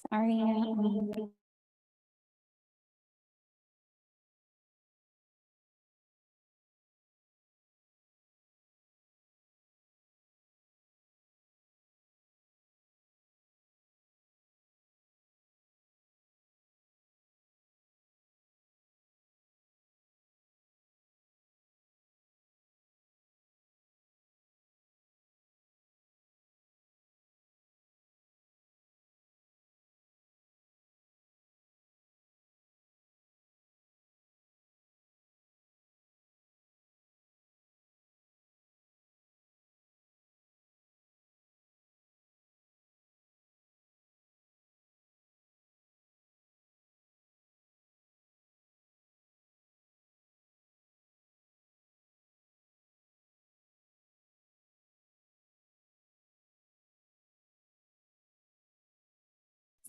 Sorry.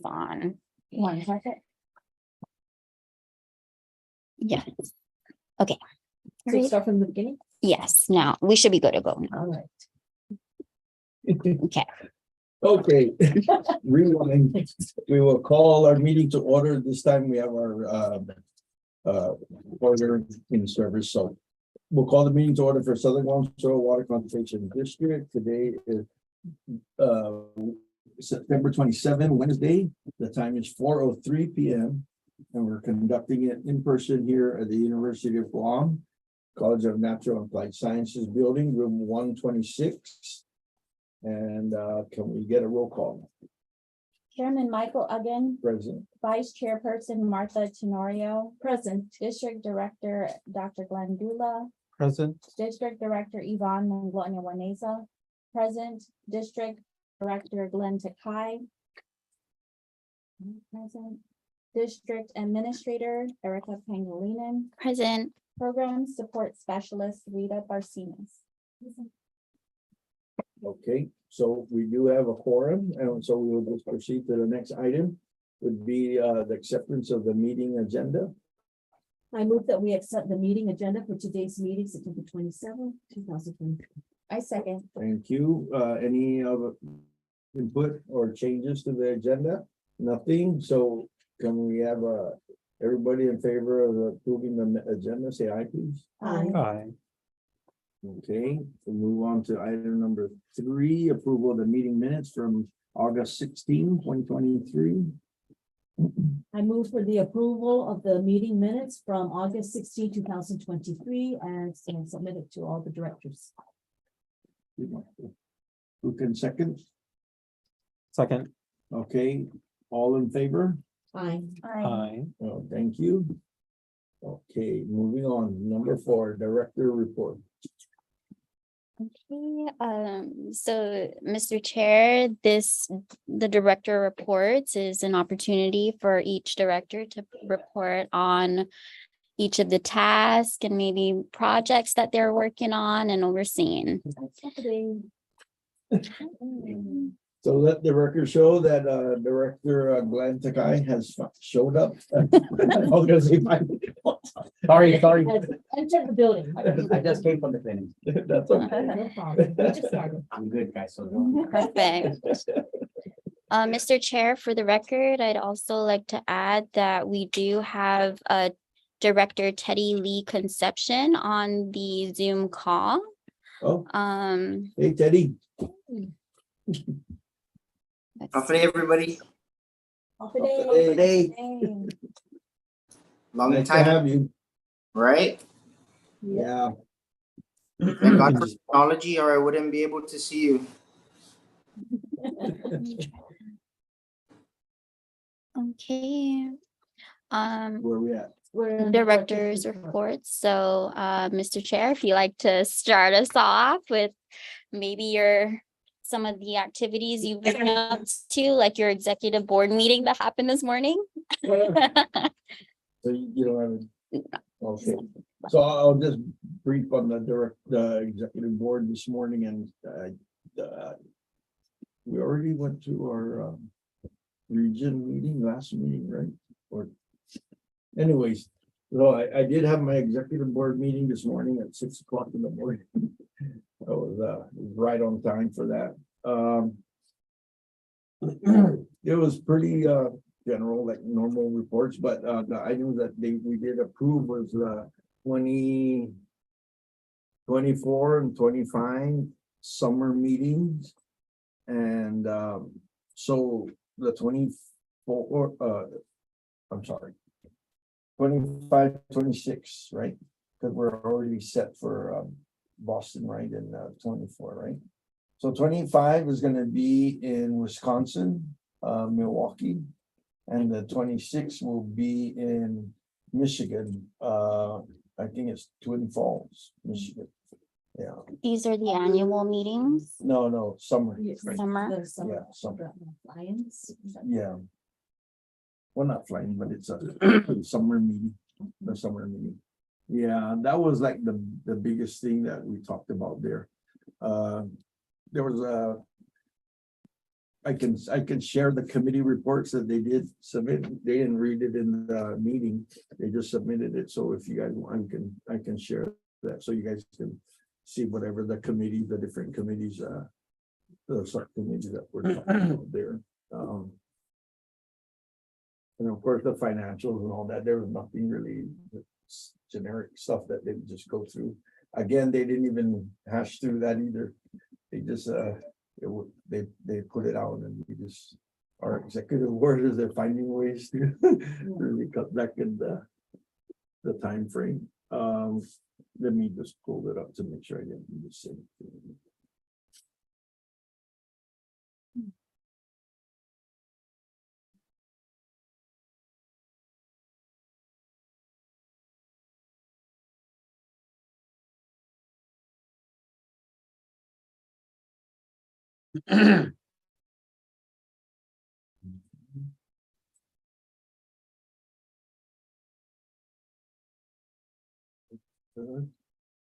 On 1 second. Yeah. Okay. So start from the beginning? Yes, now we should be good to go. All right. Okay. Okay, rewind. We will call our meeting to order. This time we have our order in service. So we'll call the meeting to order for Southern Guam Soil Water Conservation District. Today is September 27, Wednesday. The time is 4:03 p.m. and we're conducting it in person here at the University of Guam, College of Natural and Applied Sciences Building, room 126. And can we get a roll call? Chairman Michael Uggan, Present. Vice Chairperson Martha Tenorio, present. District Director Dr. Glenn Dula, Present. District Director Yvonne Manglonia Waneza, present. District Director Glenn Takai, present. District Administrator Erica Pangilinan, Present. Program Support Specialist Rita Barcinas. Okay, so we do have a quorum, and so we will just proceed to the next item. Would be the acceptance of the meeting agenda. I move that we accept the meeting agenda for today's meeting, September 27, 2023. I second. Thank you. Any other input or changes to the agenda? Nothing, so can we have everybody in favor of approving the agenda, say aye, please? Aye. Okay, we'll move on to item number 3, approval of the meeting minutes from August 16, 2023. I move for the approval of the meeting minutes from August 16, 2023, and submitted to all the directors. Who can second? Second. Okay, all in favor? Aye. Aye. Oh, thank you. Okay, moving on, number 4, director report. Okay, so Mr. Chair, the director reports is an opportunity for each director to report on each of the tasks and maybe projects that they're working on and overseeing. So let the record show that Director Glenn Takai has showed up. I was gonna say Sorry. Has entered the building. I just came from the clinic. That's okay. No problem. We just started. I'm good, guys. So Perfect. Mr. Chair, for the record, I'd also like to add that we do have Director Teddy Lee Conception on the Zoom call. Oh, Um, hey, Teddy. Good day, everybody. Off the day. Good day. Long Nice to time, have you. right? Yeah. Thank God for technology, or I wouldn't be able to see you. okay. Where we at? We're in Director's reports. So, Mr. Chair, if you'd like to start us off with maybe some of the activities you've been up to, like your executive board meeting that happened this morning. So you don't have, okay, so I'll just brief on the executive board this morning and, we already went to our, region meeting, last meeting, right? Or, anyways, so I did have my executive board meeting this morning at 6 o'clock in the morning. I was, right on time for that. It was pretty, general, like normal reports, but the items that we did approve was 20, 24 and 25 summer meetings. And so the 24, I'm sorry, 25, 26, right? Because we're already set for Boston, right? And 24, right? So 25 is going to be in Wisconsin, Milwaukee. And the 26 will be in Michigan. I think it's Twin Falls, Michigan. Yeah. These are the annual meetings, No, summer. Yes, Right. summer. the summer, Yeah, summer. Lions. Yeah. Well, not flying, but it's a summer meeting, the summer meeting. Yeah, that was like the biggest thing that we talked about there. There was I can share the committee reports that they did submit. They didn't read it in the meeting. They just submitted it. So if you guys want, I can share that so you guys can see whatever the committee, the different committees, the subcommittees that we're talking about there. And of course, the financials and all that, there was nothing really generic stuff that they would just go through. Again, they didn't even hash through that either. They just, they put it out and we just, our executive orders, they're finding ways to really cut back in the time frame. Let me just pull it up to make sure I didn't do the same thing.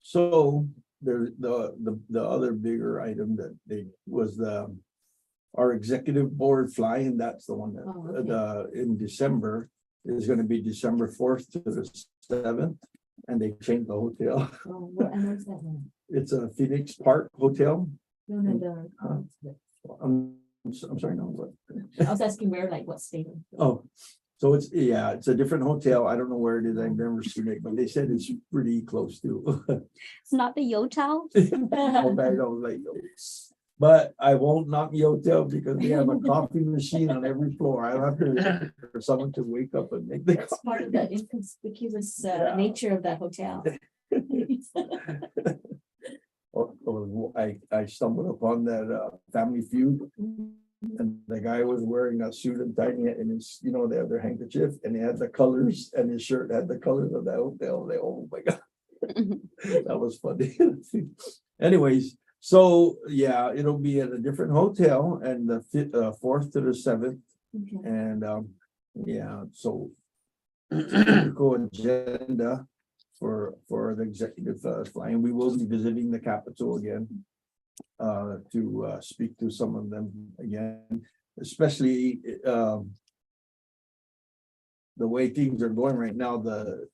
So there's the other bigger item that they was our executive board fly, and that's the one that in December is going to be December 4th to the 7th, and they changed the hotel. Oh, what, and where's that one? It's a Phoenix Park Hotel. No, I'm sorry, no, what? I was asking where, like what state? Oh, so it's a different hotel. I don't know where it is. I've never seen it, but they said it's pretty close to. It's not the Yotel. How bad I was like, but I won't knock the hotel because we have a coffee machine on every floor. I have to for someone to wake up and make the That's coffee. part of the inconspicuous nature of that hotel. I stumbled upon that Family Feud, and the guy was wearing a suit and tie, and his, they have their handkerchief, and he had the colors, and his shirt had the colors of that hotel. Like, oh my God, that was funny. Anyways, so yeah, it'll be at a different hotel, and the 4th to the 7th, Okay. and yeah, so typical agenda for the executive flying. We will be visiting the Capitol again to speak to some of them again, especially the way things are going right now. The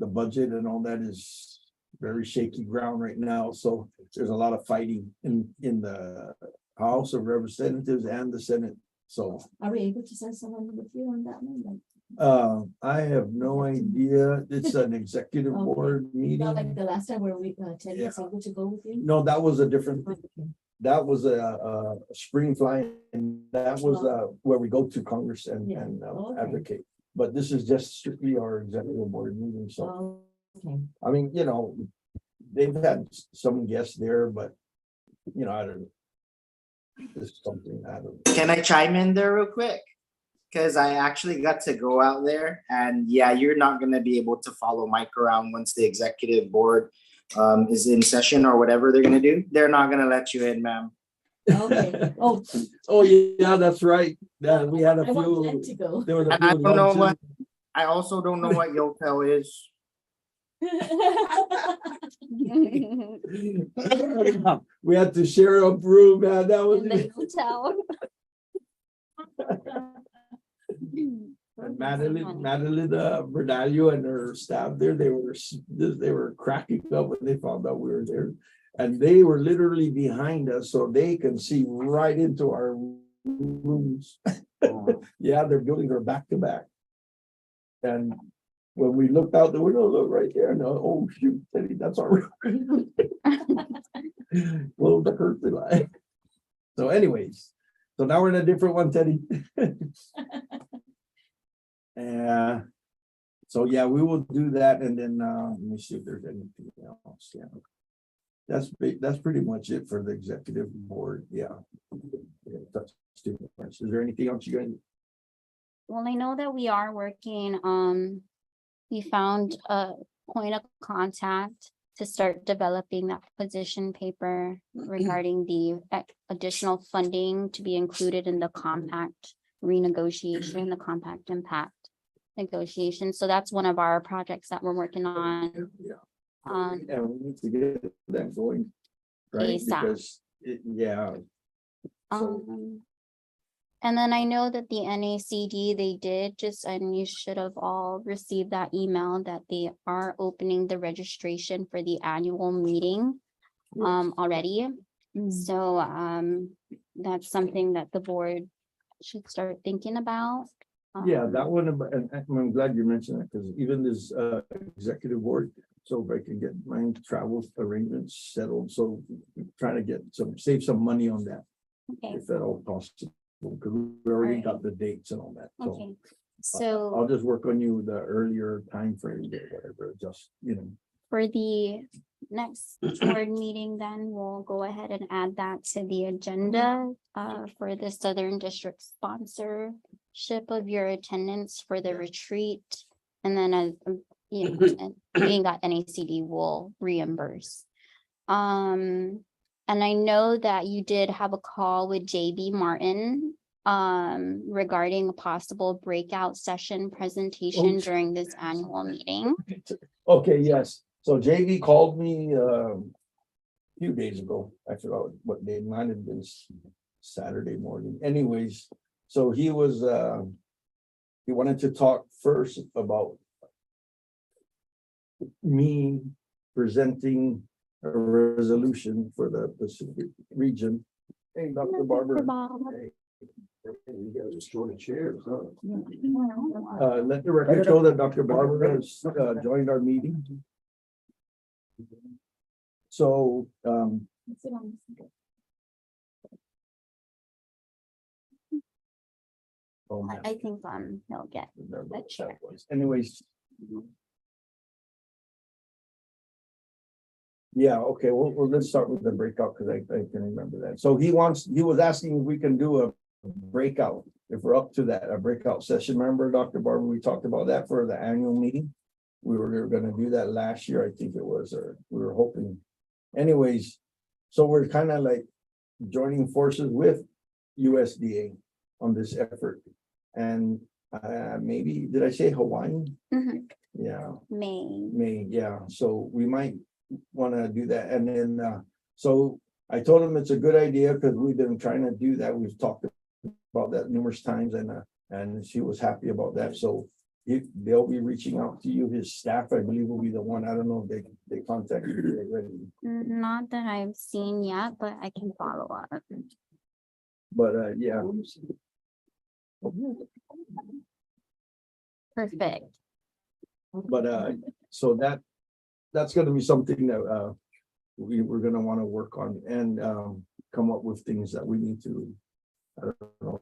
budget and all that is very shaky ground right now. So there's a lot of fighting in the House of Representatives and the Senate. So Are we able to send someone with you on that one? I have no idea. It's an executive Okay. board Not like meeting. the last time where Ted Yeah. was able to go with you? No, that was a different, Okay. that was a spring fly, and that was where we go to Congress and Yeah. Okay. advocate. But this is just strictly our executive board meeting. So, Oh, okay. I mean, they've had some guests there, but I don't know. It's something I don't. Can I chime in there real quick? Because I actually got to go out there, and yeah, you're not gonna be able to follow Mike around once the executive board is in session or whatever they're gonna do. They're not gonna let you in, ma'am. Okay. Oh, Oh, yeah, that's right. Yeah, we had a I want few. Glenn to go. There was a And I few don't know what- luncheons. I also don't know what Yotel is. We had to share a room, man. That was. In the hotel. And Madeline Bernalio and her staff there, they were cracking up when they found out we were there. And they were literally behind us, so they can see right into our rooms. Yeah, their buildings are back to back. And when we looked out the window, look right there, and oh shoot, Teddy, that's our room. Well, the curtain line. So anyways, so now we're in a different one, Teddy. So yeah, we will do that, and then let me see if there's anything else. Yeah, that's pretty much it for the executive board. Yeah. That's too much. Is there anything else you guys? Well, I know that we are working, we found a point of contact to start developing that position paper regarding the additional funding to be included in the compact renegotiation, the compact impact negotiation. So that's one of our projects that we're working on. Yeah. Um, And we need to get that going. Right, ASAP. because yeah. So, And then I know that the NACD, they did just, and you should have all received that email that they are opening the registration for the annual meeting already. So that's something that the board should start thinking about. yeah, that one, and I'm glad you mentioned that, because even this executive board, so if I can get my travel arrangements settled, so trying to get save some money on that, Okay, if at all possible, because we already Alright. got the dates and all that. So okay. So I'll just work on you the earlier time frame or whatever, just, for the next board meeting, then we'll go ahead and add that to the agenda for the Southern District sponsorship of your attendance for the retreat. And then as and being that NACD will reimburse. And I know that you did have a call with JB Martin regarding a possible breakout session presentation during this annual meeting. Okay, yes. So JV called me a few days ago. I forgot what day, might have been Saturday morning. Anyways, so he wanted to talk first about me presenting a resolution for the Pacific region. Hey, Dr. Barber. Hey. You guys are short of chairs, huh? Let the record show that Dr. Barber has joined our meeting. So, oh, man. I think he'll get the chair. Anyways. Yeah, okay, well, let's start with the breakout, because I can remember that. So he was asking if we can do a breakout, if we're up to that, a breakout session. Remember, Dr. Barber, we talked about that for the annual meeting. We were gonna do that last year, I think it was, or we were hoping. Anyways, so we're kind of like joining forces with USDA on this effort. And maybe, did I say Hawaiian? Mhm. Yeah. May. Yeah, so we might want to do that. And then, so I told him it's a good idea, because we've been trying to do that. We've talked about that numerous times, and she was happy about that. So they'll be reaching out to you. His staff, I believe, will be the one. I don't know if they contacted you already. Not that I've seen yet, but I can follow up. But yeah. Perfect. But so that's gonna be something that we're gonna want to work on, and come up with things that we need to, I don't know.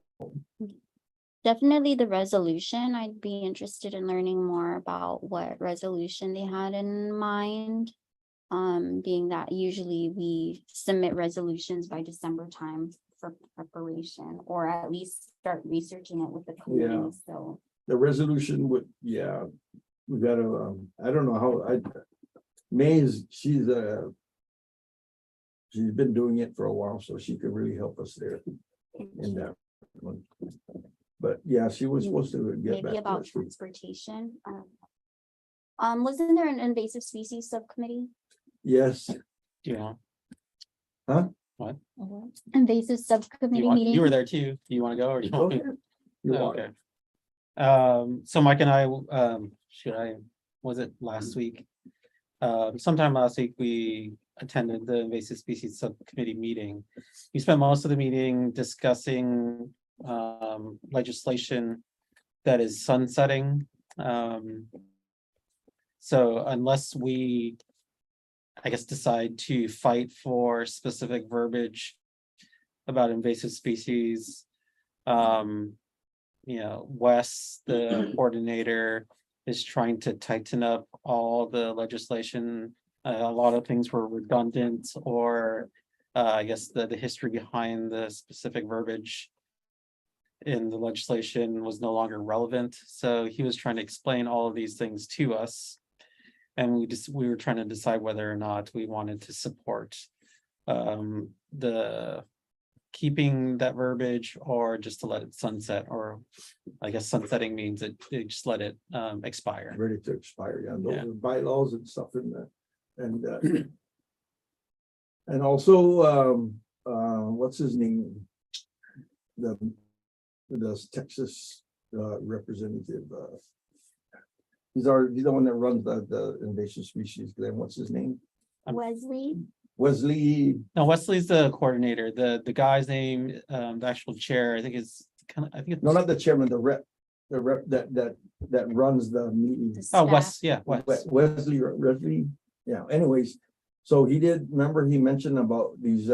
Definitely the resolution. I'd be interested in learning more about what resolution they had in mind. Being that usually we submit resolutions by December time for preparation, or at least start researching it with the committee, so. The resolution would, yeah, we gotta, I don't know how, she's been doing it for a while, so she could really help us there in that one. But yeah, she was supposed to get back. Maybe to about us. transportation. Wasn't there an invasive species subcommittee? Yes, Do you know? Invasive subcommittee meeting? You were there too. Do you want to go or do you go want me? ahead. You Oh, want okay. it. So Mike and I, was it Mm-hmm. last week? Sometime last week, we attended the invasive species subcommittee meeting. We spent most of the meeting discussing legislation that is sunsetting. So unless we, I guess, decide to fight for specific verbiage about invasive species, Wes, the coordinator, is trying to tighten up all the legislation. A lot of things were redundant, or I guess the history behind the specific verbiage in the legislation was no longer relevant. So he was trying to explain all of these things to us. And we were trying to decide whether or not we wanted to support the keeping that verbiage or just to let it sunset, or I guess sunsetting means that they just let it expire. Ready to expire, yeah, those Yeah. are bylaws and stuff in that, and also, what's his name? The Texas representative, he's the one that runs the invasive species, Glenn, what's his name? Wesley? Wesley, No, Wesley's the coordinator. The guy's name, the actual chair, I think is no, not the chairman, the rep that runs the meetings. Oh, Wes, yeah, Wes. Wesley, yeah, anyways, so he remember he mentioned about these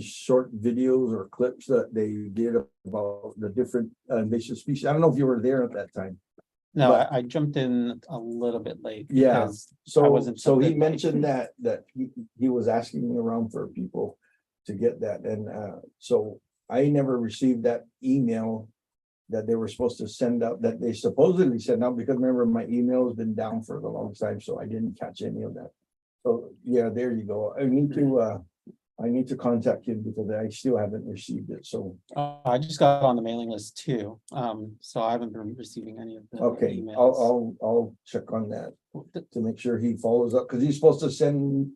short videos or clips that they did about the different invasive species. I don't know if you were there at that time. No, but- I jumped in a little bit late. Yeah, because I wasn't So he something- mentioned that he was asking around for people to get that, and so I never received that email that they were supposed to send out, that they supposedly sent out, because remember, my email has been down for a long time, so I didn't catch any of that. So, yeah, there you go. I need to contact him because I still haven't received it, so, I just got on the mailing list too. So I haven't been receiving any of the okay, emails. I'll check on that to make sure he follows up, because he's supposed to send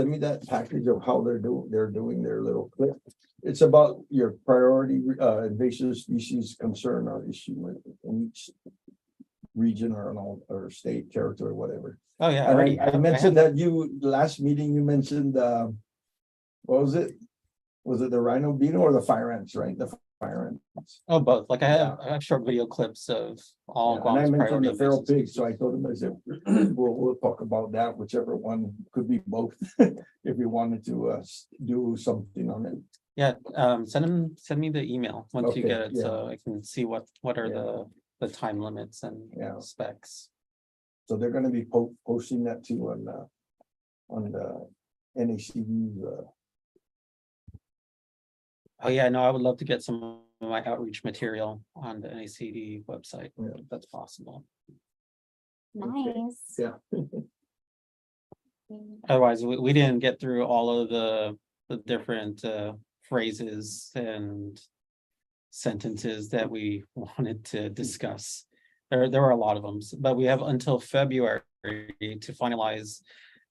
me that package of how they're doing their little clip. It's about your priority invasive species concern or issue in each region or state, territory, whatever. Oh, yeah. And already I have- mentioned have- that last meeting, you mentioned, what was it? Was it the rhino beetle or the fire ants, right? The fire ants. Oh, both. Like I have short video clips of all. Yeah, and I Guam's mentioned priority the feral invasive pigs, so I told him, I said, we'll talk about that, whichever one, could be both. If you wanted to do something on it. Yeah, send me the email once you Okay, get it, yeah. so I can see what are Yeah. the time limits and Yeah. specs. So they're gonna be posting that too on the NACD. Oh, yeah, no, I would love to get some of my outreach material on the NACD website, Yeah. if that's possible. Nice. Yeah. Otherwise, we didn't get through all of the different phrases and sentences that we wanted to discuss. There were a lot of them, but we have until February to finalize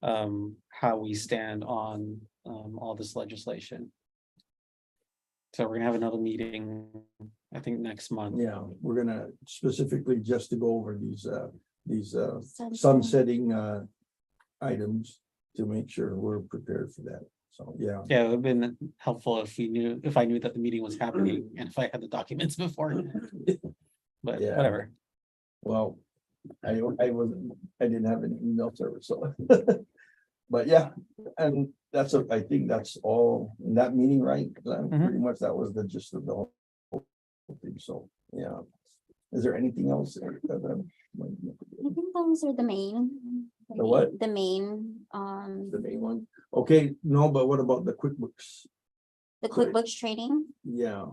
how we stand on all this legislation. So we're gonna have another meeting, I think, next month. Yeah, we're gonna specifically just to go over these Sunset. sunsetting items to make sure we're prepared for that. So, yeah. Yeah, it would have been helpful if I knew that the meeting was happening and if I had the documents before. But Yeah. whatever. Well, I didn't have an email service, so. But yeah, and I think that's all in that meeting, right? Glenn? Mhm. Pretty much that was the gist of the whole thing, so, yeah. Is there anything else? I think those are the main. The what? The main, The main one? Okay, no, but what about the QuickBooks? the QuickBooks training. Yeah,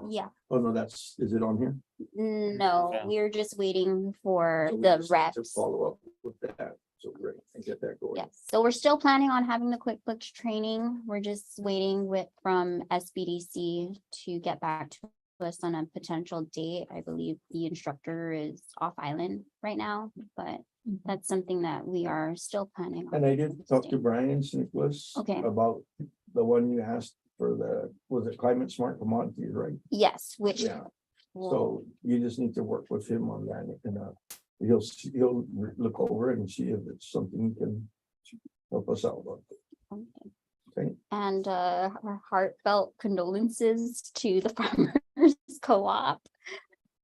Yeah, oh no, is it on here? no, Yeah. we're just waiting for So we the just need to reps. Follow up with that, so great, and get that going. Yes, so we're still planning on having the QuickBooks training. We're just waiting from SBDC to get back to us on a potential date. I believe the instructor is off island right now, but that's something that we are still planning on. And I did talk to Brian Nicholas. Okay. About the one you asked for was it climate smart commodities, right? Yes, which. Yeah. will- So you just need to work with him on that and he'll look over it and see if it's something he can help us out with. Okay. And our heartfelt condolences to the farmers co-op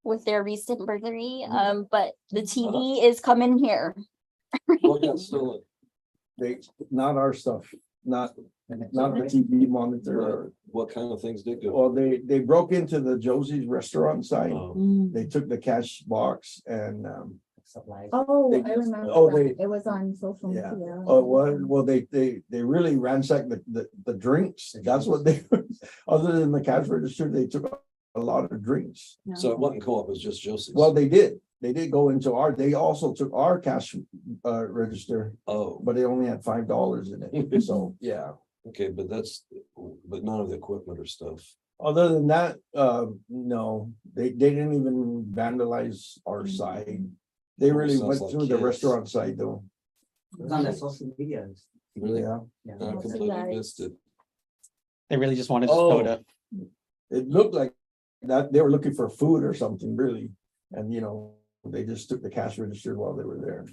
with their recent burglary. But the TV is coming here. Oh, yeah, still, Not our stuff, not the TV monitor. what kind of things did go? Well, they broke into the Josie's restaurant side. Oh, Mm. They took the cash box and Oh, They- I remember. oh, that. It was on social Yeah. media. well, they really ransacked the drinks. That's what they, other than the cash register, they took a lot of drinks. so it wasn't co-op, it was just Josie's. Well, they did go into they also took our cash register, Oh, but they only had $5 in it. So, yeah. okay, but but none of the equipment or stuff. Other than that, no, they didn't even vandalize our side. They really Sounds went like through the kids. restaurant side though. It was on the social media. Really? Yeah, I completely Nice. missed it. They really just wanted to Oh. Dakota. it looked like that they were looking for food or something really. And they just took the cash register while they were there.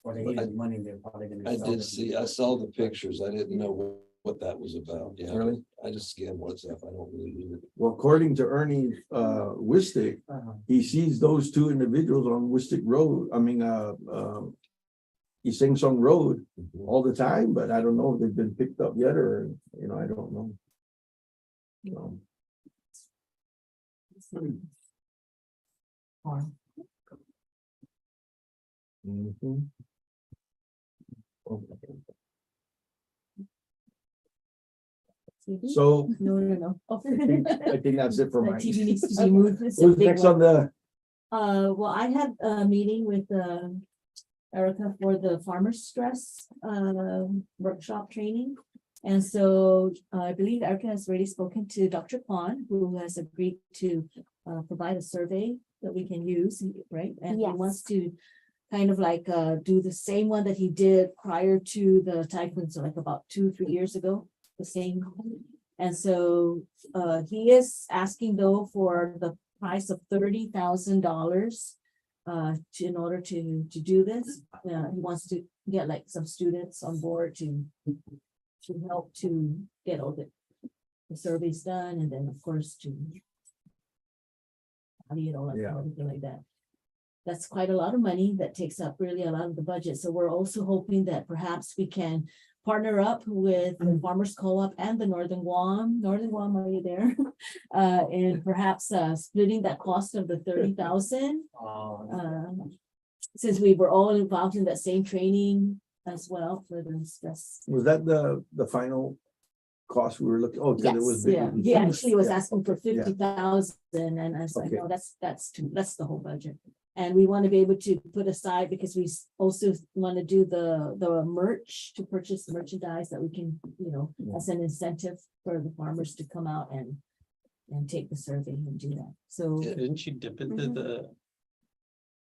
Or they needed money, they're probably gonna. I sell did it. see, I saw the pictures. I didn't know what that was about. Yeah, Really? I just scanned WhatsApp. I don't really need it. Well, according to Ernie Wistick, Uh-huh. he sees those two individuals on Wistick Road, East Sing Song Road Mhm. all the time, but I don't know if they've been picked up yet or, I don't know. Mhm. TV? So No. I think that's it for The mine. TV needs to be moved. It's a Who's big next one. on the, Well, I had a meeting with Erica for the farmer's stress workshop training. And so I believe Erica has already spoken to Dr. Kwan, who has agreed to provide a survey that we can use, right? And he Yes. wants to kind of like do the same one that he did prior to the typhoon, so like about 2-3 years ago, the same. And so he is asking though for the price of $30,000 in order to do this. He wants to get like some students on board to help to get all the surveys done, and then of course to tally it all up and Yeah. everything like that. That's quite a lot of money. That takes up really a lot of the budget. So we're also hoping that perhaps we can partner up with the Farmers Co-op and the Northern Guam. Northern Guam, are you there? And perhaps splitting that cost of the 30,000. Since we were all involved in that same training as well for the stress. was that the final cost we were looking, oh, because it was. Yeah, he actually was Yeah. asking for 50,000, and I was like, Okay. no, that's the whole budget. And we want to be able to put aside, because we also want to do the merch, to purchase merchandise that we can, as an incentive for the farmers to come out and take the survey and do that. So Didn't you dip into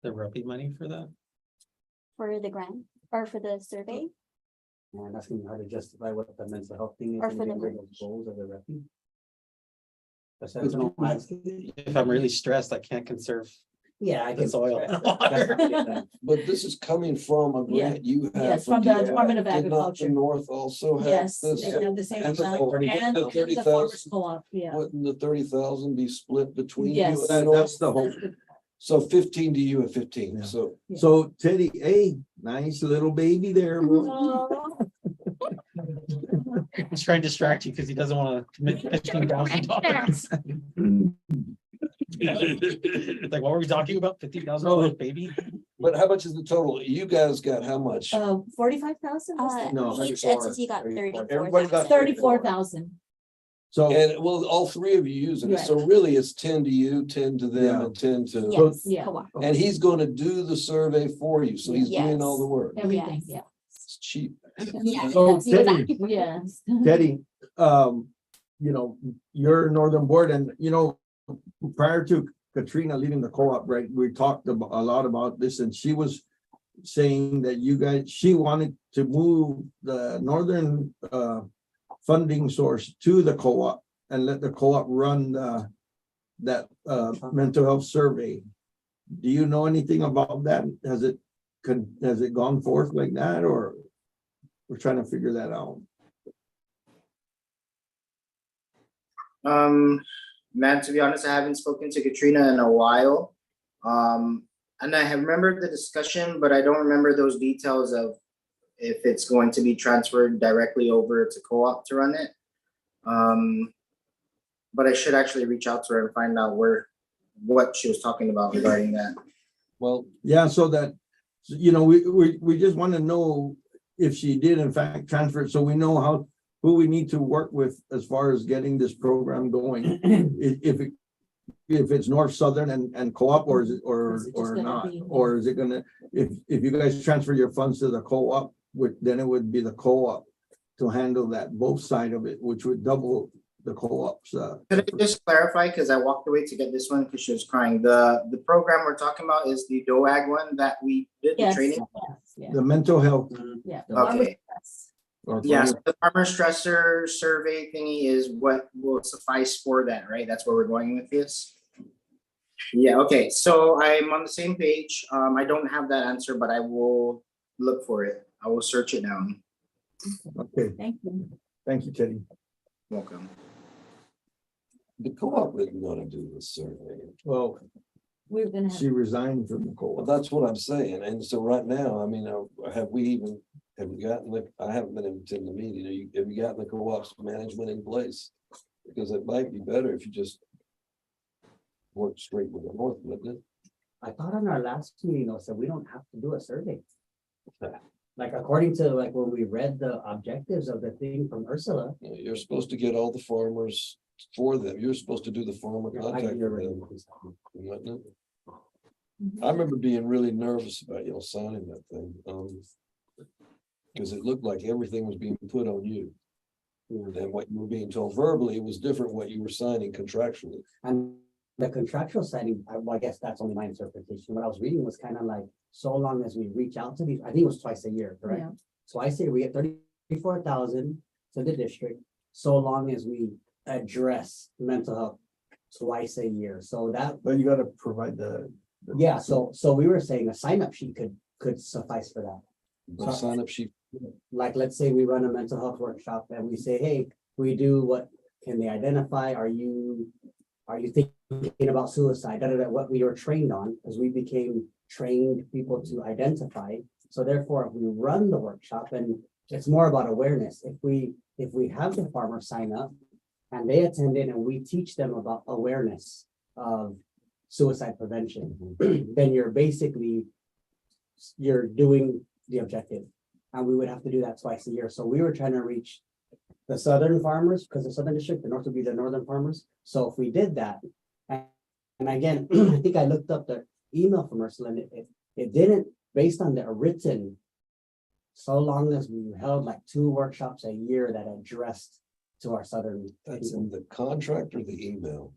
the rugby money for that? For the grant or for the survey? And asking how to justify what the mental health thing is. Or and for the getting rid of merch. goals of the refuge. That's If no, I'm really stressed, I can't conserve. yeah, I The can. soil. But this is coming from a grant you have. Yes, from the DF. Department of Did not the Agriculture. North also have yes, this? they have the same And the amount, 30 and the the 30,000 Farmers Co-op, yeah. Wouldn't the 30,000 be split between you? Yes. and the That's North? the whole, So 15 to you and 15, Yeah. so. so Teddy, hey, nice little baby there. Oh, He's trying to distract you because he doesn't want to commit $15,000. Like, what were we talking about? $50,000 baby? But how much is the total? You guys got how much? 45,000? No, Each 34. entity got 34. Everybody got 34,000. 34,000. So, And well, all three of you using it, so really it's 10 to you, 10 to them, Yeah. and 10 to. Yes, Yeah. co-op. And he's gonna do the survey for you, so he's doing all the work. Everything, Yes. yeah. It's cheap. Yeah. So, Yes, exactly. Yes. Teddy, you're Northern Board and, prior to Katrina leaving the co-op, right, we talked a lot about this, and she was saying that she wanted to move the northern funding source to the co-op and let the co-op run that mental health survey. Do you know anything about that? Has it gone forth like that, or we're trying to figure that out? Man, to be honest, I haven't spoken to Katrina in a while. And I have remembered the discussion, but I don't remember those details of if it's going to be transferred directly over to co-op to run it. But I should actually reach out to her and find out what she was talking about regarding that. Well, Yeah, so that, we just want to know if she did in fact transfer it, so we know who we need to work with as far as getting this program going. If it's north, southern and co-op, or is it, or Is it just gonna not, be- or is it gonna, if you guys transfer your funds to the co-op, then it would be the co-op to handle that, both side of it, which would double the co-ops. Could I just clarify, because I walked away to get this one because she was crying. The program we're talking about is the DOAG one that we did the Yes, training. yes, yeah, The mental health. yeah. Okay. or Yeah, so the farmer stressor survey thingy is what will suffice for that, right? That's where we're going with this. Yeah, okay, so I'm on the same page. I don't have that answer, but I will look for it. I will search it down. Okay, Thank you. thank you, Teddy. Welcome. the co-op didn't want to do this survey. Well, We're gonna have. she resigned from the Well, co-op. that's what I'm saying. And so right now, I mean, have we gotten I haven't been able to attend the meeting. Have you gotten the co-op's management in place? Because it might be better if you just work straight with the North, wouldn't it? I thought on our last meeting, though, said we don't have to do a survey. Like according to like when we read the objectives of the thing from Ursula. You know, you're supposed to get all the farmers for them. You're supposed to do the farmer contact with them, wasn't it? I remember being really nervous about y'all signing that thing, because it looked like everything was being put on you. And what you were being told verbally was different what you were signing contractually. And the contractual signing, well, I guess that's only my interpretation. What I was reading was kind of like, so long as we reach out to these, I think it was twice a year, correct? Yeah. Twice a year, we get 34,000 to the district, so long as we address mental health twice a year. So that, But you gotta provide the. yeah, so we were saying a sign up sheet could suffice for that. The sign up sheet, Like, let's say we run a mental health workshop and we say, hey, we do what, can they identify? Are you thinking about suicide? What we were trained on, as we became trained people to identify. So therefore, if we run the workshop, and it's more about awareness, if we have the farmer sign up and they attend in and we teach them about awareness of suicide prevention, then you're doing the objective. And we would have to do that twice a year. So we were trying to reach the southern farmers, because the southern district, the north would be the northern farmers. So if we did that, and again, I think I looked up the email from Ursula, and it didn't, based on the written, so long as we held like 2 workshops a year that addressed to our southern. that's in the contract or the email?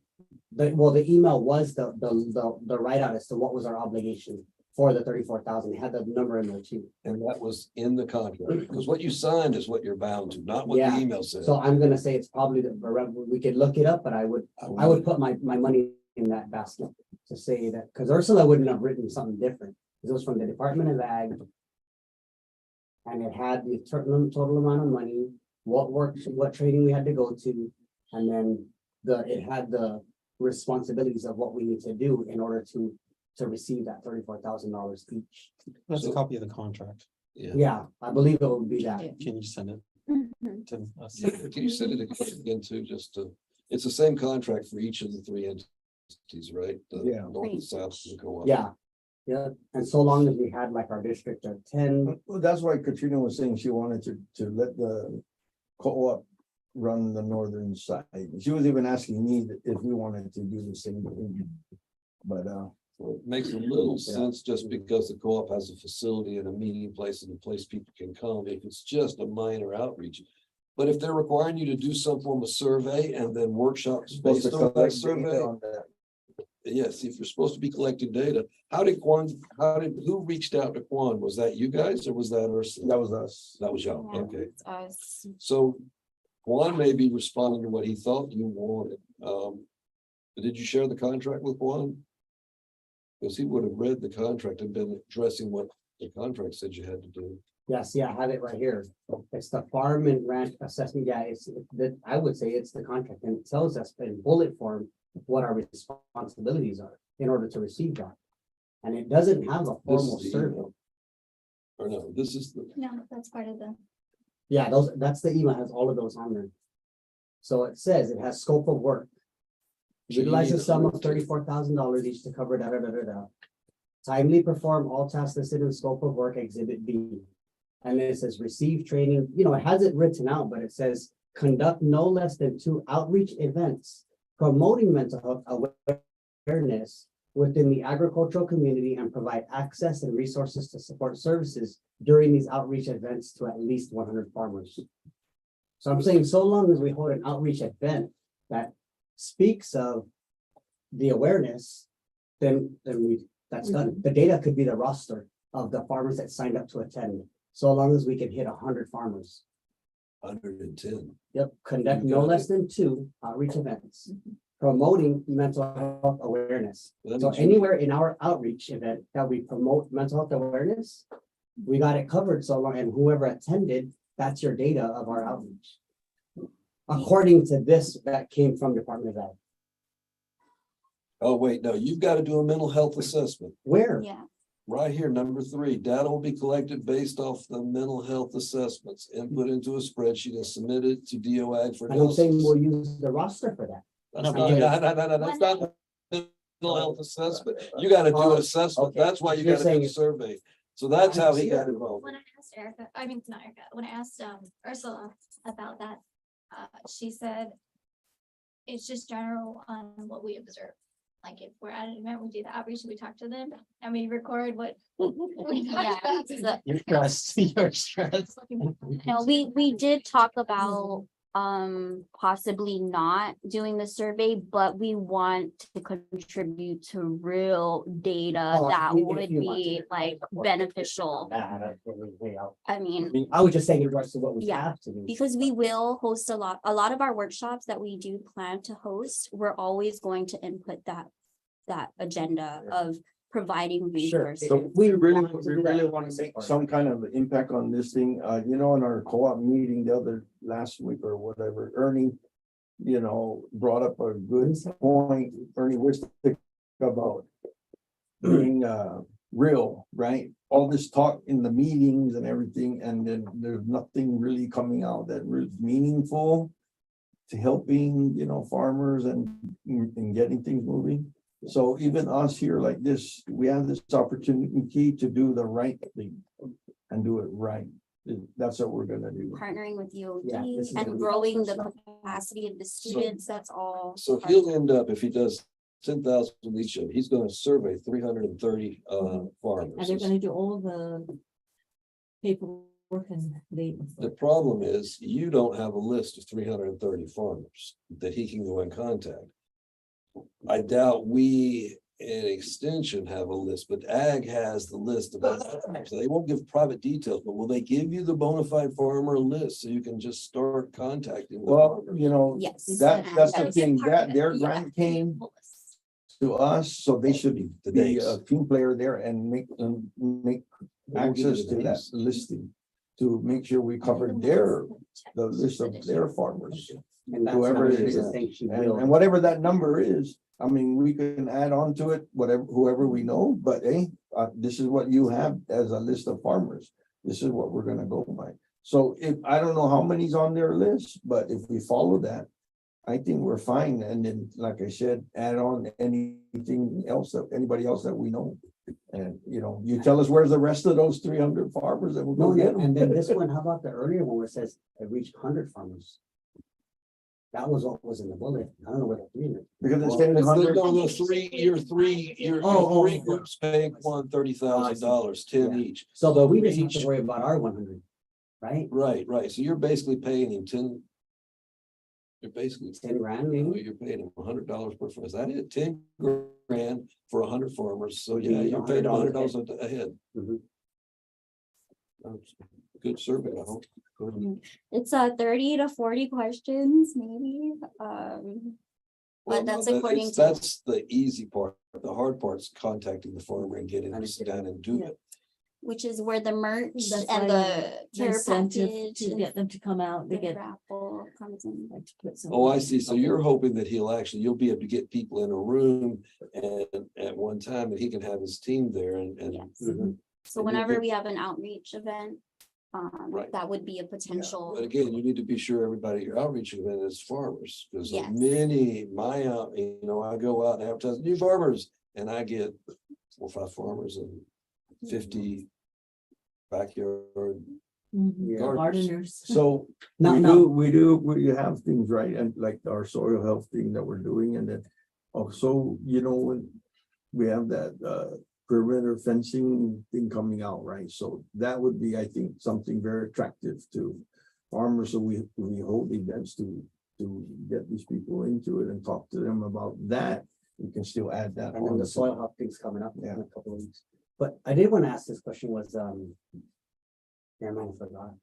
The email was the write out as to what was our obligation for the 34,000. It had the number in there too. And that was in the contract, because what you signed is what you're bound to, not what Yeah. the email said. So I'm gonna say it's probably we could look it up, but I would put my money in that basket to say that, because Ursula wouldn't have written something different. It was from the Department of Ag. And it had the total amount of money, what training we had to go to, and then it had the responsibilities of what we need to do in order to receive that $34,000 each. That's a So- copy of the contract. Yeah. Yeah, I believe it would be that. Can you send it Mhm. to us? Yeah, can you send it again too, it's the same contract for each of the 3 entities, right? The Yeah. North and south and co-op. Yeah, yeah, and so long as we had like our district of 10, Well, that's why Katrina was saying she wanted to let the co-op run the northern side. She was even asking me if we wanted to do the same thing. But, Well, it makes a little sense just because the co-op has a facility and a meeting place and a place people can come. If it's just a minor outreach, But if they're requiring you to do some form of survey and then workshops Supposed to based on that collect data survey, on that. yes, if you're supposed to be collecting data, who reached out to Quan? Was that you guys or was that Ursula? That was us. That was y'all, Yeah, okay. it's us. So Juan may be responding to what he thought you wanted. But did you share the contract with Juan? Because he would have read the contract and been addressing what the contract said you had to do. Yes, yeah, I have it right here. It's the farm and ranch assessment. Yeah, it's that, I would say it's the contract, and it tells us in bullet form what our responsibilities are in order to receive that. And it doesn't have a This formal is the survey. email. Or no, this is the, No, that's part of the. Yeah, that's the email, has all of those on there. So it says it has scope of work. So you Utilize need a sum of to- $34,000 each to cover da, da, da, da, da. Timely perform all tasks listed in scope of work, exhibit B. And then it says receive training, you know, it has it written out, but it says conduct no less than 2 outreach events promoting mental health awareness within the agricultural community and provide access and resources to support services during these outreach events to at least 100 farmers. So I'm saying so long as we hold an outreach event that speaks of the awareness, then that's done. The data could be the roster of the farmers that signed up to attend, so long as we can hit 100 farmers. 110. Yep, conduct You no got less than 2 outreach events, promoting mental health awareness. That So means you- anywhere in our outreach event that we promote mental health awareness, we got it covered so long, and whoever attended, that's your data of our outreach. According to this, that came from Department of Ed. Oh, wait, no, you've got to do a mental health assessment. Where? Yeah, Right here, number 3, data will be collected based off the mental health assessments, input into a spreadsheet and submitted to DOAG for And I'm saying analysis. we'll use the roster for that. That's not the mental health assessment. You gotta do an assessment. Okay. That's why you You're gotta do saying a survey. So that's how he got involved. When I asked Erica, I mean, not Erica, when I asked Ursula about that, she said it's just general on what we observe. Like if we're at an event, we do the outreach, we talk to them, and we record what. we yeah. talked about. So, You're stressed, you're stressed. no, we did talk about possibly not doing the survey, but we want to contribute to real data Oh, that if would you want be to. like beneficial. I mean, I was just saying in regards to what we Yeah, have to do. because we will host a lot of our workshops that we do plan to host, we're always going to input that agenda of providing Sure. resources. So We we really, want to we do that. really want to make some kind of impact on this thing. You know, in our co-op meeting last week or whatever, Ernie, you know, brought up a good point. Ernie Wistic about being real, right? All this talk in the meetings and everything, and then there's nothing really coming out that was meaningful to helping, you know, farmers and getting things moving. So even us here like this, we have this opportunity to do the right thing and do it right. That's what we're gonna do. Partnering with you Yeah, this is gonna and be growing the capacity of the students, that's all. So he'll end up, if he does 10,000 each, he's gonna survey 330 And farmers. they're gonna do all the paperwork and they. The problem is you don't have a list of 330 farmers that he can go and contact. I doubt we in extension have a list, but ag has the list of all farmers. They won't give private details, but will they give you the bona fide farmer list so you can just start contacting? the Well, farmers? you know, Yes. that's the Yes. thing, that their Yeah. grant came to us, so they should be a team player there and make They won't give you access the to that names. listing. To make sure we cover the list of their farmers. And that's Whoever not it just a is. thing she And will. whatever that number is, I mean, we can add on to it, whoever we know, but hey, this is what you have as a list of farmers. This is what we're gonna go by. So if, I don't know how many's on their list, but if we follow that, I think we're fine. And then, like I said, add on anything else anybody else that we know. And, you know, you tell us where's the rest of those 300 farmers and we'll No, go get and then this them. one, how about the earlier one where it says it reached 100 farmers? That was what was in the bullet. I don't know where the 300. Because it's Well, saying it's 100. your three groups paying $30,000, 10 Yeah. each. So, but we just have to worry about our 100. right? Right. So you're basically paying him 10. You're basically. 10 grand, No, maybe. you're paying him $100 per farm. Is that it? 10 grand for 100 farmers. So yeah, Be you're paying $100 $100 a head. Mhm. That's a good survey, I hope. Good. It's 30 to 40 questions, maybe. Well, But that's no, according to, That's the easy part. The hard part's contacting the farmer and getting him to sit down and do Yeah. it. which is where the merch That's and why the the care incentive package to and get them to come out, they the get. raffle comes in. like, to put some- Oh, I see. So you're hoping that you'll be able to get people in a room and at one time and he can have his team there and. Yes. Mhm. So And whenever it- we have an outreach event, Right. that would be a But potential. again, you need to be sure everybody at your outreach event is farmers, because Yes. I go out and advertise new farmers and I get 4 or 5 farmers and 50 backyard. Mhm. Yeah. Gardeners. So No, we no. we have things right, and like our soil health thing that we're doing, and then also, when we have that perimeter fencing thing coming out, right? So that would be, I think, something very attractive to farmers. So we hold events to get these people into it and talk to them about that. We can still add that And then on. the soil health thing's coming up Yeah. in a couple of weeks. But I did want to ask this question was, never mind, I forgot.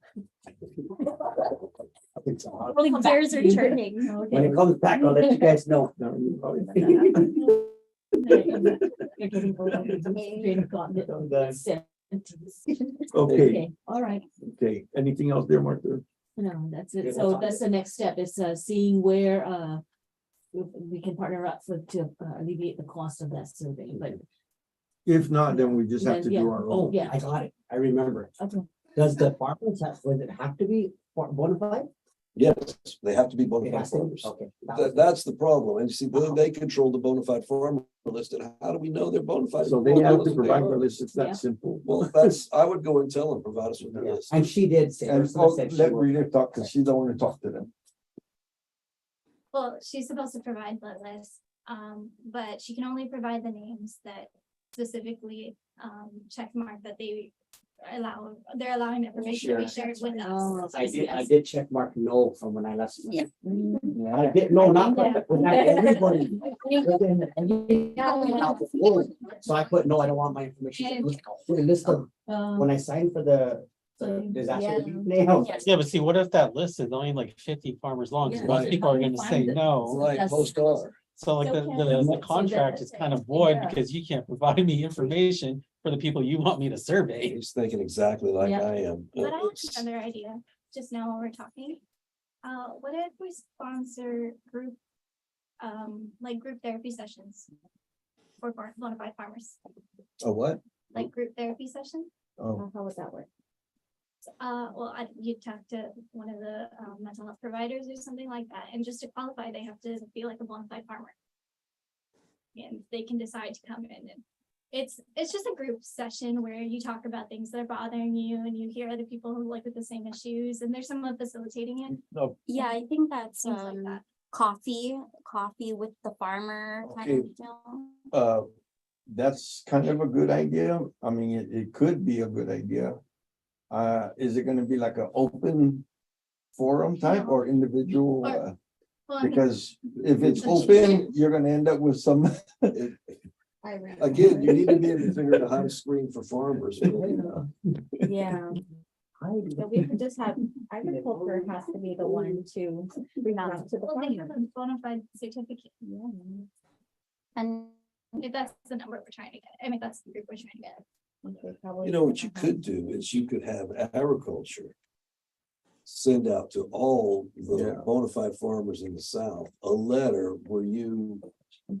It's odd. Rolling chairs are turning. When it comes back, I'll let you guys know. No, you probably- You're getting bored of it. Straight up gotten it on the sentence. Okay, All right. okay. Anything else there, Martha? No, that's Yeah, it. So that's that's the next step is seeing where we can partner up to alleviate the cost of that survey, but. If not, then we just have to Yeah. do our Oh, own. yeah. I got it. I remember. Okay. Does the farmers does it have to be bona fide? Yes, they have to be bona It fide has to be? farmers. Okay. That's the problem. And you see, they control the bona fide farmer list. And how do we know they're bona fide? So they have to They provide are. the list. It's Yeah. that simple. Well, I would go and tell them, provide us with the Yeah. list. And she did say. And Ursula said she let would. Rita talk, because she's the one to talk to them. Well, she's supposed to provide the list, but she can only provide the names that specifically, check mark that they're allowing the information to be shared with Oh, us. I did check mark no from when I left. Yeah. I did, no, not everybody. So I put, no, I don't want my information. List of, when I signed for the disaster. Yeah. Now, Yeah, but see, what if that list is only like 50 farmers long? 'Cause Yeah. most Right. people are gonna Find say it. no. Right, Yes. post R. So like Okay. the contract is kind of void Yeah. because you can't provide me information for the people you want me to survey. He's thinking exactly like Yeah. I am. But I have another idea, just now while we're talking. What if we sponsor group, like group therapy sessions? For bona fide farmers, A what? like group therapy session? Oh, How would that work? Well, you talk to one of the mental health providers or something like that, and just to qualify, they have to be like a bona fide farmer. And they can decide to come in and it's just a group session where you talk about things that are bothering you and you hear other people who live with the same issues and there's someone facilitating it, no, Yeah, I think that's things like that. coffee with the farmer kind Okay. of deal. that's kind of a good idea. I mean, it could be a good idea. Is it gonna be like an open forum type or individual? Well, I mean, Because if it's open, you're gonna end up with some. Again, you need to be able to figure out how to screen for farmers. Yeah. So we could just have, agriculture has to be the one to reach out to the well, they have farmer. a bona fide certificate, And if that's the number we're trying to get, I mean, that's the group we're trying to get. Okay, probably You know, what you could do is you could have agriculture send out to all the Yeah. bona fide farmers in the South, a letter where you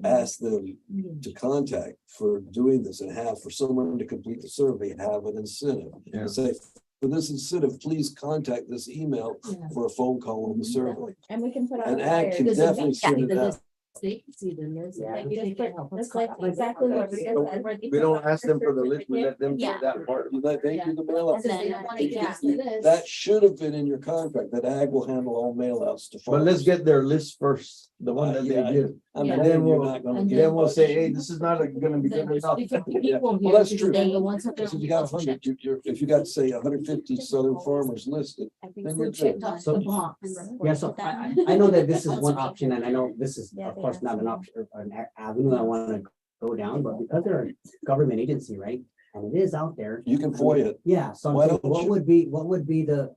ask them to contact for doing this and have for someone to complete the survey, have an incentive. Yeah. And say, for this incentive, please contact this email Yeah. for a phone call on the survey. And we can put out. An ad can flyers. definitely send it out. See the list. Yeah, Like, you they just can put- help us just like cut. exactly what we So said, where they we don't put ask them for the list, we let them do Yeah. that part. You let they do the mail out. And then- That should have been in your contract, that ag will handle all mail outs to But farmers. let's get their list first, the one that Yeah. they give. I'm Yeah. And then betting you're we'll, not gonna and get. then we'll say, much. hey, this is not gonna be good enough. Yeah. Well, Well, that's true. Then the ones that Because if you got 100, if you got, say, 150 southern farmers listed, then you're good. The box. Yeah, so I know that this is one option, and I know this is, Yeah, of they course, are. not an option, or an avenue I wanna go down, but because they're a government agency, right? And it is out there. You can FOIA it. Yeah, so I'm Why saying, don't what you- would be the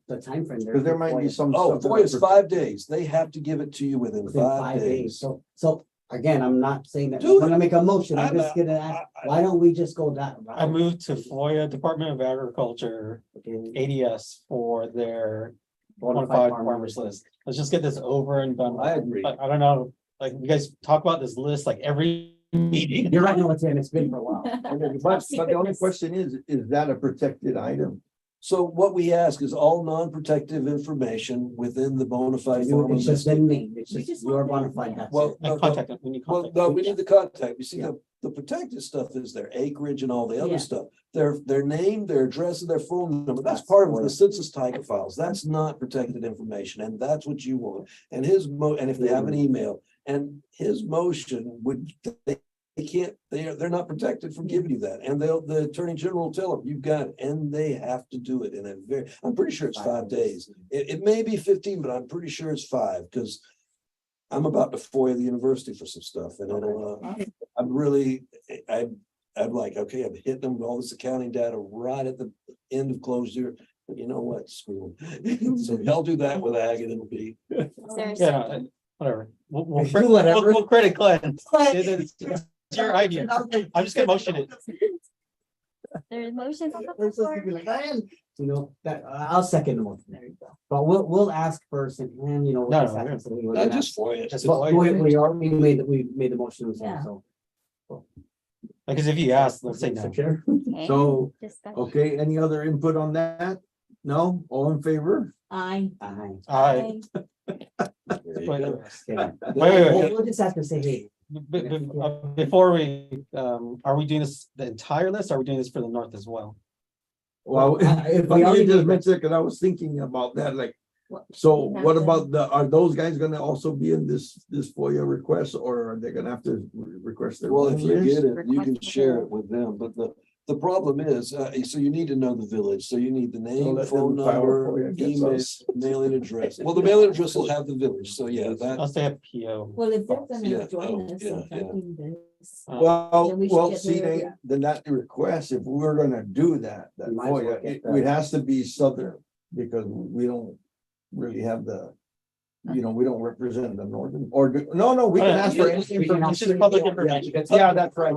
timeframe there? Cause there for might be FOIA? some. Oh, stuff FOIA is that- 5 days. They have to give it to you within Within 5 days. So again, I'm not saying that Do I'm gonna make a motion, I'm I'm just not- gonna ask, why don't we just go that I route? moved to FOIA Department of Agriculture ADS for their bona fide farmers list. Let's just get this over and done. I agree. I don't know, like, you guys talk about this list like every meeting. You're right, no, it's been for a while. But the only question is that a protected item? So what we ask is all non-protective information within the bona fide farmer It's just list. been named, it's We just just your want bona that, fide, that's Well, it. And contact them, we need Well, contact. no, we need the contact. You see, Yeah. the protected stuff is their acreage and all the other Yeah. stuff. Their name, their address, and their phone number. That's part of the census tiger files. That's not protected information, and that's what you want. And and if they have an email, and his motion would, they can't, they're not protected from giving you that. And the attorney general will tell them, you've got it, and they have to do it in a I'm pretty sure it's 5 days. It may be 15, but I'm pretty sure it's 5, because I'm about to FOIA the university for some stuff, and I'm really, I'm like, okay, I'm hitting them with all this accounting data right at the end of closed year, but you know what, screw them. So I'll do that with ag, and it'll be. Is there a Yeah, second? whatever. We'll Do whatever. We'll credit Glenn. It's your idea. I'm just gonna motion it. There's motions on the floor. You know, that, I'll second the motion, there you go. But we'll ask first and, you know. No, just no, ask us, and I we'll just FOIA. Just it. FOIA. we made the motion, Yeah. so. Because if you ask, they'll say Mr. no. Chair? Okay, So, discussion. okay, any other input on that? No, all in favor? I. Aye. Aye. There you go. Okay. Wait. We'll just ask her, say, hey, Before we, are we doing this the entire list? Or are we doing this for the north as well? Well, if but we you already just did- mentioned, cause I was thinking about that, like, What? so We have what to- about are those guys gonna also be in this FOIA request, or are they gonna have to request their Well, own if you list? get it, you can Request share for- it with them, but the problem is, so you need to know the village, so you need the name, let phone them file number, FOIA against email, us. mailing address. Well, the mailing address will have the village, so yeah, that, I'll say a PO. Well, if they're Yeah, gonna join oh, us yeah, in typing this. Well, Then we should well, get see, their- then that request, if we're gonna do that You might as well FOIA, get it that. has to be southern, because we don't really have the. We don't represent the northern, or, no, we can ask for any This is information. public information. Yeah, that's right.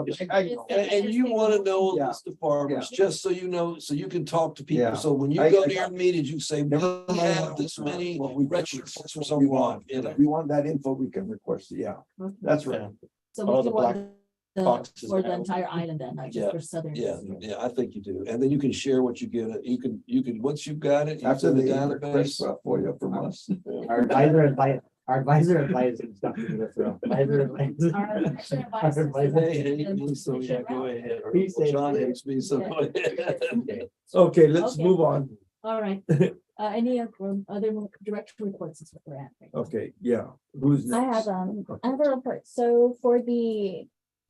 and you wanna know a Yeah. list of farmers, just so you know, so you can talk to Yeah. people, so when you I- go I- to your meetings, you say, we Never mind have this many what we registered request, farmers what on we one, want. you know. If we want that info, we can request it, yeah, that's right. So All we the do want black the, boxes for the now. entire island then, not Yeah, just for southern. Yeah, I think you do, and then you can share what you get, you can, once you've got it, you After send the they request database. FOIA from us. our advisor advises stuff to this, so. Advisor advises. Our advisor advises. Our advisor- They hate me, so yeah, go ahead, or He said- John hates me, so go ahead. Okay, let's Okay. move on. All right, any other direct reports is what we're at. right now. Okay, yeah, who's I next? have, I have a report. So for the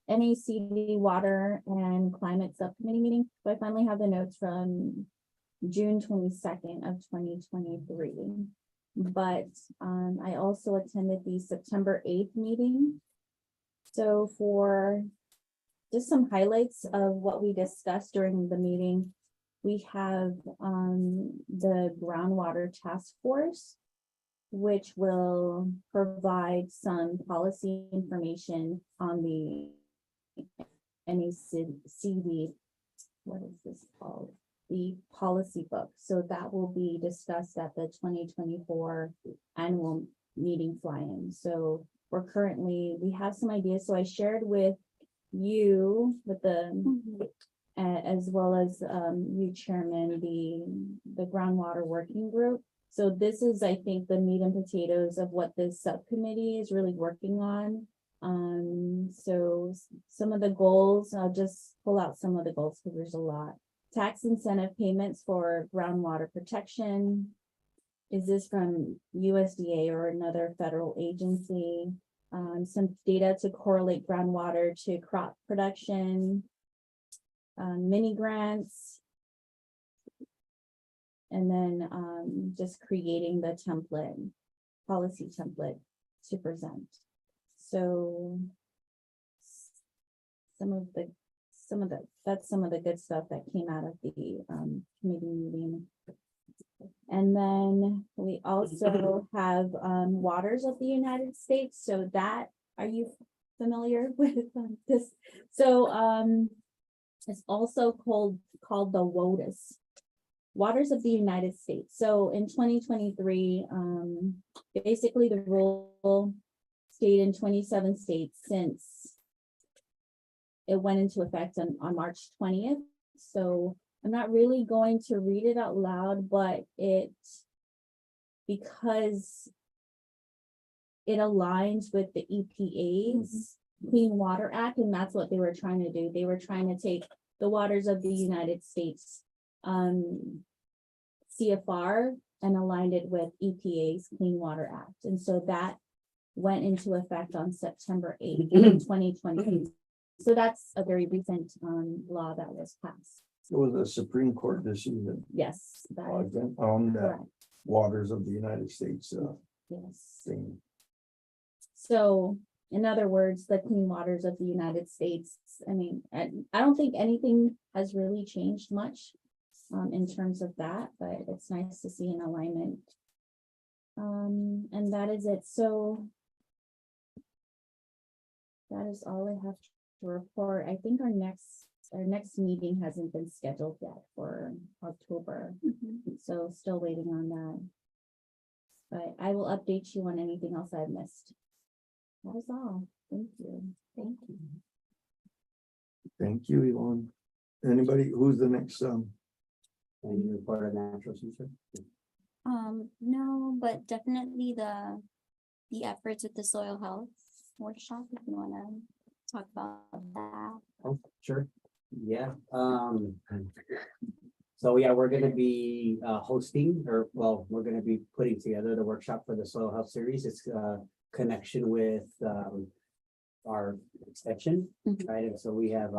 NACD Water and Climate Subcommittee meeting, so I finally have the notes from June 22nd of 2023. But I also attended the September 8th meeting. So for just some highlights of what we discussed during the meeting, we have the groundwater task force, which will provide some policy information on the NACD, what is this called? The policy book. So that will be discussed at the 2024 annual meeting fly-in. So we have some ideas. So I shared with you, with as well as you, Chairman, the groundwater working group. So this is, I think, the meat and potatoes of what this subcommittee is really working on. So some of the goals, I'll just pull out some of the goals because there's a lot. Tax incentive payments for groundwater protection. Is this from USDA or another federal agency? some data to correlate groundwater to crop production, mini grants, and then just creating the template, policy template to present. So that's some of the good stuff that came out of the committee meeting. And then we also have Waters of the United States. So that, are you familiar with this? So it's also called the WOTUS, Waters of the United States. So in 2023, basically the rule stayed in 27 states since it went into effect on March 20th. So I'm not really going to read it out loud, but because it aligns with the EPA's Clean Water Act, and that's what they were trying to do. They were trying to take the waters of the United States CFR and aligned it with EPA's Clean Water Act. And so that went into effect on September 8th, 2020. So that's a very recent law that was passed. It was a Supreme Court decision Yes, that is on the correct. waters of the United States Yes. thing. So in other words, the clean waters of the United States, I mean, I don't think anything has really changed much in terms of that, but it's nice to see an alignment. And that is it. So that is all I have to report. I think our next meeting hasn't been scheduled yet for October. So still waiting on that. But I will update you on anything else I've missed. That is all. Thank you. Thank you. Thank you, Yvonne. Anybody, who's the next, And you report on natural resources? No, but definitely the efforts with the soil health workshop, if you wanna talk about that. Oh, sure. Yeah. So yeah, we're gonna be hosting, or well, we're gonna be putting together the workshop for the soil health series. It's connection with our extension, right? And so we have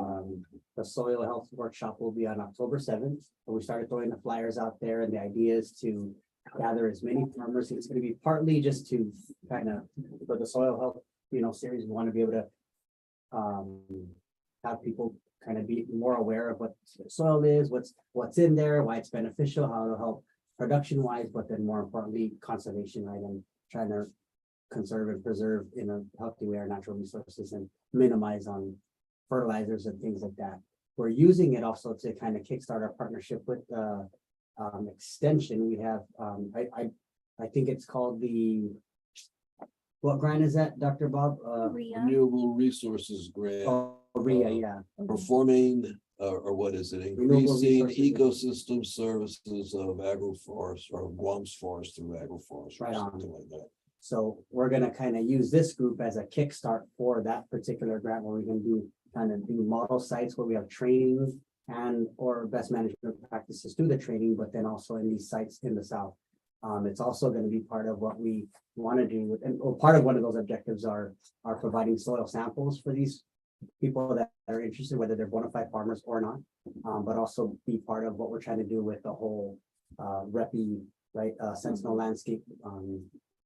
the soil health workshop will be on October 7th. And we started throwing the flyers out there, and the idea is to gather as many farmers. It's going to be partly just to kind of, for the soil health, series, we want to be able to have people kind of be more aware of what soil is, what's in there, why it's beneficial, how it'll help production wise, but then more importantly, conservation, right? And trying to conserve and preserve in a healthy way our natural resources and minimize on fertilizers and things like that. We're using it also to kind of kickstart our partnership with extension. We have I think it's called what grant is that, Dr. Bob? Rhea. Renewable Resources Grant. RIA, yeah. Performing, or what is it? Renewable Increasing resources. ecosystem services of agroforest or Guam's forest through agroforest or Right on. something like that. So we're gonna kind of use this group as a kickstart for that particular grant, where we can do model sites where we have training and or best management practices through the training, but then also in these sites in the South. It's also going to be part of what we want to do, or part of one of those objectives are providing soil samples for these people that are interested, whether they're bona fide farmers or not, but also be part of what we're trying to do with the whole REPI, right, Sentinel Landscape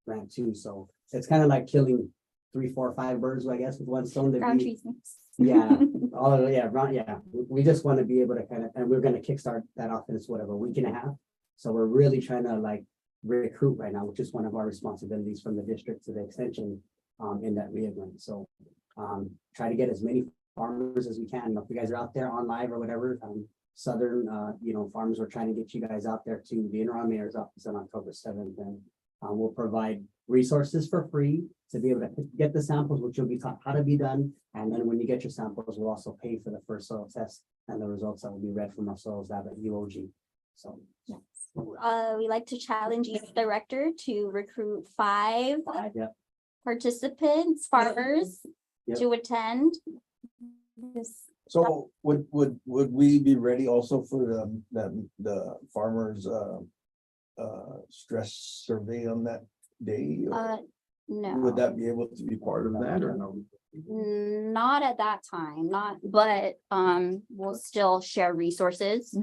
grant too. So it's kind of like killing 3, 4, 5 birds, I guess, with one stone. Ground trees mix. Yeah, all of it, yeah. We just want to be able to kind of, and we're going to kickstart that off in this whatever week and a half. So we're really trying to like recruit right now, which is one of our responsibilities from the district to the extension in that RIA grant. So try to get as many farmers as we can. If you guys are out there on live or whatever, Southern farmers, we're trying to get you guys out there to the interim mayor's office on October 7th, and we'll provide resources for free to be able to get the samples, which you'll be taught how to be done. And then when you get your samples, we'll also pay for the first soil test and the results that will be read from our soils lab at UOG. So Yes. We like to challenge each director to recruit 5 Yep. participants, farmers, Yep. to attend. This So would we be ready also for the farmers stress survey on that day? Or- No. Would that be able to be part of that or no? Not at that time, but we'll still share resources.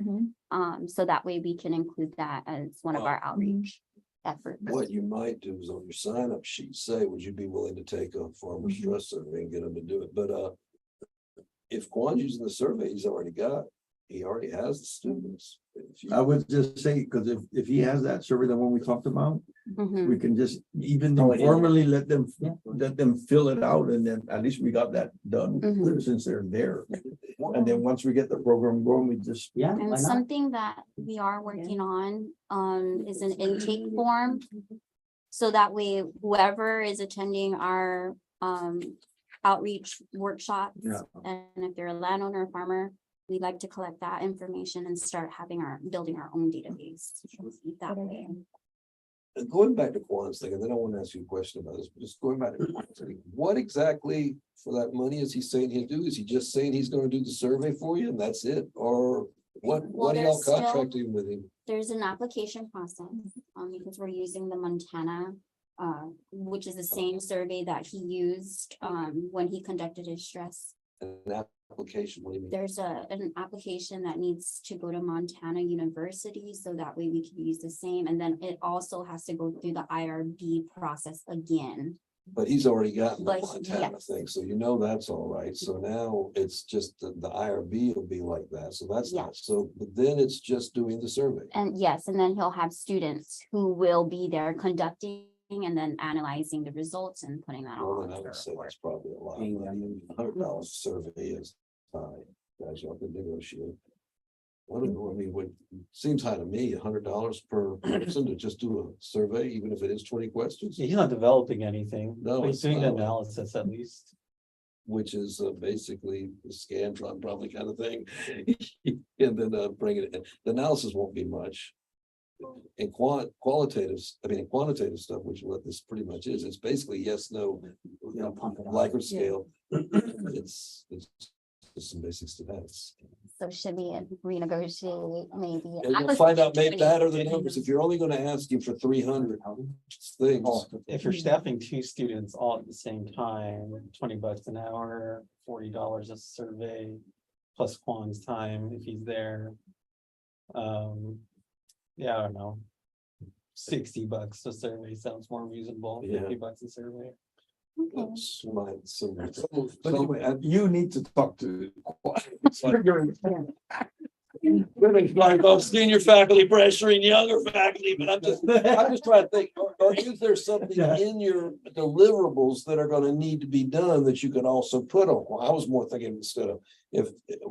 So that way we can include that as one of our outreach efforts. What you might do is on your sign up sheet, say, would you be willing to take a farmer stress survey and get them to do it? But if Quan's using the survey he already has the students. If you- I would just say, because if he has that survey, the one we talked about, Mhm. we can just even Oh, it is. informally let them fill it out, and then at least we got that done Mhm. since they're there. And then once we get the program going, we just, Yeah, And why not? something that we are working on, is an intake form. So that way whoever is attending our, outreach workshops. Yeah. And if they're a landowner or farmer, we'd like to collect that information and start building our own database. That way. Going back to Quan's thing, and then I want to ask you a question about this, but just going back to Quan's thing, what exactly for that money is he saying he'll do? Is he just saying he's gonna do the survey for you and that's it? Or what Well, are y'all there's still- contracting with him? There's an application process, because we're using the Montana, which is the same survey that he used, when he conducted his stress. An application, what do you mean? There's an application that needs to go to Montana University, so that way we can use the same, and then it also has to go through the IRB process again. But he's already gotten the But, Montana yes. thing, so you know that's all right. So now it's just the IRB will be like that, so that's not, Yes. so, but then it's just doing the survey. And yes, and then he'll have students who will be there conducting and then analyzing the results and putting that Well, all then I on would the say report. that's probably a lot. Yeah. $100 survey is high, guys, y'all can negotiate. I don't know, I mean, what seems high to me, $100 per person to just do a survey, even if it is 20 questions, Yeah, he's not developing anything, No, but he's it's doing the not. analysis at least. which is basically the Scantron probably kind of thing. And then bring it in. The analysis won't be much. In quantitative stuff, which is what this pretty much is, it's basically yes, no, You know, pump it out. Likert scale. It's just some basic statistics. So should we renegotiate maybe? And you'll find out maybe that are the numbers. If you're only gonna ask him for 300 things. If you're staffing 2 students all at the same time, $20 an hour, $40 a survey, plus Quan's time if he's there. Yeah, I don't know. $60 a survey sounds more reasonable, Yeah. $50 a survey. That's my, so. but anyway, you need to talk to. Like of senior faculty pressuring younger faculty, but I'm just trying to think, or is there something in your deliverables that are gonna need to be done that you can also put on? Well, I was more thinking instead of,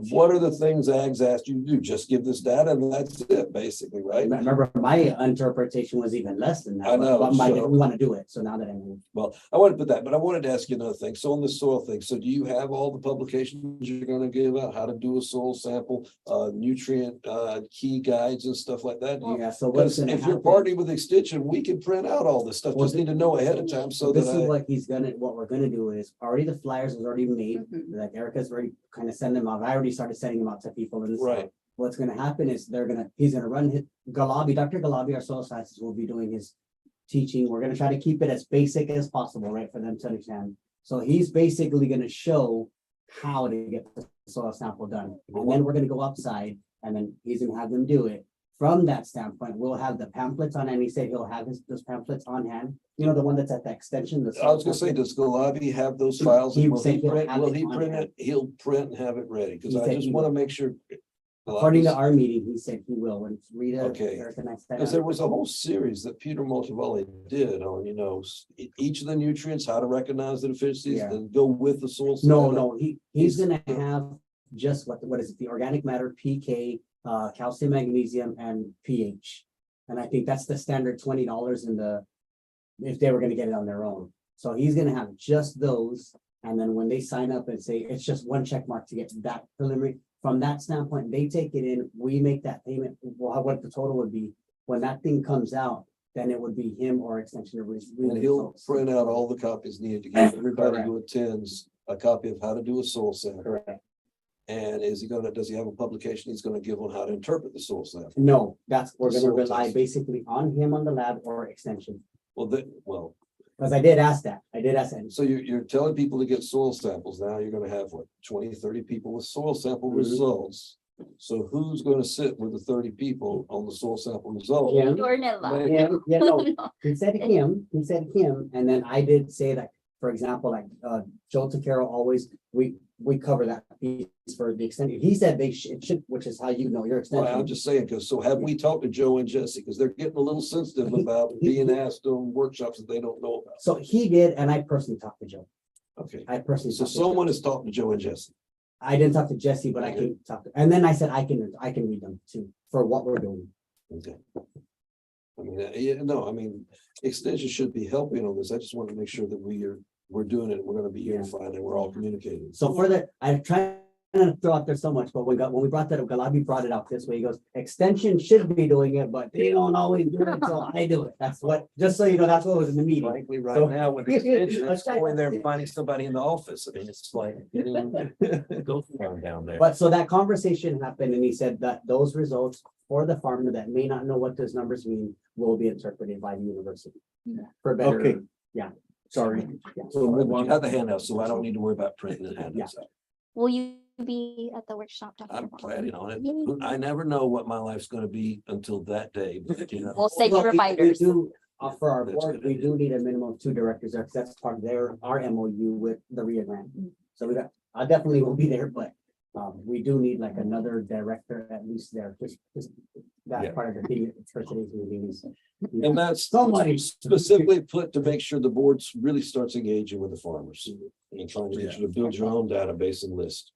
what are the things Ags asked you to do? Just give this data and that's it, basically, right? Remember, my interpretation was even less than that. I know, But so- we want to do it, so now that I know. Well, I want to put that, but I wanted to ask you another thing. So on the soil thing, so do you have all the publications you're gonna give out, how to do a soil sample, nutrient, key guides and stuff like that? Do you- Yeah, so what's Because gonna if you're happen? partnering with Extension, we can print out all this stuff, Well, just need to know ahead of time so This that is I. what we're gonna do is, already the flyers was already made, Mhm. like Erica's already kind of send them out. I already started sending them out to people and stuff. Right. What's gonna happen is he's gonna run Dr. Galabi, our soil scientist, will be doing his teaching. We're gonna try to keep it as basic as possible, right, for them to understand. So he's basically gonna show how to get the soil sample done. And then we're gonna go outside and then he's gonna have them do it. From that standpoint, we'll have the pamphlets on, and he said he'll have those pamphlets on hand. You know, the one that's at the extension. I was gonna say, does Galabi have those files? He and will said he he'll print, have will it he on print hand. it? He'll print and have it ready, because He I said just he want to will. make sure. According to our meeting, he said he will, when Rita. Okay. Erica and I sat Because down. there was a whole series that Peter Montevalli did on, each of the nutrients, how to recognize the deficiencies, Yeah. then go with the soil. No, he's gonna have just what is it, the organic matter, PK, calcium, magnesium, and pH. And I think that's the standard $20 if they were gonna get it on their own. So he's gonna have just those, and then when they sign up and say, it's just one check mark to get that preliminary, from that standpoint, they take it in, we make that payment, what the total would be. When that thing comes out, then it would be him or extension. And he'll print out all the copies needed to give everybody who attends a copy of how to do a soil sample. Correct. And does he have a publication he's gonna give on how to interpret the soil sample? No, we're The gonna soil rely test. basically on him on the lab or extension. Well, Because I did ask that. So you're telling people to get soil samples. Now you're gonna have what, 20, 30 people with soil sample results. So who's gonna sit with the 30 people on the soil sample result? Yeah. Dornella. Yeah, no, he said him, and then I did say that, for example, like, Joe Takero always, we cover that piece for the extension. He said it should, which is how you know your Well, extension. I'm just saying, because so have we talked to Joe and Jesse, because they're getting a little sensitive about being asked on workshops that they don't know about. So he did, and I personally talked to Joe. Okay, I personally. so talked to Joe. someone is talking to Joe and Jesse. I didn't talk to Jesse, but I can talk to, and then I said, I can read them too, for what we're doing. Okay. I mean, yeah, no, I mean, extension should be helping on this. I just want to make sure that we're doing it. We're gonna be unified and we're all communicating. So for the, I try to throw out there so much, but when we brought that up, Galabi brought it out this way. He goes, extension should be doing it, but they don't always do it, so I do it. That's what, just so you know, that's what was in the meeting. Frankly, right So- now with extension, it's going there and finding somebody in the office. I mean, it's like getting ghost town down there. But so that conversation happened, and he said that those results for the farmer that may not know what those numbers mean will be interpreted by the university. For better. Okay. Yeah. Sorry. Yeah. So move You on. got the handout, so I don't need to worry about printing the handouts out. Will you be at the workshop? Dr. I'm Vaughn? planning on it. Yay. I never know what my life's gonna be until that day, but you know. We'll send you Well, we reminders. do, for our That's board, good we idea. do need a minimum of 2 directors there, because that's part of our MOU with the RIA grant. So I definitely will be there, but we do need like another director at least there, just Yeah. that part of the thing for today's meeting is. And that's Somebody- specifically put to make sure the board really starts engaging with the farmers and trying to get you to build your own database and list.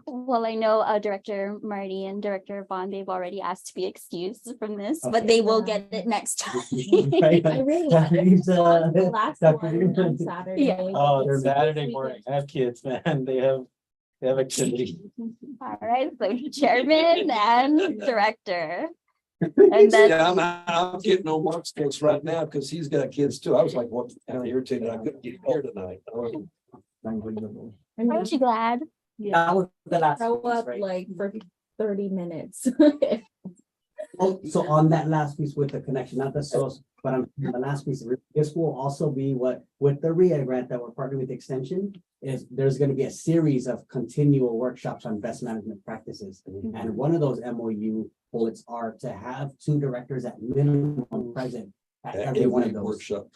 Well, I know Director Marty and Director Vaughn, they've already asked to be excused from this, but Okay. they will get it next time. Right? I really. He's, The last Dr. one on Newman. Saturday. Yeah. Oh, Sure. Saturday This morning, weekend. I have kids, man, they have activity. All right, so chairman and director. And then, Yeah, I'm getting on Mark's case right now because he's got kids too. I was like, what, kind of irritated. I couldn't get here tonight. aren't you glad? That was the last Show piece, up right? like for 30 minutes. Oh, so on that last piece with the connection, not the source, but on the last piece, this will also be what, with the RIA grant that we're partnering with Extension, is there's gonna be a series of continual workshops on best management practices. And one of those MOU bullets are to have 2 directors at minimum present at every one of those. Workshop.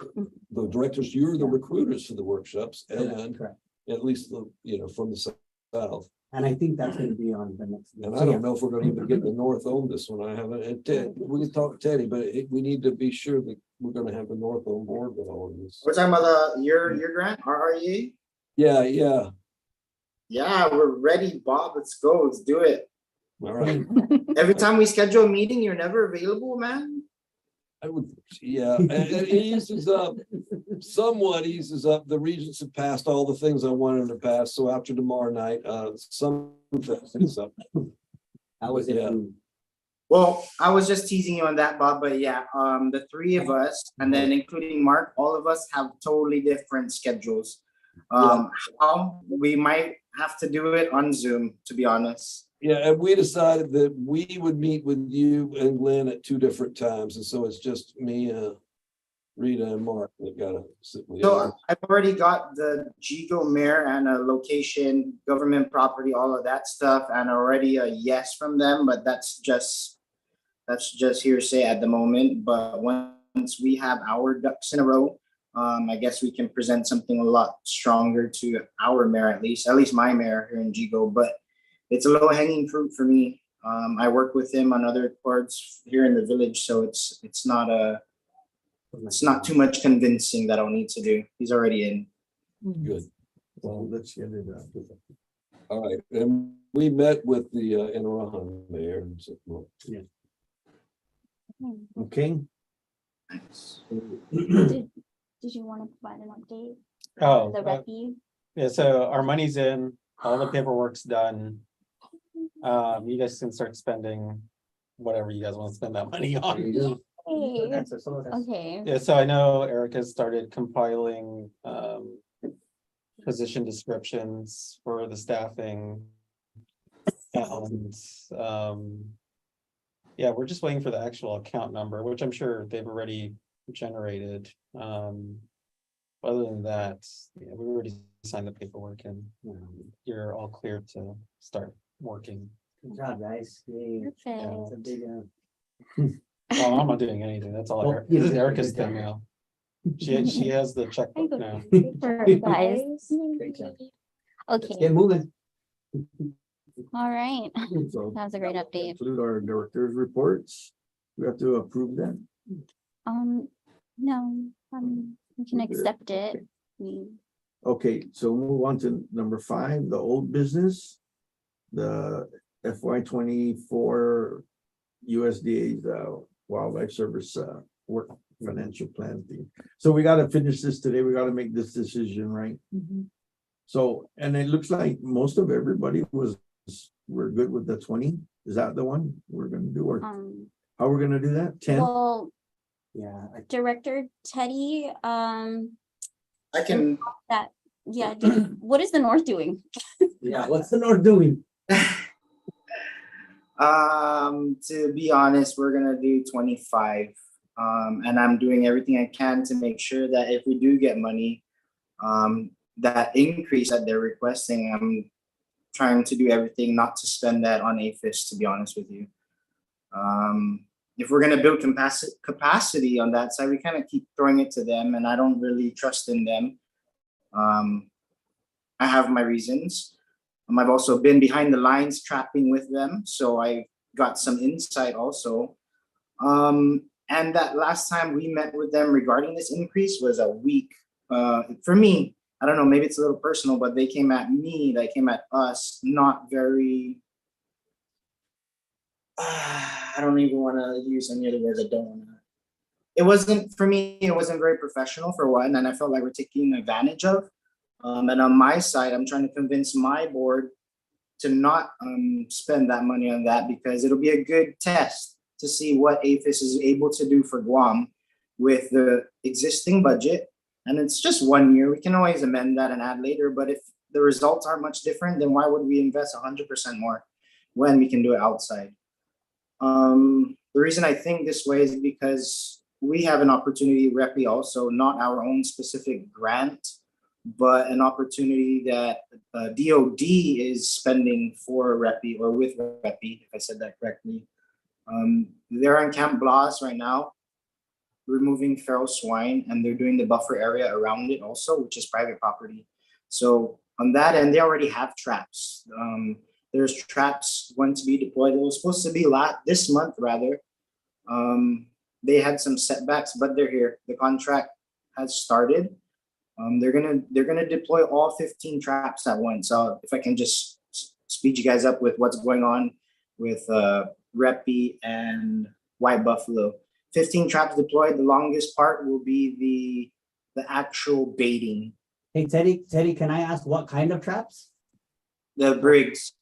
The directors, you're the recruiters for the workshops and Correct. at least the, from the south. And I think that's gonna be on the next. And so I yeah. don't know if we're gonna even get the north on this one. I haven't, and Ted, we can talk to Teddy, but we need to be sure that we're gonna have the north on board with all of this. We're talking about your grant, RREA? Yeah, Yeah, we're ready, Bob. Let's go. Let's do it. all right. Every time we schedule a meeting, you're never available, man. I would, yeah, and it eases up, somewhat eases up. The regents have passed all the things I wanted to pass, so after tomorrow night, some things up. That was it. Yeah. Well, I was just teasing you on that, Bob, but yeah, the 3 of us, and then including Mark, all of us have totally different schedules. How we might have to do it on Zoom, to be honest. Yeah, and we decided that we would meet with you and Glenn at 2 different times, and so it's just me, Rita and Mark that gotta sit with you. So I've already got the Gigo mayor and a location, government property, all of that stuff, and already a yes from them, but that's just hearsay at the moment. But once we have our ducks in a row, I guess we can present something a lot stronger to our mayor, at least my mayor here in Gigo. But it's a low hanging fruit for me. I work with him on other boards here in the village, so it's not too much convincing that I'll need to do. He's already in. Good. Well, let's get it out. All right, and we met with the Inarahan mayor and said, well, Okay. Did you want to provide an update? Oh, The refi? yeah, so our money's in, all the paperwork's done. You guys can start spending whatever you guys want to spend that money There on. you go. Hey, That's a sort of- okay. Yeah, so I know Eric has started compiling position descriptions for the staffing. And yeah, we're just waiting for the actual account number, which I'm sure they've already generated. Other than that, yeah, we already signed the paperwork and you're all clear to start working. Good job, guys. Yay. It's a Perfect. big, Well, I'm not doing anything. That's all. Well, This is you- Erica's good job. thing now. She has the checkbook now. For guys. Great job. Okay, Let's get moving. all right. So That was a great update. include our director's reports. We have to approve them. No, we can accept it. Okay, so move on to number 5, the old business. The FY 24 USDA's wildlife service work financial plan thing. So we gotta finish this today. We gotta make this decision, right? So, and it looks like most of everybody we're good with the 20. Is that the one we're gonna do, or how we're gonna do that? 10? Well, Yeah, Director Teddy, I can, yeah, what is the North doing? yeah. What's the North doing? to be honest, we're gonna do 25. And I'm doing everything I can to make sure that if we do get money, that increase that they're requesting, I'm trying to do everything not to spend that on APHIS, to be honest with you. If we're gonna build capacity on that side, we kind of keep throwing it to them, and I don't really trust in them. I have my reasons. I've also been behind the lines trapping with them, so I got some insight also. And that last time we met with them regarding this increase was a week. For me, I don't know, maybe it's a little personal, but they came at me, they came at us, not very, I don't even want to use any other words. I don't want to. It wasn't, for me, it wasn't very professional for one, and I felt like we're taking advantage of. And on my side, I'm trying to convince my board to not spend that money on that, because it'll be a good test to see what APHIS is able to do for Guam with the existing budget. And it's just 1 year. We can always amend that and add later, but if the results aren't much different, then why would we invest 100% more when we can do it outside? The reason I think this way is because we have an opportunity, REPI also, not our own specific grant, but an opportunity that DoD is spending for REPI or with REPI, if I said that correctly. They're on Camp Blas right now, removing feral swine, and they're doing the buffer area around it also, which is private property. So on that end, they already have traps. There's traps going to be deployed. It was supposed to be this month rather. They had some setbacks, but they're here. The contract has started. They're gonna deploy all 15 traps at once. So if I can just speed you guys up with what's going on with REPI and White Buffalo. 15 traps deployed. The longest part will be the actual baiting. Hey, Teddy, can I ask what kind of traps? The brigs.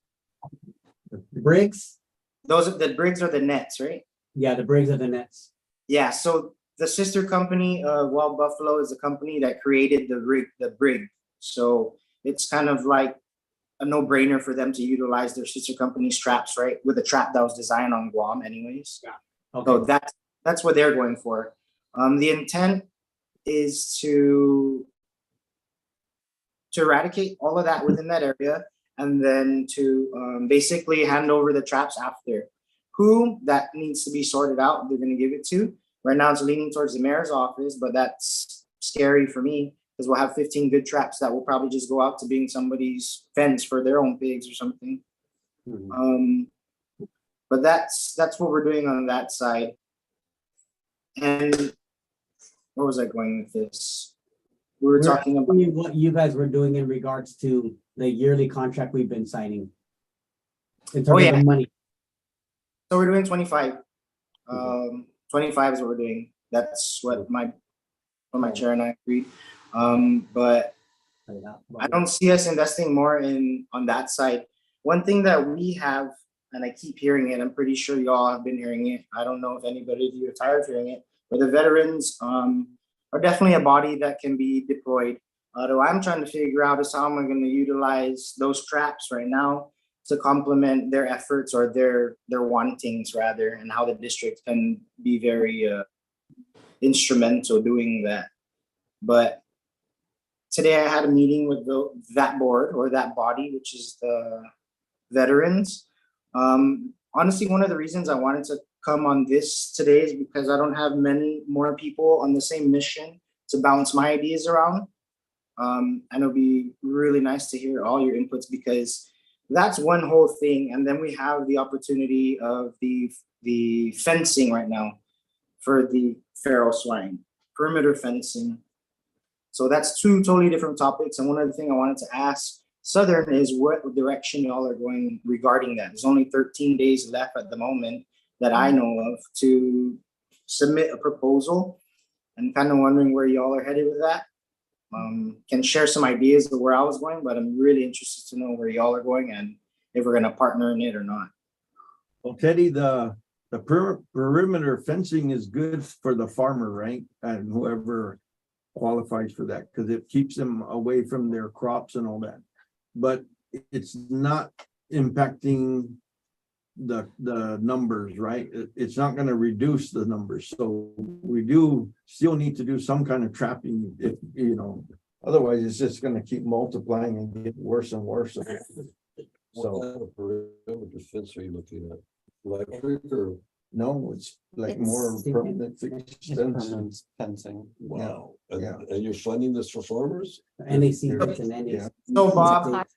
Bricks? The brigs are the nets, right? Yeah, the brigs of the nets. Yeah. So the sister company, Wild Buffalo, is the company that created the brig. So it's kind of like a no-brainer for them to utilize their sister company's traps, right? With a trap that was designed on Guam, anyways. Yeah. Okay. So that's what they're going for. The intent is to eradicate all of that within that area, and then to basically hand over the traps after. Who that needs to be sorted out, they're going to give it to. Right now, it's leaning towards the mayor's office, but that's scary for me because we'll have 15 good traps that will probably just go out to being somebody's fence for their own pigs or something. Mhm. But that's what we're doing on that side. And where was I going with this? We're talking about what you guys were doing in regards to the yearly contract we've been signing. In terms of the money. So we're doing 25. 25 is what we're doing. That's what my chair and I agreed. But I don't see us investing more on that side. One thing that we have, and I keep hearing it, I'm pretty sure y'all have been hearing it. I don't know if anybody of you are tired of hearing it, but the veterans are definitely a body that can be deployed. What I'm trying to figure out is how am I going to utilize those traps right now to complement their efforts or their wantings rather, and how the district can be very instrumental doing that. But today I had a meeting with that board or that body, which is the veterans. Honestly, one of the reasons I wanted to come on this today is because I don't have many more people on the same mission to bounce my ideas around. And it'll be really nice to hear all your inputs because that's one whole thing. And then we have the opportunity of the fencing right now for the feral swine, perimeter fencing. So that's two totally different topics. And one other thing I wanted to ask Southern is what direction y'all are going regarding that. There's only 13 days left at the moment that I know of to submit a proposal, and kind of wondering where y'all are headed with that. Can share some ideas of where I was going, but I'm really interested to know where y'all are going and if we're going to partner in it or not. Well, Teddy, the perimeter fencing is good for the farmer, right? And whoever qualifies for that, because it keeps them away from their crops and all that. But it's not impacting the numbers, right? It's not going to reduce the numbers. So we do still need to do some kind of trapping, if you know, otherwise it's just going to keep multiplying and get worse and worse. What kind of perimeter fence are you looking at? Electric or? No, it's like It's more permanent fixed fence. Permanent fencing. Wow. Yeah. And you're funding this for farmers? NAC, it's an NAC. Yeah. So Bob, NAC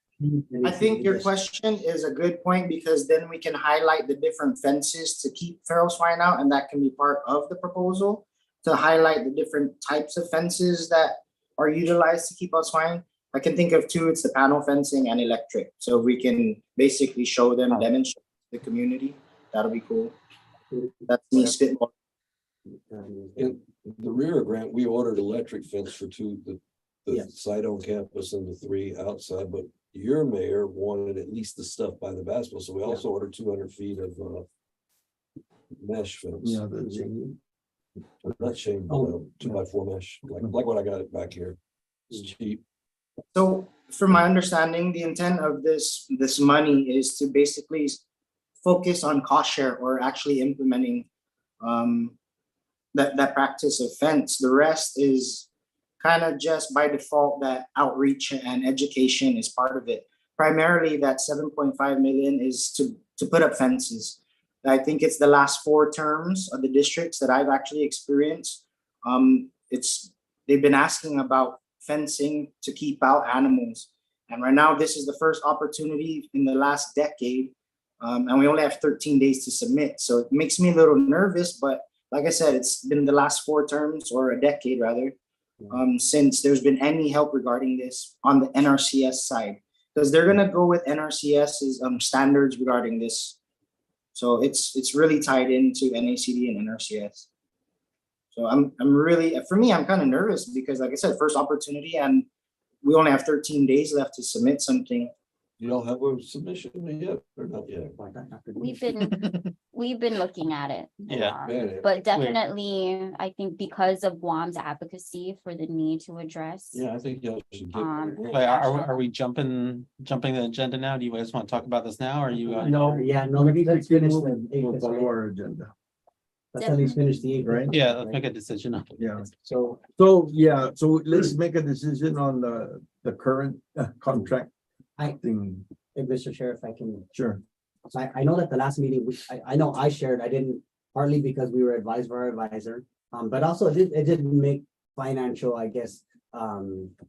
I think your list. question is a good point because then we can highlight the different fences to keep feral swine out, and that can be part of the proposal to highlight the different types of fences that are utilized to keep out swine. I can think of two, it's the panel fencing and electric. So we can basically show them, demonstrate to the community. That'll be cool. That's me spitball. In the rear grant, we ordered electric fence for two, the Yes. site on campus and the three outside, but your mayor wanted at least the stuff by the basketball, so we also ordered 200 feet of mesh fence. Yeah, Not chain, but 2x4 mesh, like what I got it back here. It's cheap. So from my understanding, the intent of this money is to basically focus on cost share or actually implementing that practice of fence. The rest is kind of just by default that outreach and education is part of it. Primarily that 7.5 million is to put up fences. I think it's the last 4 terms of the districts that I've actually experienced. They've been asking about fencing to keep out animals. And right now, this is the first opportunity in the last decade. And we only have 13 days to submit. So it makes me a little nervous, but like I said, it's been the last 4 terms or a decade rather, since there's been any help regarding this on the NRCS side, because they're gonna go with NRCS's standards regarding this. So it's really tied into NACD and NRCS. So I'm really, for me, I'm kind of nervous because like I said, first opportunity and we only have 13 days left to submit something. You don't have a submission yet or not yet? We've been looking at it. Yeah. Man, But definitely, I think because of Guam's advocacy for the need to address. yeah, I think y'all should get. Wait, Are we jumping the agenda now? Do you guys want to talk about this now or you? No, yeah, no, We need to let's finish move the move APHIS, on right? our agenda. Let's at least finish the APHIS, Right. Yeah, let's make a decision. on it. Yeah. So, So let's make a decision on the current contract. I- Thing, Mr. Chair, if I can, sure. so I know that the last meeting, I know I shared, I didn't, partly because we were advised by our advisor. But also it didn't make financial, I guess,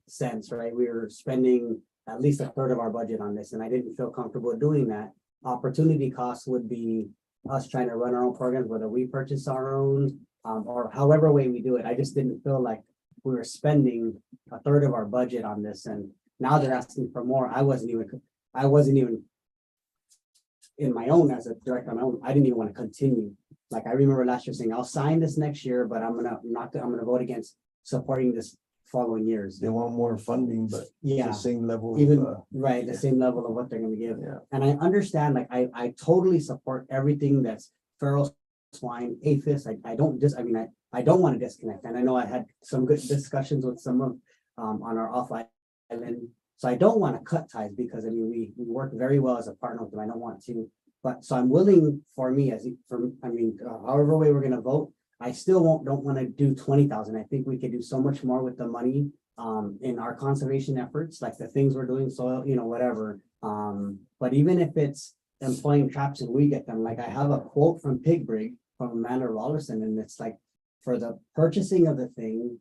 sense, right? We were spending at least a third of our budget on this, and I didn't feel comfortable doing that. Opportunity costs would be us trying to run our own programs, whether we purchase our own, or however way we do it. I just didn't feel like we were spending a third of our budget on this, and now they're asking for more. I wasn't even in my own as a director on my own. I didn't even want to continue. Like I remember last year saying, I'll sign this next year, but I'm gonna vote against supporting this following years. They want more funding, but Yeah, the same level of, even, right, the same level of what they're gonna give. yeah. And I understand, like, I totally support everything that's feral swine, APHIS. I don't want to disconnect. And I know I had some good discussions with some of, on our off island. So I don't want to cut ties because I mean, we work very well as a partner with them. I don't want to, but so I'm willing however way we're gonna vote, I still don't want to do 20,000. I think we could do so much more with the money in our conservation efforts, like the things we're doing, soil, whatever. But even if it's employing traps and we get them, like I have a quote from Pigbrig from Amanda Rollerson, and it's like for the purchasing of the thing,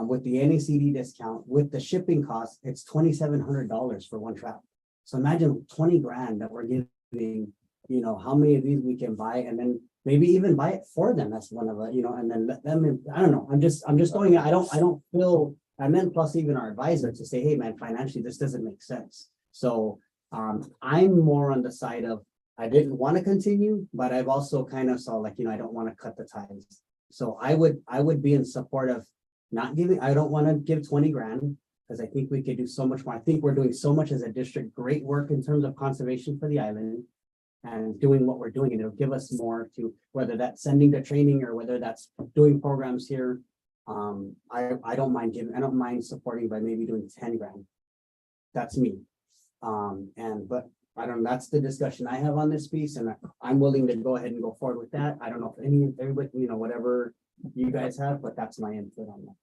with the NACD discount, with the shipping cost, it's $2,700 for one trap. So imagine 20 grand that we're giving, how many of these we can buy, and then maybe even buy it for them. That's one of the, and then let them in. I don't know. I'm just going, I don't feel, and then plus even our advisor to say, hey man, financially, this doesn't make sense. So I'm more on the side of, I didn't want to continue, but I've also kind of saw like, I don't want to cut the ties. So I would be in support of not giving, I don't want to give 20 grand because I think we could do so much more. I think we're doing so much as a district, great work in terms of conservation for the island and doing what we're doing. And it'll give us more to, whether that's sending to training or whether that's doing programs here. I don't mind giving, I don't mind supporting by maybe doing 10 grand. That's me. But I don't, that's the discussion I have on this piece, and I'm willing to go ahead and go forward with that. I don't know if everybody, whatever you guys have, but that's my input on that.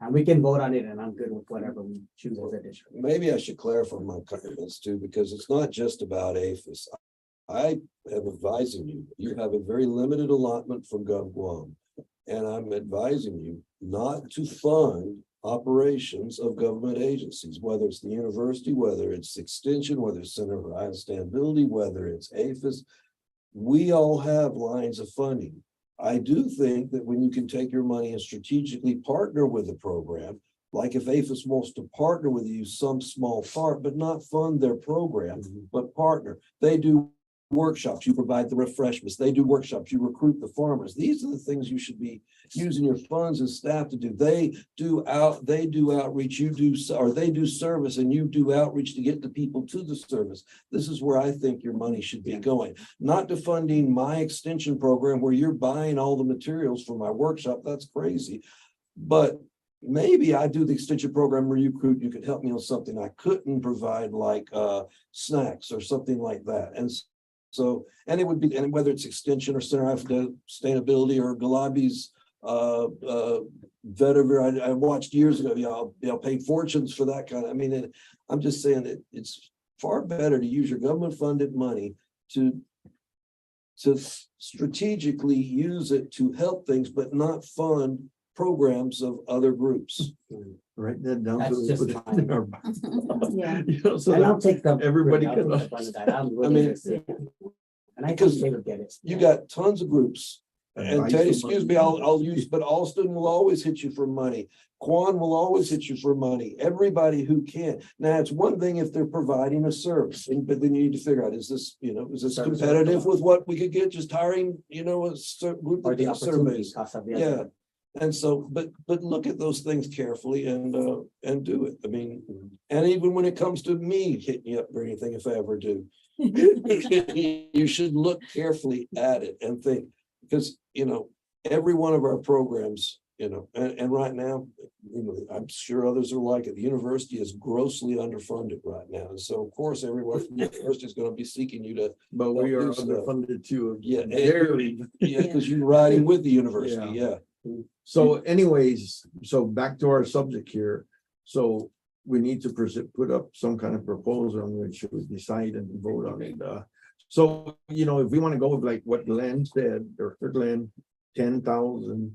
And we can vote on it, and I'm good with whatever we choose as a district. Maybe I should clarify my comments too, because it's not just about APHIS. I am advising you, you have a very limited allotment from GovGuam. And I'm advising you not to fund operations of government agencies, whether it's the university, whether it's extension, whether it's Center for Island Stability, whether it's APHIS. We all have lines of funding. I do think that when you can take your money and strategically partner with a program, like if APHIS wants to partner with you some small part, but not fund their program, but partner. They do workshops, you provide the refreshments, they do workshops, you recruit the farmers. These are the things you should be using your funds and staff to do. They do outreach, you do, or they do service and you do outreach to get the people to the service. This is where I think your money should be going, not to funding my extension program where you're buying all the materials for my workshop. That's crazy. But maybe I do the extension program where you could help me on something I couldn't provide, like snacks or something like that. And so, and it would be, and whether it's extension or Center for Sustainability or Galabi's vetiver, I watched years ago, y'all paid fortunes for that kind of, I mean, I'm just saying that it's far better to use your government funded money to strategically use it to help things, but not fund programs of other groups. Write that down. That's so we just put it in our- Yeah. So And that I'll take the. everybody I'll can- take the brunt of that. I'm willing I mean, to see it. And I because think they would get it. You got tons of groups. And Advice Teddy, from- excuse me, I'll use, but Alston will always hit you for money. Quan will always hit you for money. Everybody who can. Now, it's one thing if they're providing a service, but then you need to figure out, is this Service competitive or- with what we could get just hiring, a group Or that the does opportunity surveys. cost of the Yeah. other. And so, but look at those things carefully and do it. I mean, and even when it comes to me hitting you up for anything, if I ever do, you should look carefully at it and think, because, every one of our programs, and right now, I'm sure others are like it. The university is grossly underfunded right now. And so of course, everyone from the university is going to be seeking you to, But we Don't are do stuff. underfunded too. yeah, Very. because you're riding with the university. Yeah. So anyways, so back to our subject here. So we need to put up some kind of proposal on which we decide and vote on it. So, if we want to go with like what Glenn said, Dr. Glenn, 10,000,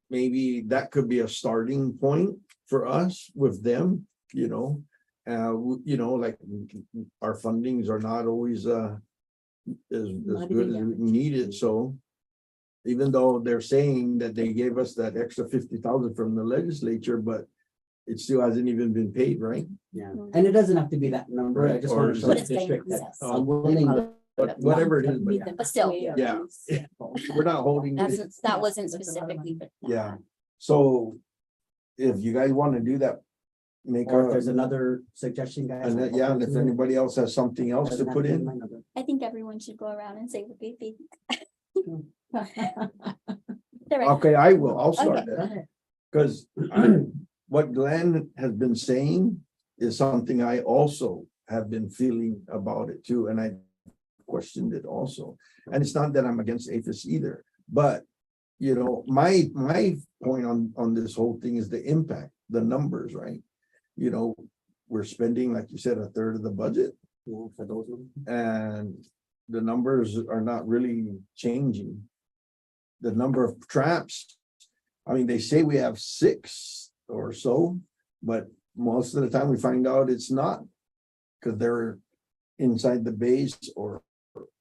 maybe that could be a starting point for us with them, like our fundings are not always as good as we need it. So even though they're saying that they gave us that extra 50,000 from the legislature, but it still hasn't even been paid, right? Yeah, and it doesn't have to be that number. I just Or want to is show it- the But it's been district that recessed. I'm willing to. But whatever it is, but But still, yeah, we're not holding. that wasn't specifically. for that. Yeah, so if you guys want to do that, make Or if a, there's another suggestion, guys. and then, yeah, and if anybody else has something else to Doesn't have put be in. my number. I think everyone should go around and say what they think. Okay, I'll start Okay. that. Because what Glenn has been saying is something I also have been feeling about it too, and I questioned it also. And it's not that I'm against APHIS either, but my point on this whole thing is the impact. the numbers, right? You know, we're spending, like you said, a third of the budget, For those ones. and the numbers are not really changing. The number of traps, I mean, they say we have 6 or so, but most of the time we find out it's not. Cause they're inside the base or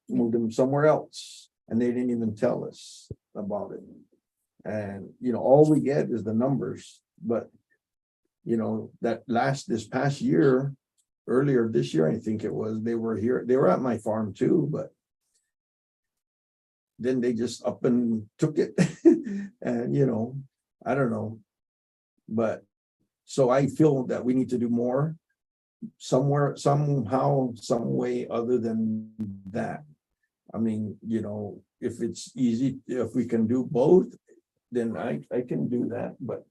moved them somewhere else, and they didn't even tell us about it. And, you know, all we get is the numbers, but you know, this past year, earlier this year, I think it was, they were here, they were at my farm too, but then they just up and took it. And, you know, I don't know. But so I feel that we need to do more somewhere, somehow, some way other than that. I mean, you know, if it's easy, if we can do both, then I can do that, but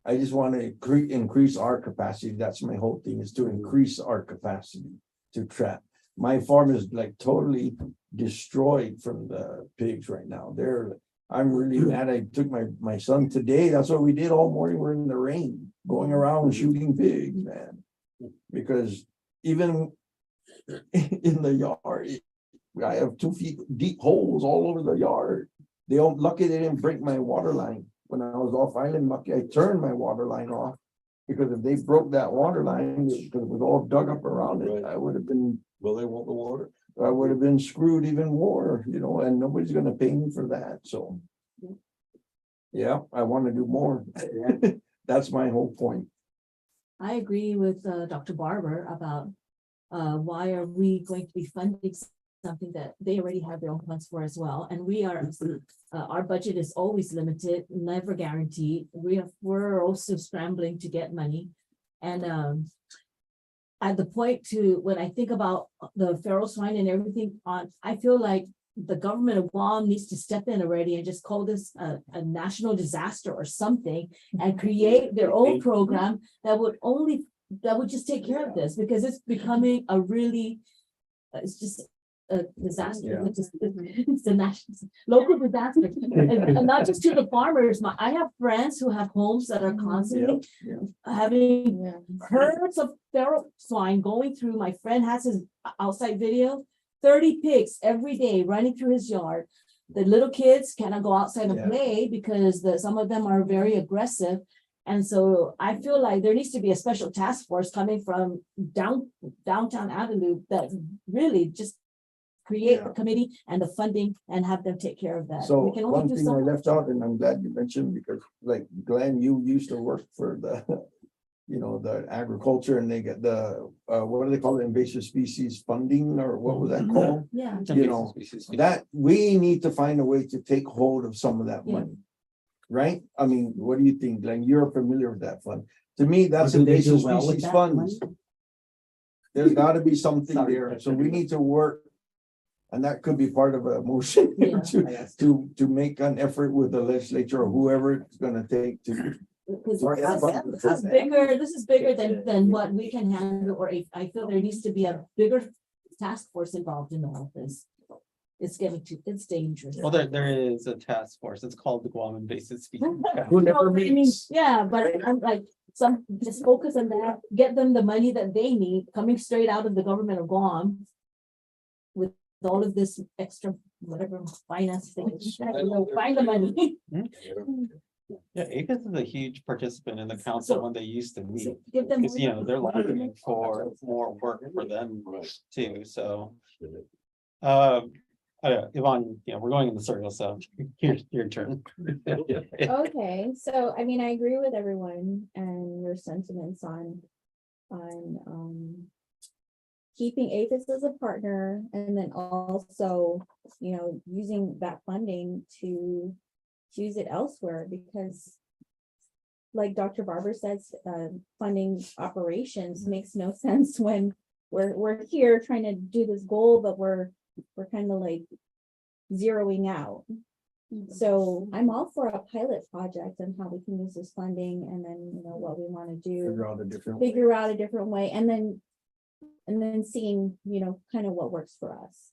I just want to increase our capacity. That's my whole thing, is to increase our capacity to trap. My farm is like totally destroyed from the pigs right now. I'm really mad. I took my son today. That's what we did all morning. We're in the rain, going around shooting pigs, man. Because even in the yard, I have 2 feet deep holes all over the yard. Lucky they didn't break my water line. When I was off island, lucky I turned my water line off, because if they broke that water line, because it was all dug up around it, I would have been. Well, they want the water. I would have been screwed even more, you know, and nobody's gonna pay me for that, so. Yeah, I want to do more. That's my whole point. I agree with Dr. Barber about why are we going to be funding something that they already have their own funds for as well. And we are, our budget is always limited, never guaranteed. We're also scrambling to get money. And at the point to, when I think about the feral swine and everything on, I feel like the government of Guam needs to step in already and just call this a national disaster or something, and create their own program that would just take care of this, because it's becoming a really, it's just a disaster. Yeah. It's a national, local disaster, and not just to the farmers. I have friends who have homes that are constantly having herds of feral swine going through. My friend has his outside video, 30 pigs every day running through his yard. The little kids cannot go outside and play because some of them are very aggressive. And so I feel like there needs to be a special task force coming from downtown Avenue that really just create the committee and the funding and have them take care of that. So We can only one do thing so I much. left out, and I'm glad you mentioned, because like Glenn, you used to work for the, you know, the agriculture, and they get the, what do they call it, invasive species funding, or what was that called? Yeah. You know, that we need to find a way to take hold of some of that money. Right? I mean, what do you think, Glenn? You're familiar with that fund. To me, that's Do they do invasive well with species that funds. money? There's gotta be something Sorry. there, so we need to work. And that could be part of a motion Yeah. to make an effort with the legislature or whoever it's gonna take to. Because Or this is bigger than what we can handle, or I feel there needs to be a bigger task force involved in all of this. It's it's dangerous. Well, there is a task force. It's called the Guam Invasive Species. Who never No, I mean, meets. yeah, but I'm like, just focus on that, get them the money that they need, coming straight out of the government of Guam. With all of this extra, whatever finance thing, find the money. Yeah, ACUS is a huge participant in the council when they used to meet. Give them. Because, you know, they're lobbying for more work for them too, so. Yvonne, you know, we're going in the circle, so here's your turn. Okay, so I mean, I agree with everyone and your sentiments on keeping APHIS as a partner, and then also, you know, using that funding to use it elsewhere, because like Dr. Barber says, funding operations makes no sense when we're here trying to do this goal, but we're kind of like zeroing out. So I'm all for a pilot project and how we can use this funding, and then, you know, what we want to do, Figure out a different way. and then seeing, you know, kind of what works for us.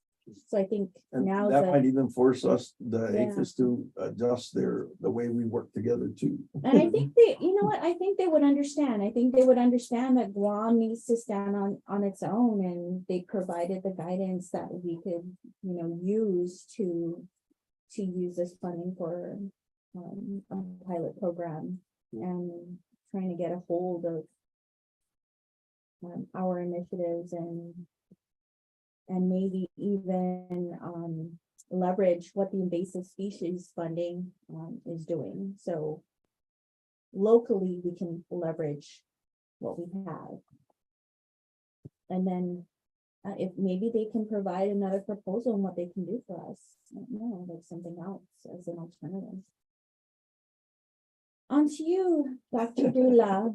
So I think And now that the, might even force us, the Yeah. APHIS to adjust the way we work together too. and I think they, you know what, I think they would understand. I think they would understand that Guam needs to stand on its own, and they provided the guidance that we could, use to use this funding for a pilot program and trying to get a hold of our initiatives and maybe even leverage what the invasive species funding is doing. So locally, we can leverage what we have. And then if maybe they can provide another proposal on what they can do for us. I don't know, like something else as an alternative. On to you, Dr. Dula.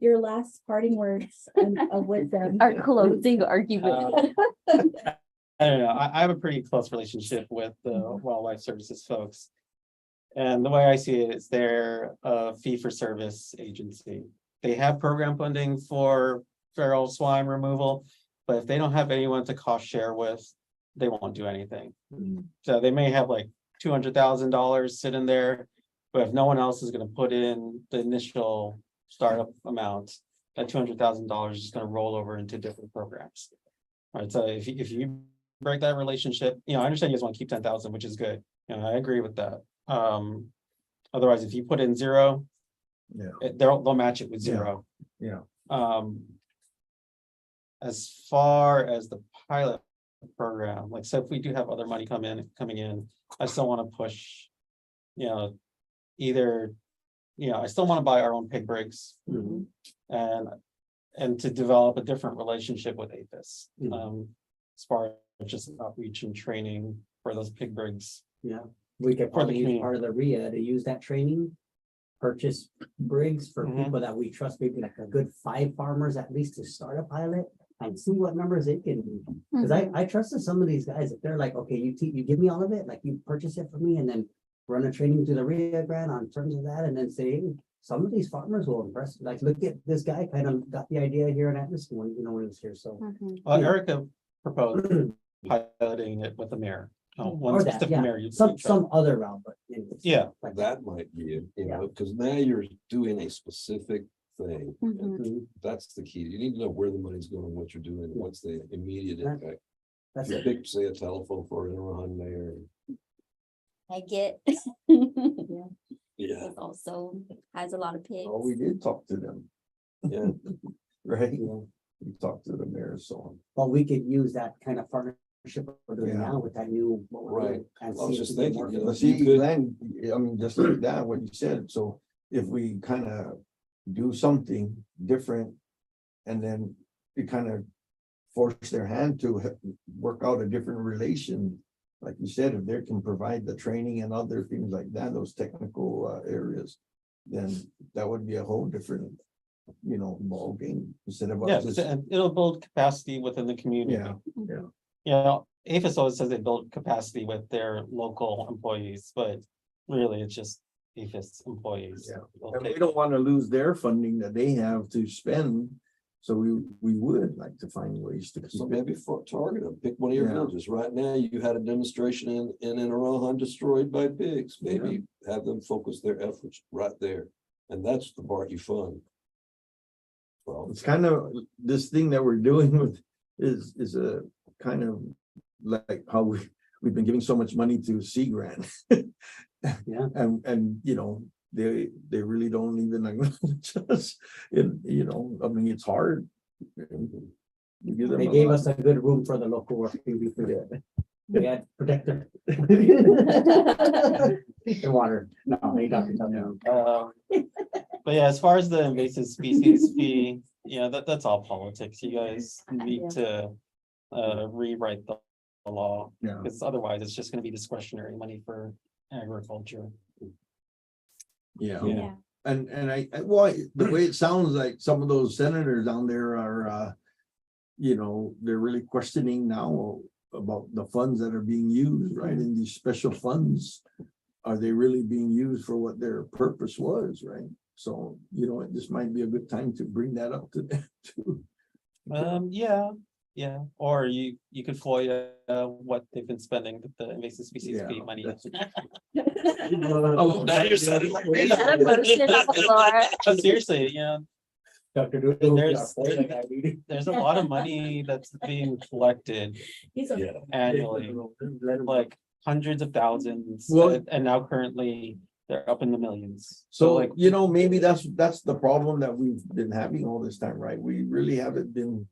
Your last parting words of wisdom. Our closing argument. I don't know, I have a pretty close relationship with the wildlife services folks. And the way I see it is they're a fee for service agency. They have program funding for feral swine removal, but if they don't have anyone to cost share with, they won't do anything. So they may have like $200,000 sitting there, but if no one else is gonna put in the initial startup amount, that $200,000 is just gonna roll over into different programs. Right, so if you break that relationship, I understand you guys want to keep 10,000, which is good. I agree with that. Otherwise, if you put in zero, Yeah, they'll match it with zero. yeah. As far as the pilot program, like, so if we do have other money coming in, I still want to push, either, I still want to buy our own pig rigs and to develop a different relationship with APHIS. As far as just outreach and training for those pig rigs. Yeah, we could For the probably use community. part of the RIA to use that training. Purchase brigs for Mhm. people that we trust, maybe like a good 5 farmers at least to start a pilot and see what numbers they can do. Cause I trusted some of these guys, if they're like, okay, you give me all of it, like you purchase it for me and then run a training through the RIA grant on terms of that and then say, hey, some of these farmers will impress, like, look at this guy kind of got the idea here in Atlas when he was here, so. Well, Yeah. Erica proposed piloting it with the mayor. One Or that, specific yeah, mayor. some other route, but. anyways, Yeah. like That might be it, Yeah. because now you're doing a specific thing. Mhm. Mhm. That's the key. You need to know where the money's going, what you're doing, and what's the immediate That- impact. That's If it. you pick, say, a telephone for an Iran mayor, I get. yeah, Also has a lot of pigs. Oh, we did talk to them, yeah. right? Yeah. We talked to the mayor, so. But we could use that kind of partnership we're doing Yeah. now with that new. what we're doing, Right. and I was see if just we can thinking, work you with know, But them. see, could- Glenn, I mean, just like that, what you said, so if we kind of do something different. And then we kind of force their hand to work out a different relation. Like you said, if they can provide the training and other things like that, those technical areas. Then that would be a whole different, ball game instead of. Yeah, us just- and it'll build capacity within the community. Yeah. APHIS always says they build capacity with their local employees, but really it's just APHIS employees. Yeah. They'll And we take- don't want to lose their funding that they have to spend. So we would like to find ways to So keep it. maybe for target them, pick one of your Yeah. villages. Right now, you had a demonstration in Arahan destroyed by pigs. Maybe have them focus their efforts right there. And that's the part you fund. Well, It's kind of, this thing that we're doing with is a kind of like how we've been giving so much money to Sea Grant. Yeah. And they really don't even acknowledge us. I mean, it's hard. You give them They a gave lot. us a good room for the local work. We had protector. The water, no, they got it. But yeah, as far as the invasive species fee, that's all politics. You guys need to rewrite the law, Yeah. because otherwise it's just gonna be discretionary money for agriculture. Yeah. Yeah. And well, the way it sounds like some of those senators down there are, they're really questioning now about the funds that are being used, right? In these special funds. Are they really being used for what their purpose was, right? So, this might be a good time to bring that up to them too. Yeah, Yeah, or you could FOIA what they've been spending the invasive species Yeah, fee money. Oh, now you're setting. But seriously, yeah, Dr. Doolittle will be our There's- FOIA guy meeting. there's a lot of money that's being collected He's a. Yeah. annually, like hundreds of thousands, Well- and now currently they're up in the millions. So, like, you know, maybe that's the problem that we've been having all this time, right? We really haven't been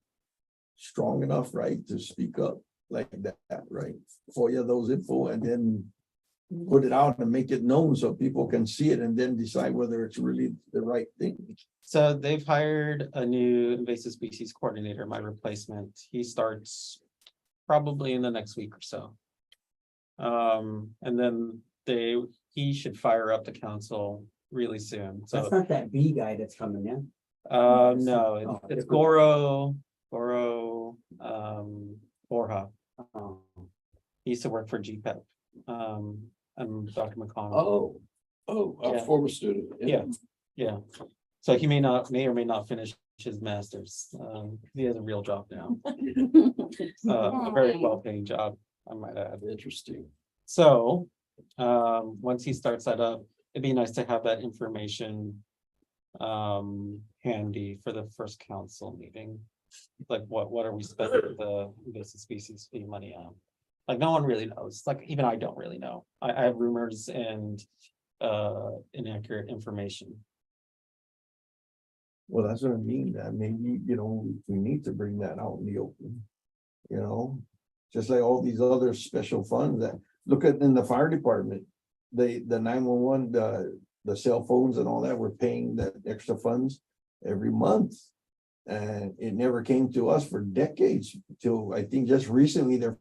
strong enough, right, to speak up like that, right? FOIA those info and then put it out and make it known so people can see it and then decide whether it's really the right thing. So they've hired a new invasive species coordinator, my replacement. He starts probably in the next week or so. And then he should fire up the council really soon. That's So, not that B guy that's coming in. no, Oh, it's different. Borja, he used to work for GPEP. And Dr. McConnell. Our Yeah. former student. Yeah. So he may or may not finish his master's. He has a real job now, a very well-paying job, I might add. Interesting. So, once he starts that up, it'd be nice to have that information handy for the first council meeting. Like, what are we spending the invasive species fee money on? Like, no one really knows, like, even I don't really know. I have rumors and inaccurate information. Well, that's what I mean, that maybe, you know, we need to bring that out in the open. You know, just like all these other special funds that, look at in the fire department. The 911, the cell phones and all that, we're paying that extra funds every month. And it never came to us for decades, till I think just recently they're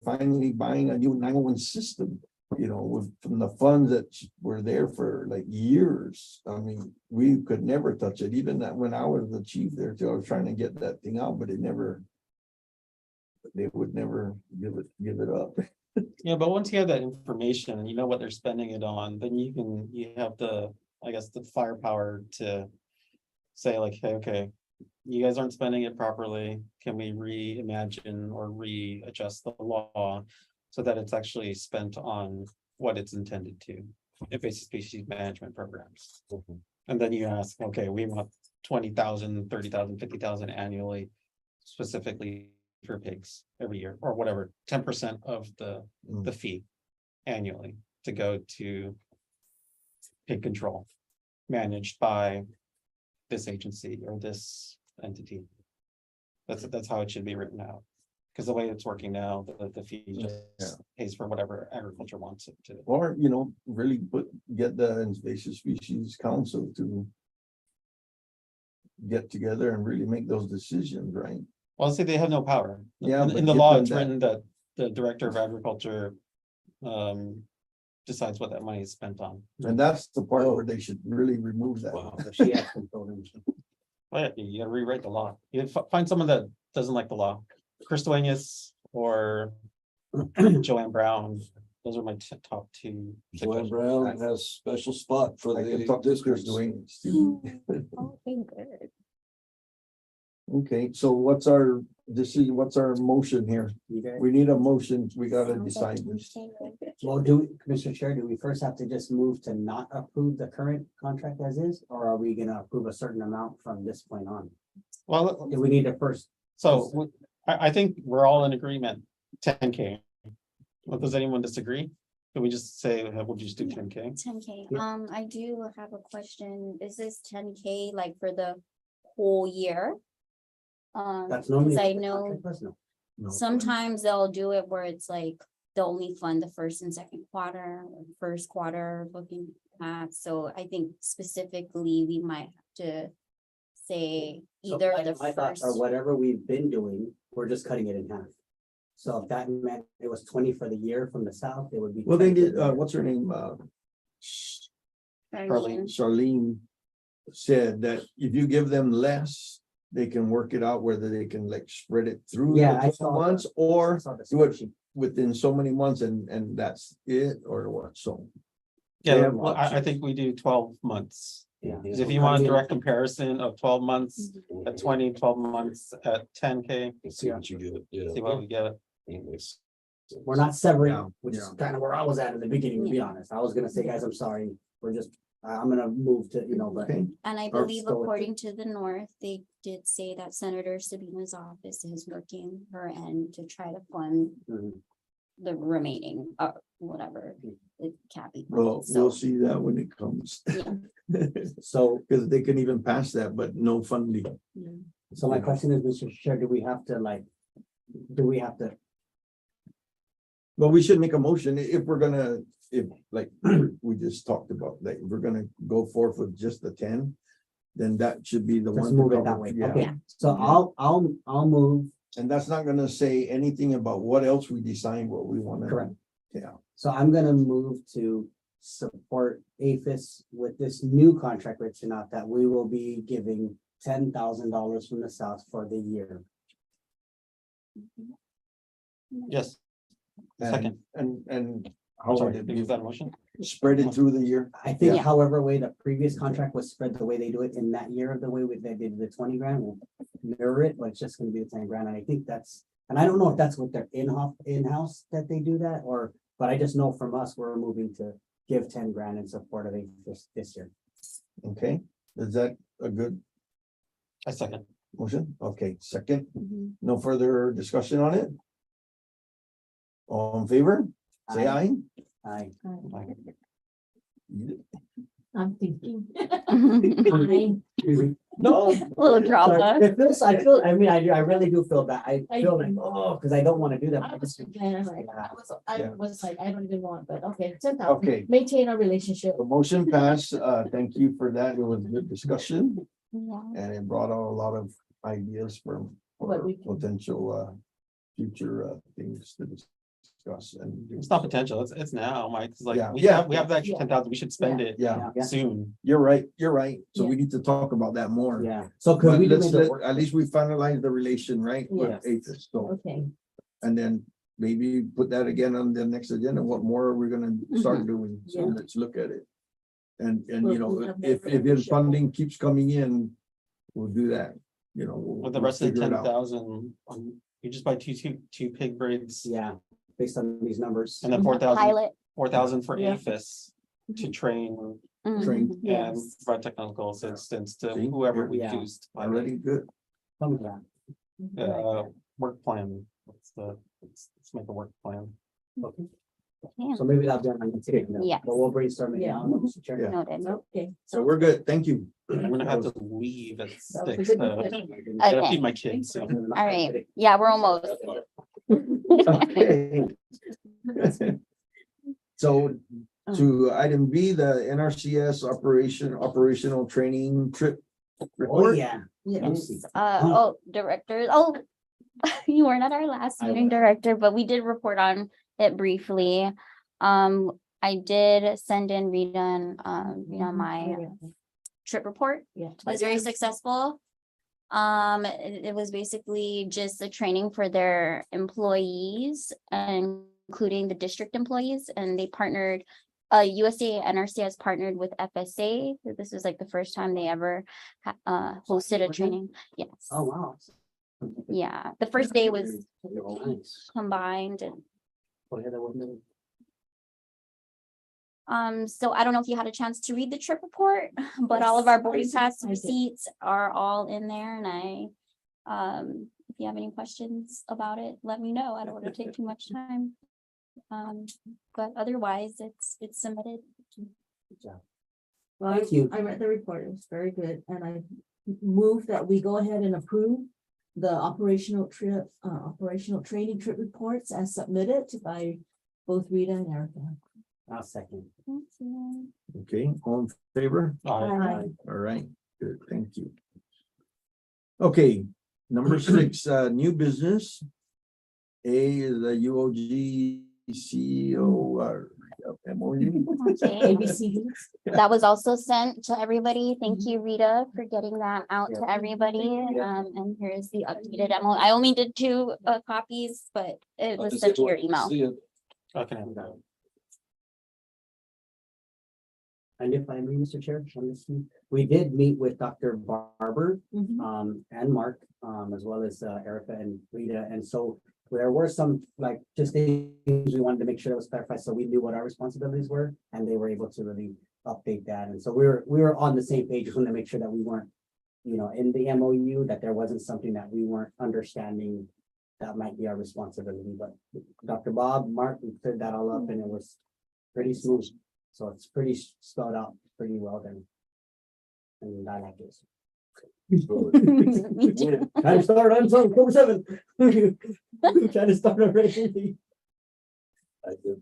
finally buying a new 911 system. You know, from the funds that were there for like years. I mean, we could never touch it, even that when I was the chief there too, I was trying to get that thing out, but they would never give it up. Yeah, but once you have that information and you know what they're spending it on, then you have the firepower to say like, hey, okay, you guys aren't spending it properly. Can we reimagine or readjust the law so that it's actually spent on what it's intended to, invasive species management programs? And then you ask, okay, we want 20,000, 30,000, 50,000 annually, specifically for pigs every year, or whatever, 10% of the fee annually to go to pig control, managed by this agency or this entity. That's how it should be written out. Because the way it's working now, the fee just pays for whatever agriculture wants it to. Or, you know, really get the invasive species council to get together and really make those decisions, right? Well, see, they have no power. Yeah, In but the give law, them it's that. written that the director of agriculture decides what that money is spent on. And that's the part where they should really remove that. Wow. She has components. Well, yeah, you gotta rewrite the law. You find someone that doesn't like the law. Chris Duenas or Joanne Brown. Those are my top two. Joanne Brown has special spot for I can the talk to Chris districts. Duane. Steve. Okay, good. Okay, so what's our decision? What's our motion here? You guys, We need a motion. We gotta decide this. well, Mr. Chair, do we first have to just move to not approve the current contract as is? Or are we gonna approve a certain amount from this point on? Well, Do we need to first? so I think we're all in agreement, 10K. Well, does anyone disagree? Can we just say, we'll just do 10K? 10K. Yeah. I do have a question. Is this 10K like for the whole year? That's normally. because I what the know contract was, no. sometimes they'll do it where it's like they'll only fund the first and second quarter, or first quarter looking at. So I think specifically we might have to say So either my- the my thoughts are first. whatever we've been doing, we're just cutting it in half. So if that meant it was 20 for the year from the south, it would be. Well, they 20 for did, the year. what's her name? Charlene. Charlene said that if you give them less, they can work it out whether they can like spread it through Yeah, I the saw 12 months I or saw the do it spreadsheet. within so many months and that's it or what, so. Yeah, have well, I options. think we do 12 months Yeah. 'Cause if you want a direct comparison of 12 months at 20, 12 months at 10K, See what you get, yeah. see what we get. We're not severing, Yeah, which is yeah. kind of where I was at in the beginning, to be honest. I was gonna say, guys, I'm sorry, we're just, I'm gonna move to, but. Okay, And I Or believe still with it. according to the North, they did say that Senator Sabina's office is working her end to try to fund Mhm. the remaining, whatever. It can't be. well, funded, we'll so, see that when it comes. So, Because they can even pass that, but no funding. so my question is, Mr. Chair, do we have to? Well, we should make a motion if we're gonna, if like we just talked about, like if we're gonna go forth with just the 10. Then that should be the one. Let's to move it that cover. way. Yeah. Okay, so I'll move. And that's not gonna say anything about what else we decide what we wanna. Correct. Yeah, So I'm gonna move to support APHIS with this new contract written out that we will be giving $10,000 from the South for the year. Yes, second. and how I'm would sorry, it is be? that a motion? Spread it through the year. I think Yeah. however way the previous contract was spread, the way they do it in that year, the way they did the 20 grand, will mirror it, but it's just gonna be the 10 grand. And I think that's, and I don't know if that's with their in-house that they do that, or, but I just know from us, we're moving to give 10 grand in support of this year. Okay, is that a good A second. motion? Okay, second, Mhm. no further discussion on it? All in favor? Say aye. Aye. I'm thinking. No, Little drama. Sorry, it feels, I really do feel bad. I feel like, oh, because I don't want to do that. I but was it's- Yeah. like, I don't even want, but okay, 10,000. okay, Maintain our relationship. the motion passed. Thank you for that. It was a good discussion Yeah. and it brought out a lot of ideas for What we can- potential future things to discuss and. do. It's not potential, it's now, Mike. It's like, Yeah. we have the extra Yeah. 10,000, we should spend it Yeah, Yeah. soon. you're right. So Yeah. we need to talk about that more. Yeah, so could But we do let's, maybe a work- at least we finalize the relation, right? with Yes. APHIS. So, Okay. and then maybe put that again on the next agenda. What more are we gonna start doing? So Yeah. let's look at it. And Well, you know, we have more if his relationship. funding keeps coming in, we'll do that, you know. With the we'll rest of the figure it out. 10,000, you just buy two pig breeds Yeah, based on these numbers. and then 4,000 Pilot. 4,000 for Yeah. APHIS to train Train. Mhm. and Yes. provide technical assistance to See? whoever we Yeah. choose. to pilot. Already good. Some of that. Work plan, let's make a work plan. Yeah. So maybe that'll be on my next agenda. Yes. But we'll brainstorm it Yeah. now, Mr. Chair. Yeah. Noted. Okay. So we're good. Thank you. I'm gonna have to leave at That was a 6. good I discussion. gotta Okay. feed my kids, so. All right. Yeah, we're almost. Okay. So to item B, the NRCS operational training trip Oh, report. yeah. Yes. Director, you weren't at our last I meeting, was. director, but we did report on it briefly. I did send in Rita and, my trip report. Yeah. It was very successful. It was basically just the training for their employees, including the district employees, and they partnered. USA NRC has partnered with FSA. So this was like the first time they ever hosted a training. Yes. Oh, wow. Yeah, the first day was Nice. combined and Well, yeah, that wasn't- so I don't know if you had a chance to read the trip report, but all of our boarding pass I did. receipts are all in there and if you have any questions about it, let me know. I don't want to take too much time. But otherwise it's submitted. Well, Thank you. I read the report. It was very good. And I move that we go ahead and approve the operational training trip reports as submitted by both Rita and Erica. I'll second. Okay, all in favor? Aye. All right, good, thank you. Okay, number 6, new business. A is the UOG CEO MOU. Okay. ABC. That was also sent to everybody. Thank you, Rita, for getting that out to Yeah. everybody. And here's the updated MO. I only did 2 copies, but it was sent to your email. See it. Okay. And if I may, Mr. Chair, on this one, we did meet with Dr. Barber, and Mark, as well as Erica and Rita. And so there were some, like, just things we wanted to make sure that was clarified, so we knew what our responsibilities were, and they were able to really update that. And so we were on the same page, just wanted to make sure that we weren't, you know, in the MOU, that there wasn't something that we weren't understanding that might be our responsibility. But Dr. Bob, Mark, we cleared that all up, and it was pretty smooth. So it's pretty spelled out pretty well then. And I like this. Me too. Trying to start on some number 7. Trying to start already. I did.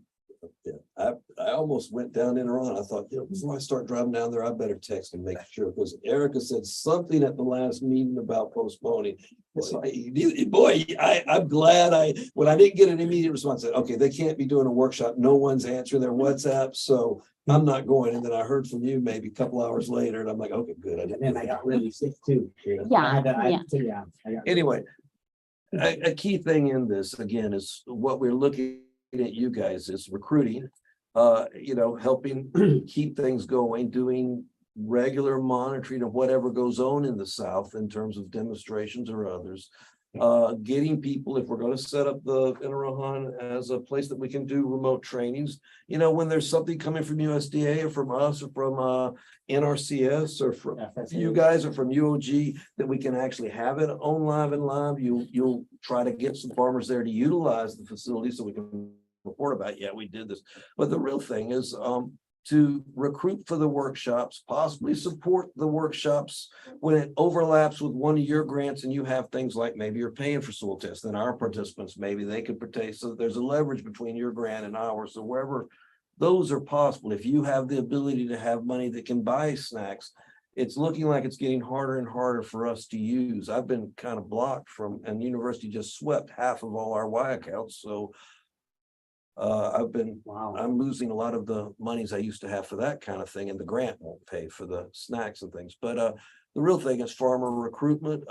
Yeah, I almost went down in Iran. I thought, you know, before I start driving down there, I better text and make sure, because Erica said something at the last meeting about postponing. Boy, I'm glad when I didn't get an immediate response, I said, okay, they can't be doing a workshop. No one's answering their WhatsApp, so I'm not going. And then I heard from you maybe a couple hours later, and I'm like, okay, good. And then I got really sick too. Yeah. Anyway, a key thing in this, again, is what we're looking at you guys is recruiting, you know, helping keep things going, doing regular monitoring of whatever goes on in the South in terms of demonstrations or others, getting people, if we're going to set up the Inarahan as a place that we can do remote trainings, you know, when there's something coming from USDA or from us or from NRCS or from you guys or from UOG, that we can actually have it on live and live. You'll try to get some farmers there to utilize the facility so we can report about, yeah, we did this. But the real thing is to recruit for the workshops, possibly support the workshops when it overlaps with one of your grants and you have things like maybe you're paying for soil tests, then our participants, maybe they could partake. So there's a leverage between your grant and ours. So wherever those are possible, if you have the ability to have money that can buy snacks, it's looking like it's getting harder and harder for us to use. I've been kind of blocked from, and university just swept half of all our Y accounts. So I'm losing a lot of the monies I used to have for that kind of thing, and the grant won't pay for the snacks and things. But the real thing is farmer recruitment,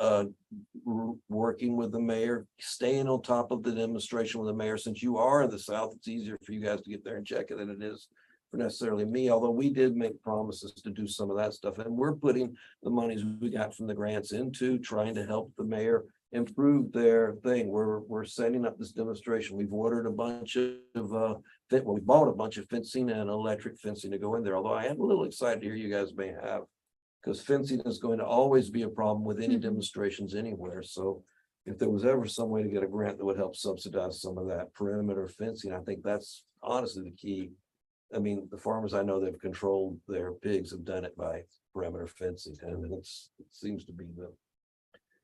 working with the mayor, staying on top of the demonstration with the mayor. Since you are in the South, it's easier for you guys to get there and check it than it is for necessarily me, although we did make promises to do some of that stuff. And we're putting the monies we got from the grants into trying to help the mayor improve their thing. We're setting up this demonstration. We've ordered a bunch of we bought a bunch of fencing and electric fencing to go in there, although I am a little excited to hear you guys may have, because fencing is going to always be a problem with any demonstrations anywhere. So if there was ever some way to get a grant that would help subsidize some of that perimeter fencing, I think that's honestly the key. I mean, the farmers I know that have controlled their pigs have done it by perimeter fencing, and it seems to be the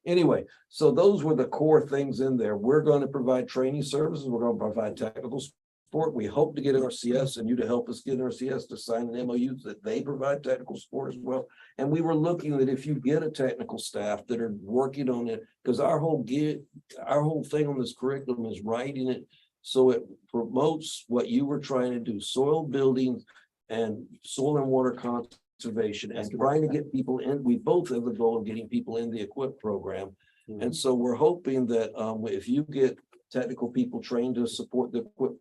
anyway. So those were the core things in there. We're going to provide training services. We're going to provide technical support. We hope to get NRCS and you to help us get NRCS to sign an MOU that they provide technical support as well. And we were looking that if you get a technical staff that are working on it, because our whole thing on this curriculum is writing it so it promotes what you were trying to do: soil building and soil and water conservation, and trying to get people in. We both have the goal of getting people in the EQUIP program. And so we're hoping that if you get technical people trained to support the EQUIP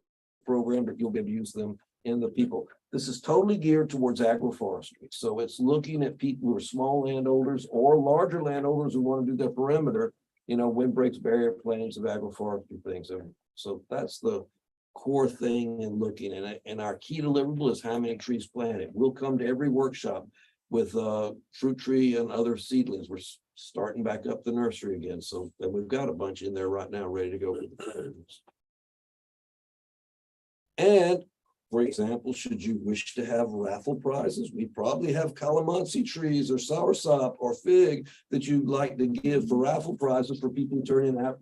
program, that you'll be able to use them in the people. This is totally geared towards agroforestry. So it's looking at people who are small landowners or larger landowners who want to do their perimeter, you know, windbreaks, barrier plantings of agroforestry things. So that's the core thing in looking at it. And our key deliverable is how many trees planted. We'll come to every workshop with fruit tree and other seedlings. We're starting back up the nursery again. So we've got a bunch in there right now ready to go. And for example, should you wish to have raffle prizes, we probably have calamansi trees or soursop or fig that you'd like to give for raffle prizes for people who turn in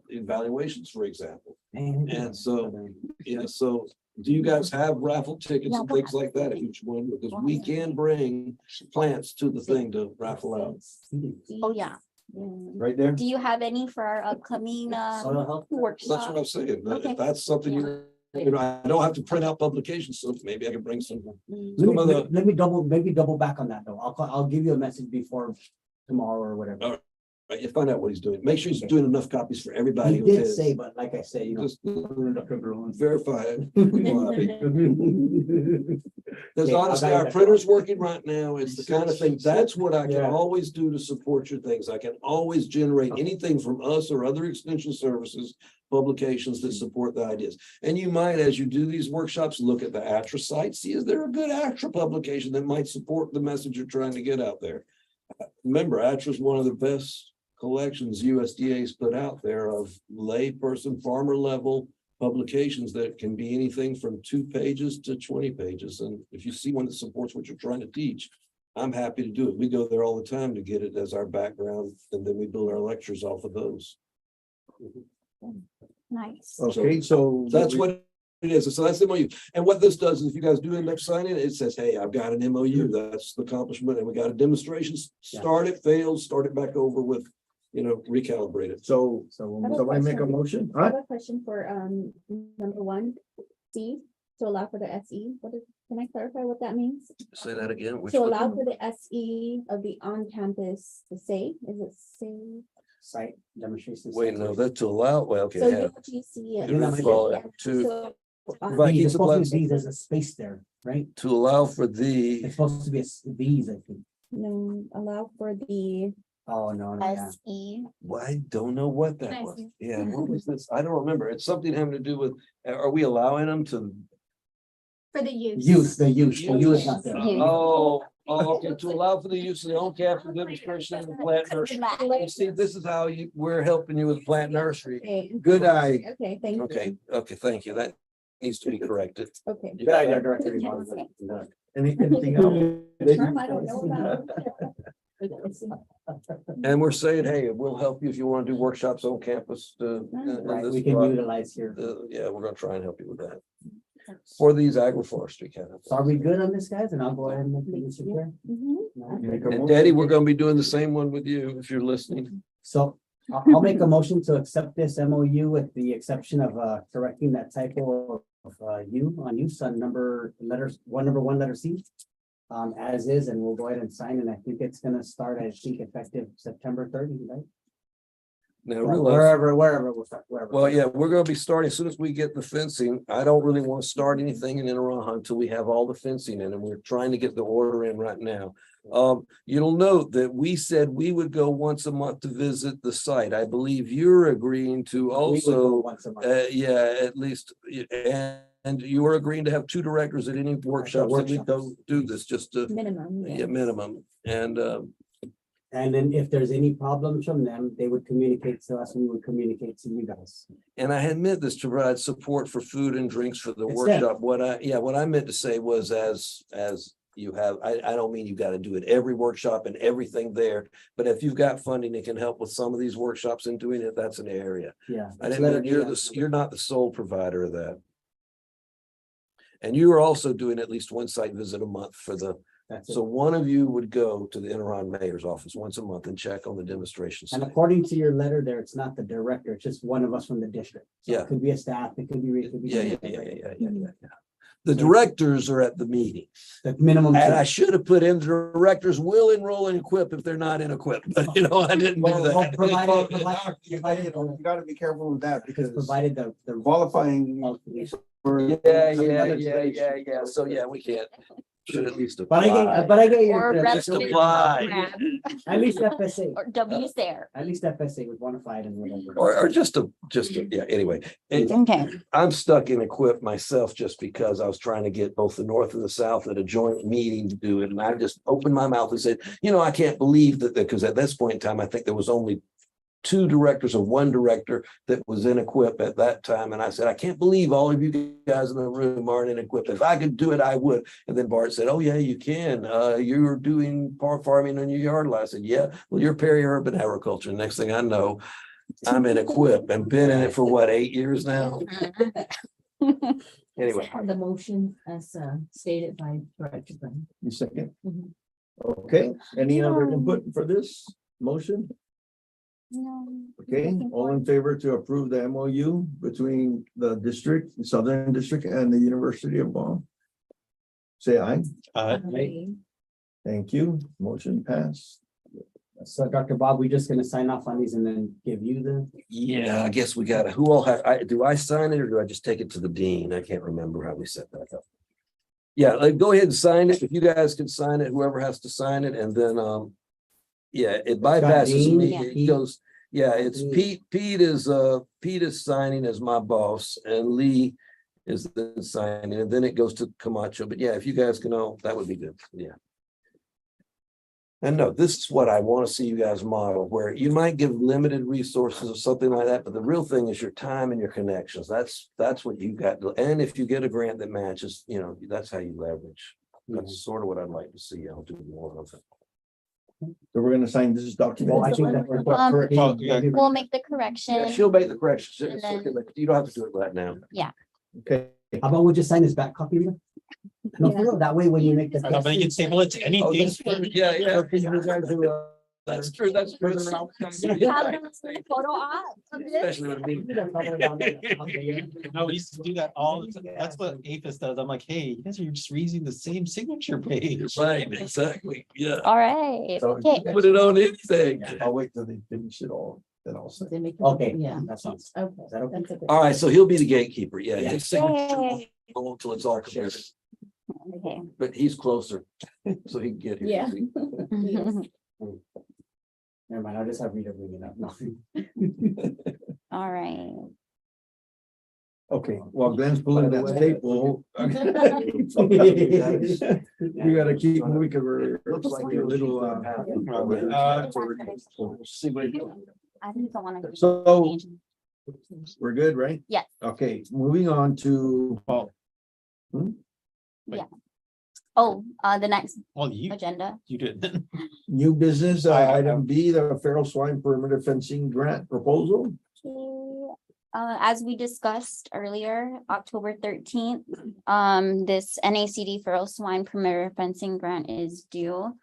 evaluations, for example. And so, yeah, so do you guys have raffle tickets and things like that at each one? Because we can bring plants to the thing to raffle out. Oh, yeah. Right there. Do you have any for our upcoming workshop? That's what I'm saying. Okay. If that's something you know, I don't have to print out publications, so maybe I can bring some. Let me double back on that though. I'll give you a message before tomorrow or whatever. All You find out what he's doing. Make sure he's doing enough copies for everybody. He who did is. say, but like I said, you know. Just verify it. Because Okay, honestly, I'll our guide printer's working right now. It's the kind of thing, that's what I can Yeah. always do to support your things. I can always generate anything from us or other extension services, publications that support the ideas. And you might, as you do these workshops, look at the ATRA site, see is there a good ATRA publication that might support the message you're trying to get out there. Remember, ATRA is one of the best collections USDA's put out there of layperson, farmer level publications that can be anything from 2 pages to 20 pages. And if you see one that supports what you're trying to teach, I'm happy to do it. We go there all the time to get it as our background, and then we build our lectures off of those. Nice. Okay, so. That's what it is. So that's the MOU. And what this does is if you guys do end up signing it, it says, hey, I've got an MOU. That's the accomplishment. And we got a demonstration. Start it, fails, start it back over with, recalibrate it. So, So I have a somebody make a question. motion, I have a question for, number 1C, to allow for the SE. Can I clarify what that means? Say that again. Which To one? allow for the SE of the on-campus to say, is it say? site demonstration. Wait, no, that's to allow, well, okay. So yeah. UGC. Do not forget to- So, Provide These, each it's supposed to of be, there's a space there, right? To allow for the, It's supposed to be these, I think. no, allow for the, Oh, no, no, yeah. SE. well, I don't know what that Nice. was. Yeah, what was this? I don't remember. It's something having to do with, are we allowing them to? For the use. The use is not there. Use. Okay, to allow for the use of the on-campus demonstration of the plant nursery. You see, this is how we're helping you with plant nursery. okay, good eye. okay, thank you. Okay, thank you. That needs to be corrected. Okay. Good idea, Director. Yvonne. Anything else? Term I don't know about. And we're saying, hey, we'll help you if you want to do workshops on campus. Right, we can utilize here. Yeah, we're gonna try and help you with that. For these agroforestry kind of. So are we good on this, guys? And I'll go ahead and make the issue here. Mhm. Make a And motion. Daddy, we're gonna be doing the same one with you if you're listening. So I'll make a motion to accept this MOU with the exception of correcting that typo of U on use on number one letter C. As is, and we'll go ahead and sign, and I think it's gonna start, I think, effective September 30, right? Now, Or realize, wherever we'll start, wherever. well, yeah, we're gonna be starting as soon as we get the fencing. I don't really want to start anything in Inaroha until we have all the fencing in, and we're trying to get the order in right now. You'll note that we said we would go once a month to visit the site. I believe you're agreeing to We would go also, once a month. yeah, at least, and you are agreeing to have 2 directors at any workshops that we don't do this, just to, Minimum, yeah, yeah. minimum. And then if there's any problems from them, they would communicate to us, and we would communicate to you guys. And I had meant this to provide support for food and drinks for the It's workshop. What I meant to say was as you have, I don't mean you got to do it every workshop and everything there. But if you've got funding that can help with some of these workshops and doing it, that's an area. Yeah. I didn't mean you're not the sole provider of that. And you are also doing at least one site visit a month for the, That's it. so one of you would go to the Enron mayor's office once a month and check on the demonstration And site. according to your letter there, it's not the director, it's just one of us from the district. So Yeah. It could be a staff, it could be. it could be- Yeah. The directors are at the meeting. The minimum. And two. I should have put in the directors will enroll and equip if they're not in equip, but I didn't do Well, that. You gotta be careful with that because Provided the. qualifying. for- Yeah. So yeah, we can't. Should at least But I get Or your, Just apply. at least FSA, Or W's there. at least FSA was bona fide and whatever. Or just yeah, anyway. Okay. I'm stuck in equip myself just because I was trying to get both the north and the south at a joint meeting to do it. And I just opened my mouth and said, I can't believe that, because at this point in time, I think there was only 2 directors or 1 director that was in equip at that time. And I said, I can't believe all of you guys in the room aren't in equip. If I could do it, I would. And then Bart said, oh yeah, you can. You're doing farming on your yard lot. I said, yeah, well, you're peri-urban agriculture. Next thing I know, I'm in equip and been in it for what, 8 years now? Anyway. The motion as stated by Director Brown. You second? Mhm. Okay, any other input for this motion? No. Okay, all in favor to approve the MOU between the district, Southern District and the University of Guam? Say aye. Uh, Thank you. Motion passed. So Dr. Bob, we're just gonna sign off on these and then give you the. Yeah, I guess we gotta, who all do I sign it or do I just take it to the dean? I can't remember how we set that up. Yeah, like, go ahead and sign it. If you guys can sign it, whoever has to sign it, and then, yeah, it bypasses Dean, me. yeah. It goes, yeah, it's Pete. Pete is signing as my boss and Lee is then signing, and then it goes to Camacho. But yeah, if you guys can all, that would be good. Yeah. And no, this is what I want to see you guys model, where you might give limited resources or something like that, but the real thing is your time and your connections. That's what you got. And if you get a grant that matches, you know, that's how you leverage. That's sort of what I'd like to see. I'll do more of it. So we're gonna sign this document. Well, I think that we're correct. Oh, yeah. We'll make the Yeah, correction. she'll make the corrections. And then- You don't have to do it right now. Okay, How about we just sign this back copy? Rita? No, for real, that way when you make the. I bet you can table it to Oh, anything. that's true. Yeah, yeah. That's true. That's true. Photo op of this. Especially when we. No, we used to do that all the time. That's what APHIS does. I'm like, hey, you guys are just reusing the same signature page. Right, exactly. Yeah. All right, So- okay. Put it on anything. I'll wait till they finish it all, then I'll say. Okay, Yeah. that sounds, Okay. is that okay? That's okay. All right, so he'll be the gatekeeper. Yeah, Yeah. his signature won't Yay. go until it's all clear, Okay. but he's closer, so he can get here. Yeah. Never mind, I'll just have Rita bring it up. No. All right. Okay, while Glenn's pulling that staple. We gotta keep moving because we're, looks like we're a little, See what he- I just don't wanna. So- we're good, right? Yes. Okay, moving on to, Oh, the next Well, you agenda. did. new business, item B, the feral swine perimeter fencing grant proposal. As we discussed earlier, October 13th, this NACD feral swine perimeter fencing grant is due.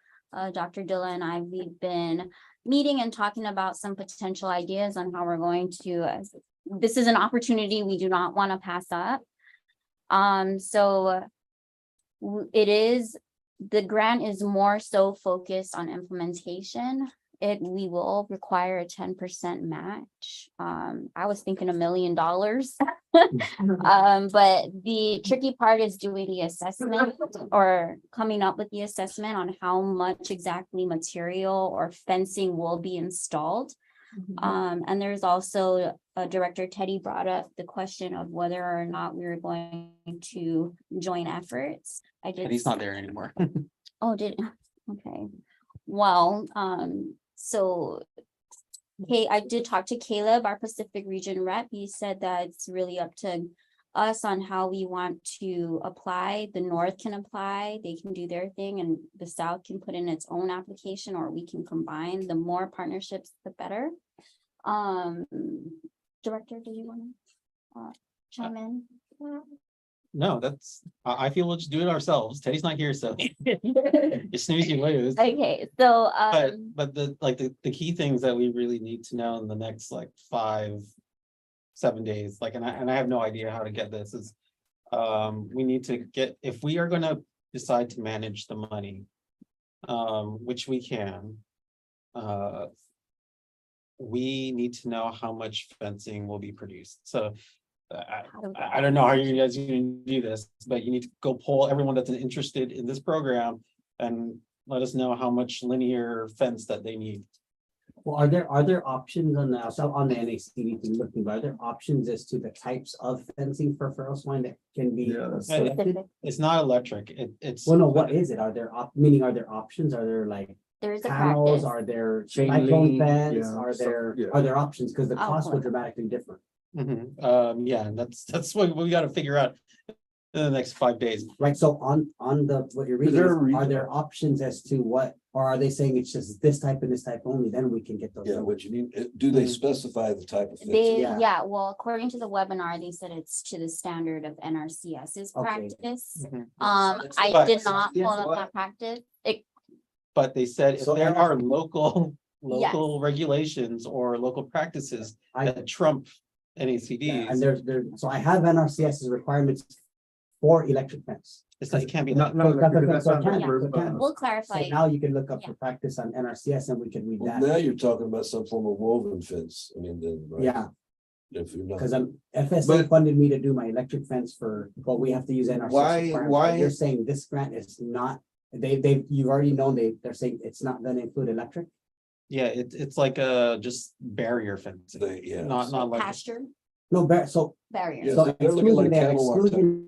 Dr. Dilla and I, we've been meeting and talking about some potential ideas on how we're going to, this is an opportunity we do not want to pass up. So the grant is more so focused on implementation. We will require a 10% match. I was thinking $1 million. But the tricky part is doing the assessment or coming up with the assessment on how much exactly material or fencing will be installed. And there's also Director Teddy brought up the question of whether or not we were going to join efforts. I did. But he's not there anymore. Oh, okay. Well, so I did talk to Caleb, our Pacific Region rep. He said that it's really up to us on how we want to apply. The North can apply, they can do their thing, and the South can put in its own application, or we can combine. The more partnerships, the better. Director, do you want to chime in? No, I feel we'll just do it ourselves. Teddy's not here, so you snooze, you lose. Okay, so But the key things that we really need to know in the next like 5-7 days, like, and I have no idea how to get this, is we need to get, if we are gonna decide to manage the money, which we can, we need to know how much fencing will be produced. So I don't know how you guys are gonna do this, but you need to go poll everyone that's interested in this program and let us know how much linear fence that they need. Well, are there options on the, so on the NACD thing looking, but are there options as to the types of fencing for feral swine that can be Yeah, that's- selected? It's not electric, it's. Well, no, what is it? Are there meaning, are there options? Are there like there is a panels? practice. Are there Chain cyclone link, fence? yeah, Are stuff, there, yeah. are there options? Because the Oh, cost will cool. dramatically differ. Yeah, and that's what we gotta figure out in the next 5 days. Right, so on the, what you're reading, there a is, are reason? there options as to what, or are they saying it's just this type and this type only, then we can get those? Yeah, what you need, do they specify the type of fencing? Yeah. Well, according to the webinar, they said it's to the standard of NRCS's Okay. practice. Mhm. I But- did not pull Yes, up what? that practice. But they said if So there NR are local regulations or local practices I- that trump Yeah, NACDs. and there's, so I have NRCS's requirements for electric fence. It's like, it can't be. Not, So not, that's that's what- not. so what can- we're, so can- We'll So clarify. now you can look up Yeah. for practice on NRCS and we can read Well, that. now you're talking about some form of woven fence. I mean, then, right? Yeah, If you're not. because FSA But- funded me to do my electric fence for, well, we have to use NRCS. Why- requirements, but why- You're saying this grant is not, you've already known they're saying it's not gonna include electric? Yeah, it's like just barrier fencing, Yeah. not like. Pasture No, so, barrier. Yeah, so they're looking like exclusion, they have cattle watch. exclusion.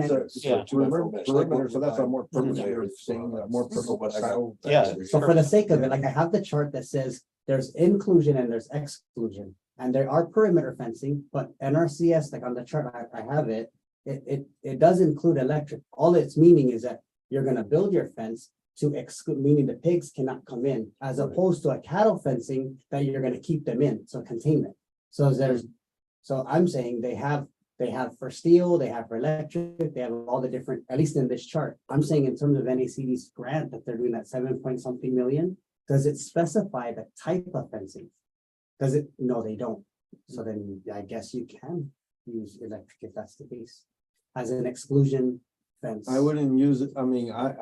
So- Yeah. perimeter, so that's a more permanent, Yeah. you're saying that more permanent But I got- style. Yeah. So for the sake of it, like I have the chart that says there's inclusion and there's exclusion. And there are perimeter fencing, but NRCS, like on the chart, I have it. It does include electric. All it's meaning is that you're gonna build your fence to exclude, meaning the pigs cannot come in, as Right. opposed to a cattle fencing that you're gonna keep them in, so containment. So I'm saying they have for steel, they have for electric, they have all the different, at least in this chart. I'm saying in terms of NACD's grant that they're doing that 7 point something million, does it specify the type of fencing? Does it? No, they don't. So then I guess you can use electric if that's the case, as an exclusion fence. I wouldn't use it, I mean, I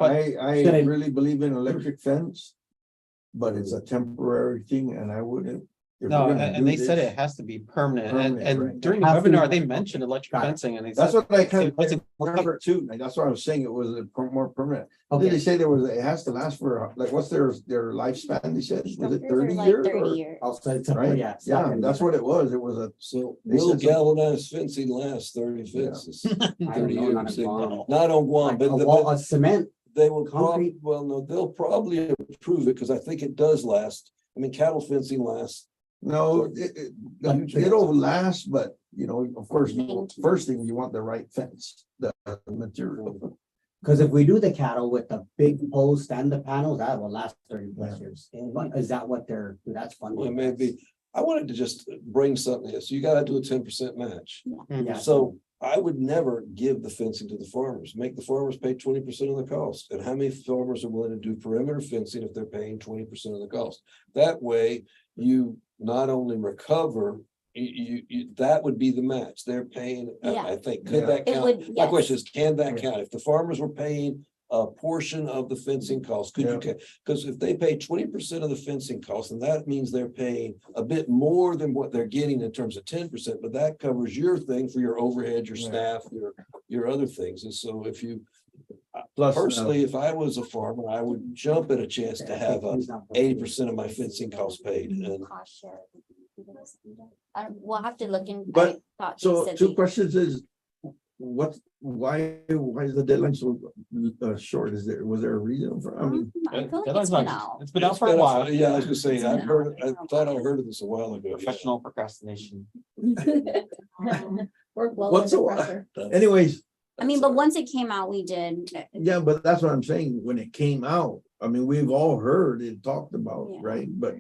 Should I- really believe in electric fence. But it's a temporary thing and I wouldn't. if No, we're gonna do and they said this- it has to be permanent, Permanent, and right. during the Has to be- webinar, they mentioned electric Got it. fencing, and they That's said. what I kind it wasn't of remember too, like, that's what I was saying, it was more permanent. Did Okay, they say there was, it has to last for, like, what's their lifespan, they said, was it Structures are 30 like years? 30 or- years. also, it's Right, yeah. it's not yeah, gonna be that's that. what it was a. So They will said something- galvanized fencing last 30 Yeah. fences? I don't 30 know, not years. in Guam. Not on Guam, Like but a wall of cement, they will concrete. well, no, they'll probably approve it because I think it does last. I mean, cattle fencing lasts. No, But- it'll last, but, you know, of course, Maintain. first thing, you want the right fence, the material. because if we do the cattle with the big post and the panels, that will last 30+ years. But is that what that's funding? Well, maybe, I wanted to just bring something here. So you gotta do a 10% match. Yeah. So I would never give the fencing to the farmers, make the farmers pay 20% of the cost. And how many farmers are willing to do perimeter fencing if they're paying 20% of the cost? That way, you not only recover, that would be the match. They're paying, Yeah. I think, Yeah. could that It count? would, My yes. question is, can that count? If the farmers were paying a portion of the fencing cost, could you, Yeah. because if they pay 20% of the fencing cost, then that means they're paying a bit more than what they're getting in terms of 10%, but that covers your thing for your overhead, your Yeah. staff, your other things. And so if you, Plus, personally, if I was a farmer, I would jump at a chance to have 80% of my fencing costs paid. And Cost share. We'll have to look in. But- I thought they So said two they- questions is, why is the deadline so short? Was there a reason for, I mean, I feel like Deadline's it's been not- out. It's been out it's for a been while. Yeah, I was gonna say, It's I been heard, out I for a thought I while. heard of this a while ago. yeah. Professional procrastination. Work well What's under the- pressure. anyways, I mean, but once it came out, we did. yeah, but that's what I'm saying, when it came out, I mean, we've all heard it talked about, Yeah. right? But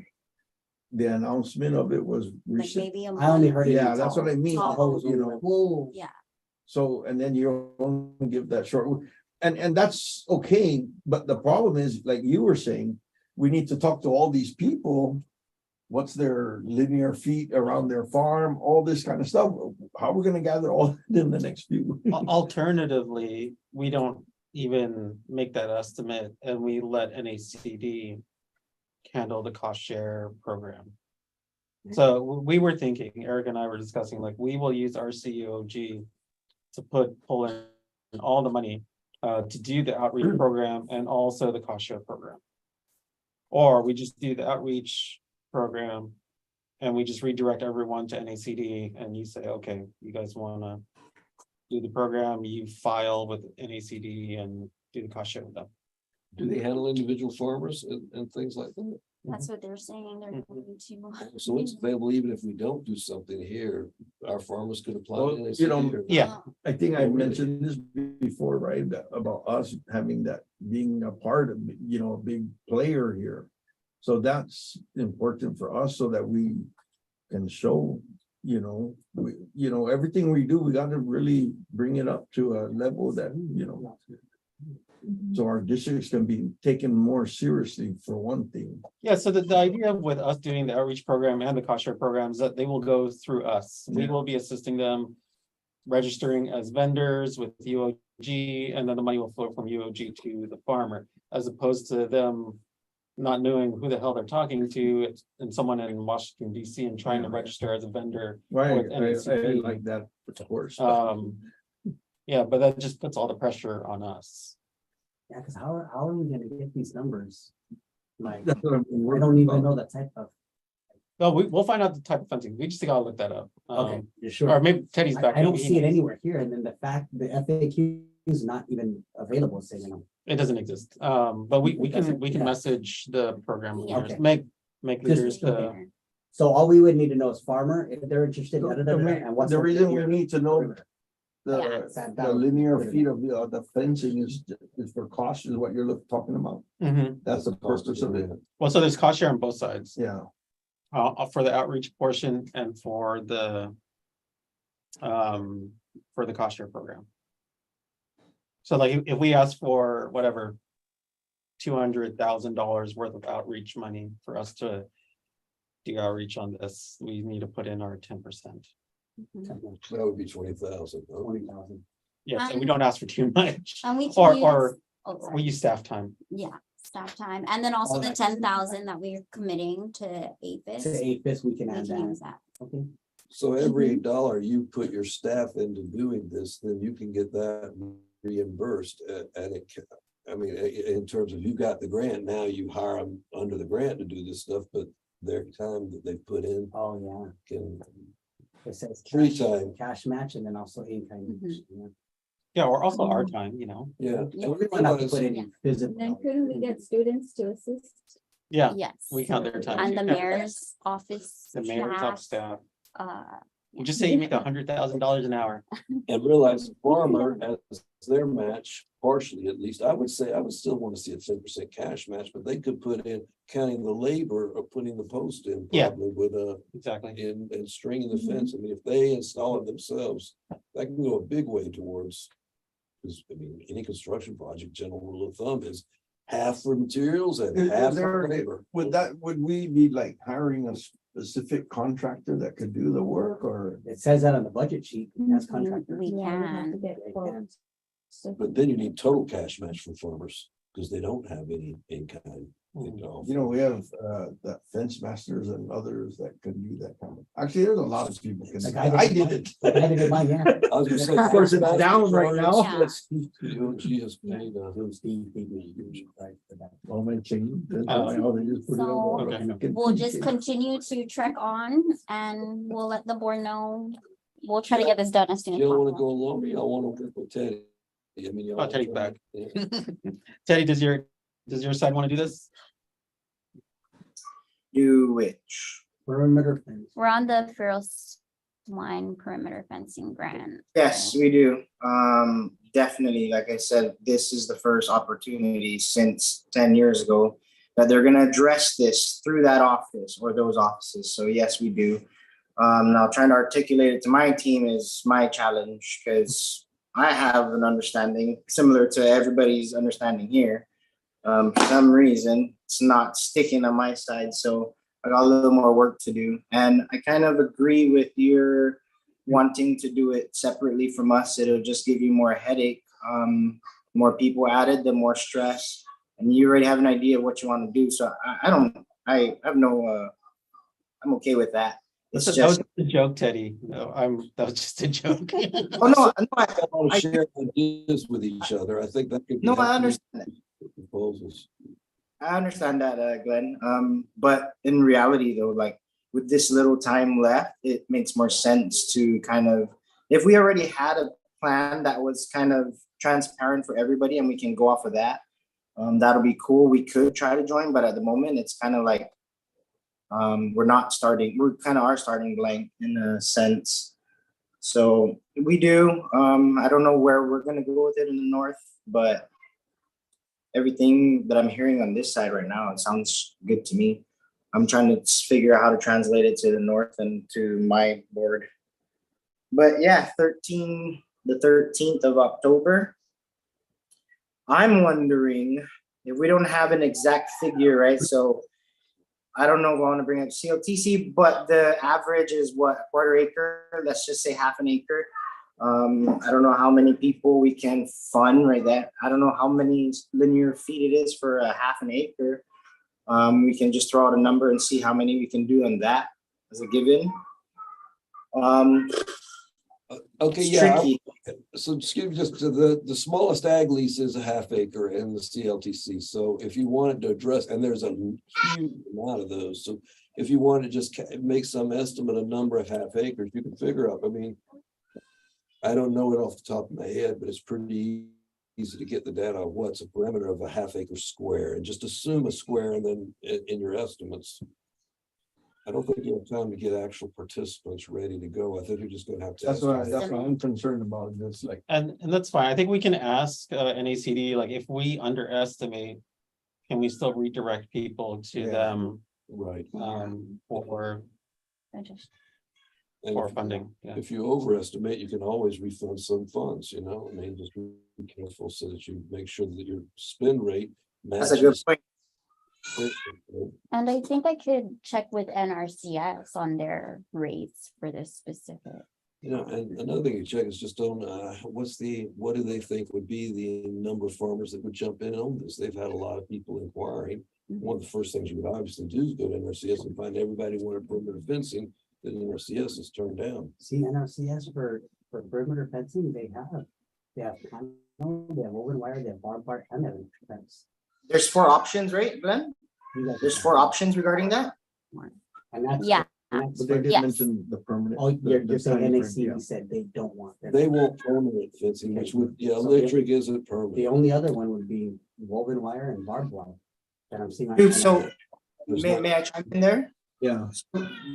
the announcement of it was Like recent. maybe a I only month. heard it. in Yeah, that's what I mean, Tahoe. you know, Whoa. Yeah. so, and then you only give that short, and that's okay, but the problem is, like you were saying, we need to talk to all these people. What's their linear feet around their farm, all this kind of stuff, how are we gonna gather all in the next few? Alternatively, we don't even make that estimate and we let NACD handle the cost share program. So we were thinking, Eric and I were discussing, like, we will use our CEOG to pull in all the money to do the outreach program and also the cost share program. Or we just do the outreach program and we just redirect everyone to NACD and you say, okay, you guys wanna do the program, you file with NACD and do the cost share with them. Do they handle individual farmers and things like that? That's what they're saying. They're going to. So it's available even if we don't do something here, our farmers could apply. Well, to NACD you know, or- Yeah. I think I mentioned this before, right, about us having that, being a part of, you know, a big player here. So that's important for us so that we can show, you know, everything we do, we gotta really bring it up to a level that, you know. So our districts can be taken more seriously for one thing. Yeah, so the idea with us doing the outreach program and the cost share program is that they will go through us. We Yeah. will be assisting them registering as vendors with UOG, and then the money will flow from UOG to the farmer, as opposed to them not knowing who the hell they're talking to and someone in Washington DC and trying to register as a vendor. Right, with I NACP. like that, of course. Yeah, but that just puts all the pressure on us. Yeah, because how are we gonna get these numbers? Like, That's what I'm I worried don't even about. know that type of, No, we'll find out the type of fencing. We just gotta look that up. okay, you're Or sure. maybe Teddy's back. I don't Maybe he see it knows. anywhere here, and then the fact, the FAQ is not even available, saying, It doesn't exist. But we It doesn't? we can Yeah. message the program leaders, Okay. make Just- leaders the. so all we would need to know is farmer, if they're interested. da, da, da, da, and what's The reason we year. need to know Yeah. the linear feet of the fencing is for cost, is what you're talking about. Mhm. That's the purpose of it, Well, so there's cost share on both sides, yeah. for the outreach portion and for the cost share program. So like if we ask for whatever $200,000 worth of outreach money for us to do outreach on this, we need to put in our 10%. That would be 20,000. 20,000. Yes, and we don't ask for too much, And we or can use, oh, we sorry, use staff time. yeah, staff time, and then also Oh, the nice. 10,000 that we're committing to To APIS. APIS, we can We add can use that. that. Okay. So every dollar you put your staff into doing this, then you can get that reimbursed, and it can, I mean, in terms of you got the grant, now you hire them under the grant to do this stuff, but their time that they put in Oh, yeah. can, It says Free cash, time. cash match and then also in-kind. match, yeah. Yeah, or also our Mm-hmm. time, you know. yeah. Yeah. And We don't have to put Yeah. any physical. And then couldn't we get students to assist? Yeah, Yes. we count their time. And the Yeah. mayor's office. The mayor's top staff, staff. You just say you make $100,000 an hour. And realize the farmer as their match, partially at least, I would say, I would still want to see a 10% cash match, but they could put in counting the labor of putting the post in. Yeah. Probably with Exactly. and stringing the Mm-hmm. fence. I mean, if they install it themselves, that can go a big way towards. Because, I mean, any construction project, general rule of thumb is half for materials and Is half there- for labor. Would we be like hiring a specific contractor that could do the work, or? It says that on the budget sheet, as Mhm, contractor. we Yeah, we'd have to can. get quotes. So- But then you need total cash match from farmers, because they don't have any in-kind. You know, we have the fence masters and others that can do that kind of, actually, there's a lot of people can. The do guy that. that I did did it. The guy that did mine, yeah. I was gonna say. Of course, it's down right now. Yeah. UOG has paid, Steve paid me a huge price for that. All my chain. They just put it on So, water. okay. You can We'll pinch just it. continue to trek on and we'll let the board know. We'll try to get this done as soon as you don't wanna go possible. along, or y'all wanna work with Teddy? I mean. y'all Oh, Teddy's wanna- back. Yeah. Teddy, does your side want to do this? Do which? Perimeter fence. We're on the Feroz Swine Perimeter Fencing Grant. Yes, we do. Definitely, like I said, this is the first opportunity since 10 years ago that they're gonna address this through that office or those offices. So yes, we do. Now trying to articulate it to my team is my challenge because I have an understanding similar to everybody's understanding here. For some reason, it's not sticking on my side, so I got a little more work to do. And I kind of agree with your wanting to do it separately from us. It'll just give you more headache. More people added, the more stress, and you already have an idea of what you want to do. So I have no, I'm okay with that. It's That was just, just a joke, Teddy. No, that was just a joke. oh, no, I wanna I- share ideas with each other. I think that could. be no, I helpful understand that. Proposals. I understand that, Glenn. But in reality, though, like with this little time left, it makes more sense to kind of, if we already had a plan that was kind of transparent for everybody and we can go off of that, that'll be cool. We could try to join, but at the moment, it's kind of like we're kind of are starting blank in a sense. So we do. I don't know where we're gonna go with it in the north, but everything that I'm hearing on this side right now, it sounds good to me. I'm trying to figure out how to translate it to the north and to my board. But yeah, the 13th of October. I'm wondering if we don't have an exact figure, right? So I don't know if I want to bring up CLTC, but the average is what, a quarter acre? Let's just say half an acre. I don't know how many people we can fund right there. I don't know how many linear feet it is for a half an acre. We can just throw out a number and see how many we can do on that as a given. Okay, It's yeah, tricky. so excuse me, just the smallest ag lease is a half acre in the CLTC. So if you wanted to address, and there's a huge amount of those, so if you want to just make some estimate, a number of half acres, you can figure out, I mean, I don't know it off the top of my head, but it's pretty easy to get the data of what's a perimeter of a half acre square, and just assume a square and then in your estimates. I don't think you have time to get actual participants ready to go. I think you're just gonna have to. That's what I'm concerned about, it's like. And that's fine. I think we can ask NACD, like, if we underestimate, can we still redirect people to Yeah. them Right. for And for funding? Yeah. if you overestimate, you can always refund some funds, you know, I mean, just be careful so that you make sure that your spend rate That's a good matches. point. And I think I could check with NRCS on their rates for this specific. You know, and another thing you check is just on, what do they think would be the number of farmers that would jump in on this? They've had a lot of people inquiring. One of the first things you would obviously do is go to NRCS and find everybody wanted perimeter fencing that NRCS is turned down. See, NRCS for perimeter fencing, they have panel, they have woven wire, they have barbed wire, and they have fence. There's 4 options, right, Glenn? There's 4 options regarding that. And that's. Yeah. and that's But they what- did Yes. mention the permanent. Oh, you're the saying time frame, NACD said they don't want that. They want permanent fencing, which would, yeah, So electric isn't The permanent. only other one would be woven wire and barbed wire that I'm seeing. on Dude, so There's may, not- may I chime in there? Yeah,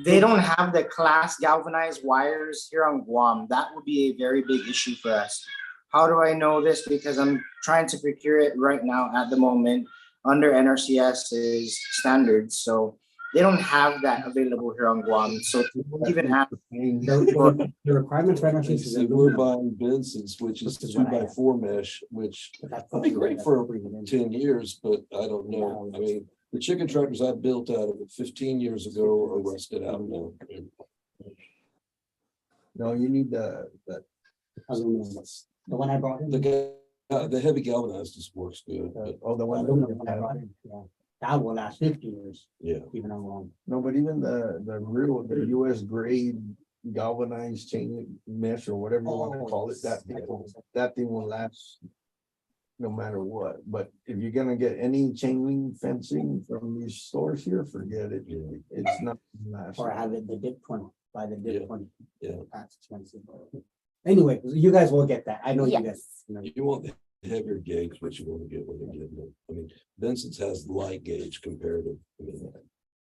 They don't have the class galvanized wires here on Guam. That would be a very big issue for us. How do I know this? Because I'm trying to procure it right now at the moment under NRCS's standards. So they don't have that available here on Guam. So even have The requirement for NRCS is See, we're aluminum. buying Benson's, which is Which is what I have. 2x4 mesh, which but that's would be great that's for bringing in. 10 years, but I don't know. I mean, the chicken tractors I built out of it 15 years ago are rusted out now. no, you need that. Aluminum. The one I brought in. The heavy galvanized just works good, but Oh, the one. Aluminum one I brought in, yeah. That will last 50 years, yeah. even on. No, but even the real, the US grade galvanized chain mesh or whatever you want to call it, that thing will last. No matter what, but if you're gonna get any chain link fencing from these stores here, forget it, it's not. gonna last. Or have it the dip one, by the Yeah, dip one. yeah. That's expensive. Anyway, you guys will get that. I know you guys. Yes. you know. You want the heavier gauge, but you want to get what they get. I mean, Benson's has light gauge comparative. I mean,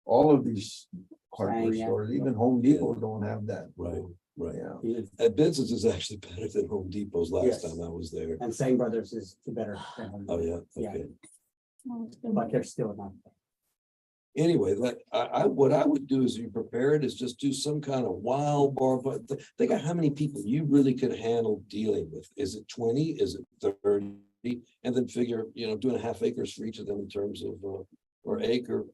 All of these hardware Yeah. stores, even Home Depot don't have that. right, right. Yeah. And Benson's is actually better than Home Depot's last Yes. time I was there. And Sang Brothers is better. Oh, yeah, Yeah. okay. But they're still not. Anyway, what I would do is you prepare it is just do some kind of wild bar, but think of how many people you really could handle dealing with. Is it 20? Is it 30? And then figure, doing a half acres for each of them in terms of, or acre.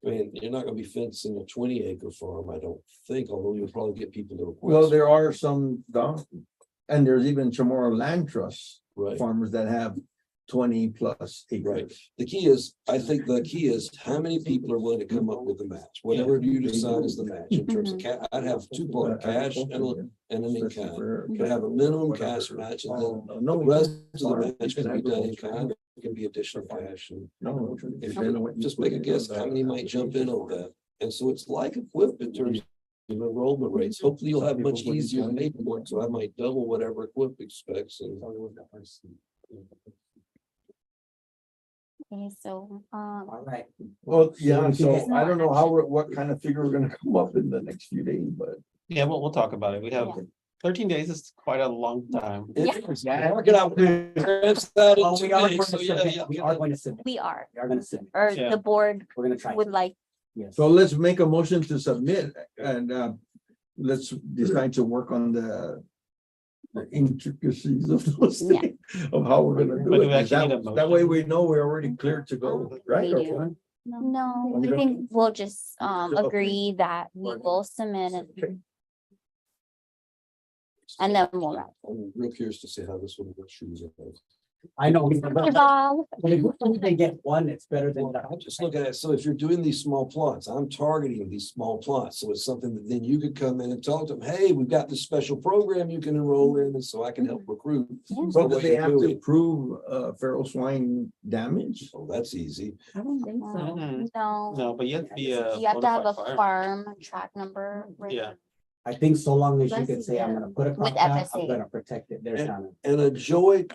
I mean, you're not gonna be fencing a 20-acre farm, I don't think, although you'll probably get people to request. Well, there are some, and there's even Chamorro Land Trust Right. farmers that have 20+ Right. acres. The key is, I think the key is how many people are willing to come up with the match, whatever you decide is the match in terms of I'd have 2-part cash and an in-kind. Could have a minimum cash match and then the rest of the match can be done in kind, it can be additional cash and No. just make a guess how many might jump in on that. And so it's like equip in terms of enrollment rates. Hopefully you'll have much easier paperwork, so I might double whatever equip expects and. Okay, so, All right. Well, yeah, we can so get- I don't know what kind of figure we're gonna come up in the next few days, but. Yeah, we'll talk about it. We have Yeah. 13 days is quite a long time. Work it out. Cramps that in Well, 2 we are days, going so to yeah, submit, yeah. we are going to submit, we are, we are going to submit, or Yeah. the board we're going to try. would like, Yes. So let's make a motion to submit and let's decide to work on the intricacies of those Yeah. things, of how we're gonna But do do we it. actually need a That way motion? we know we're already clear to go, right? We do. Okay. no, We we don't- can, we'll just Okay. agree that we will submit it. and then we'll wrap. I'm real curious to see how this one will shoes. I know. Bob. If they get one, it's better than. I just look at it, so if you're doing these small plots, I'm targeting these small plots, so it's something that then you could come in and talk to them, hey, we've got this special program you can enroll in, and so I can help recruit. But do they have to prove feral swine damage? Oh, that's easy. I don't think so. Mhm. No, No, but you have to be a. you have to have a bona fide farm track number. right? Yeah. I think so long as you Bless can you, say, I'm yeah. gonna put a With crop out, I'm FSA. gonna protect it, there's none. And a joint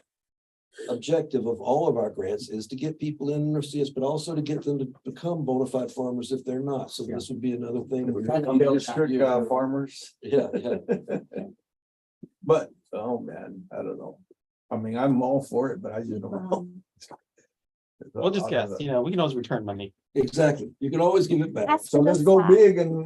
objective of all of our grants is to get people in their CS, but also to get them to become bona fide farmers if they're not. So this would be another thing. We're trying to build District farmers. Yeah, yeah. But, oh man, I don't know. I mean, I'm all for it, but I just don't know. We'll just guess, you know, we can always return money. Exactly. You can always give it back. Ask So for the let's go swap. big and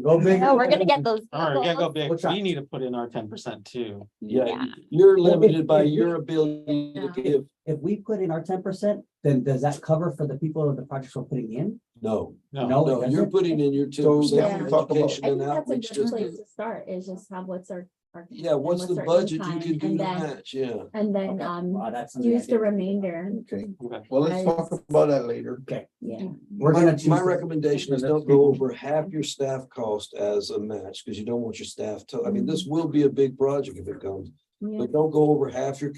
go big. No, we're gonna get those. All right, we gotta go vehicles. big. We'll try. We need to put in our 10% too. Yeah, you're limited by if- your ability to Yeah. give. If we put in our 10%, then does that cover for the people of the projects we're putting in? No, No, no, it you're doesn't? putting in your two So, percent yeah, for we talk about- education I and think that's a outreach. good Just, place to start, is just have what's our. yeah, what's the our budget you in-kind, can do to and then- match? Yeah. And then, Wow, that's something I use the didn't- remainder, Okay, Okay. well, let's talk about that later. Okay, yeah. we're gonna choose. My the- recommendation is don't go over half your staff cost as a match, because you don't want your staff to, I mean, this will be a big project if it comes. Yeah. But don't go over half your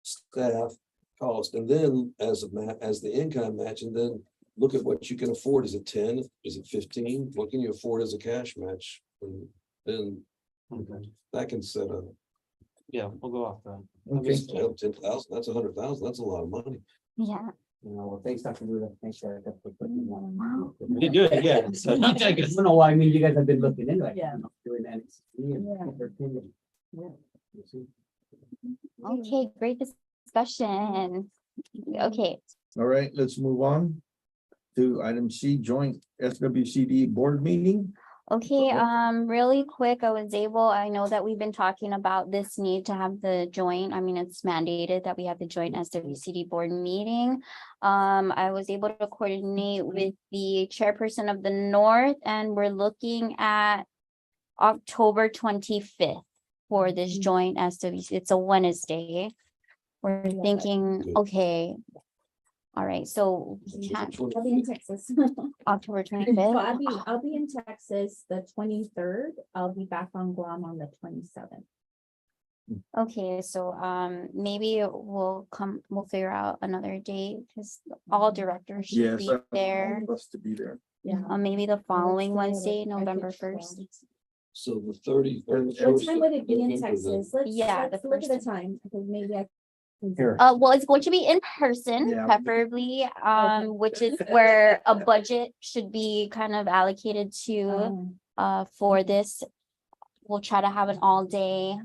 staff cost, and then as the in-kind match, and then look at what you can afford. Is it 10? Is it 15? What can you afford as a cash match? And then Okay. that can set a, Yeah, we'll go off that. Okay. 10,000, that's 100,000, that's a lot of money. Yeah. You know, well, thanks, Dr. Ruda. Thanks, Erica, for putting that. We do it again. So you take us. No, I mean, you guys have been looking into it. Yeah. you know, Doing that. Okay, great discussion. Okay, All right, let's move on to item C, joint SWCD board meeting. okay, really quick, I know that we've been talking about this need to have the joint, I mean, it's mandated that we have the joint SWCD board meeting. I was able to coordinate with the chairperson of the North, and we're looking at October 25th for this joint SWC, it's a Wednesday. We're thinking, Good. okay. All right, so we can't, I'll be in Texas. October So 25th. I'll be in Texas the 23rd. I'll be back on Guam on the 27th. Okay, so maybe we'll figure out another date because all directors should Yes. be there. Us to be there. Yeah. Maybe the following Let's see Wednesday, what I November could 1st. So the 30. What time would it be in Texas? Yeah, Let's the look at the first. time, because maybe I. can- Here. Well, it's going to be in person Yeah. preferably, which is where a budget should be kind of allocated to for this. We'll try to have an all day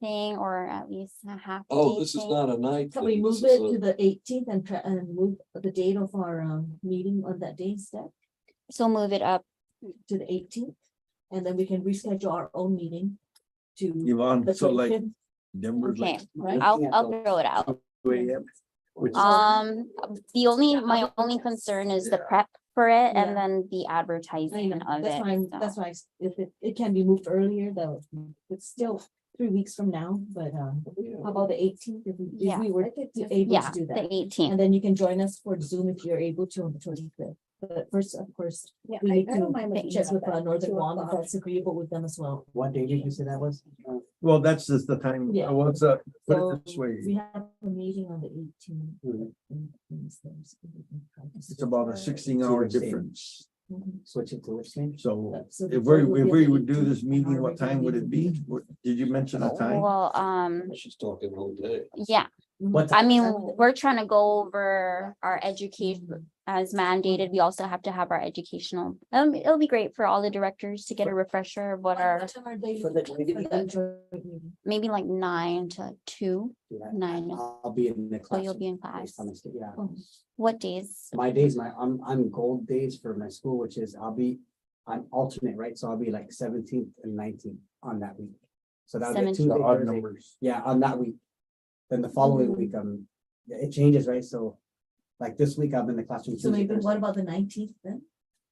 thing or at least a half. Oh, day this is thing. not a night. Can we thing, move this is it a- to the 18th and try and move the date of our meeting on that day instead So move it up. to the 18th? And then we can reschedule our own meeting to Yvonne, the so like 25th, Denver's Okay, like right? I'll throw it out. 2 a.m. Which My only concern is the prep for it Yeah. and then the I advertising know, of that's it. fine, so. that's why, if it can be moved earlier, though, it's still 3 weeks from now, but how about the 18th, if Yeah. we were able Yeah, to do the that? 18th. And then you can join us for Zoom if you're able to on the 25th. But first, of course, Yeah, we I need don't mind to looking check at with that, Northern 2 Guam if o'clock. that's agreeable with them as well. What day did you say that was? well, that's just the time. Yeah. What's up? Put So it this way. we have a meeting on the 18th. Mhm. It's about a 16-hour Tuesday. difference. Switch it to which name? So So the if vote will be we on the would do 18th, this meeting, our what regular time would it be? meeting. Did you mention a time? Well, She's talking all day. yeah, What I time? mean, we're trying to go over our education as mandated. We also have to have our educational, it'll be great for all the directors to get a refresher of what our, What time are they For the for meeting? that joint meeting? maybe like 9 to 2. Yeah, 9. I'll be in the So class. you'll be in class. Yeah. Oh, What days? My days, I'm gold days for my school, which is I'm alternate, right? So I'll be like 17th and 19th on that week. So that'll get 17th. Tuesday, The odd Thursday. numbers. Yeah, on that week. Then the following Mm. week, it changes, right? So like this week, I'm in the classroom. So Tuesday, maybe what Thursday. about the 19th then?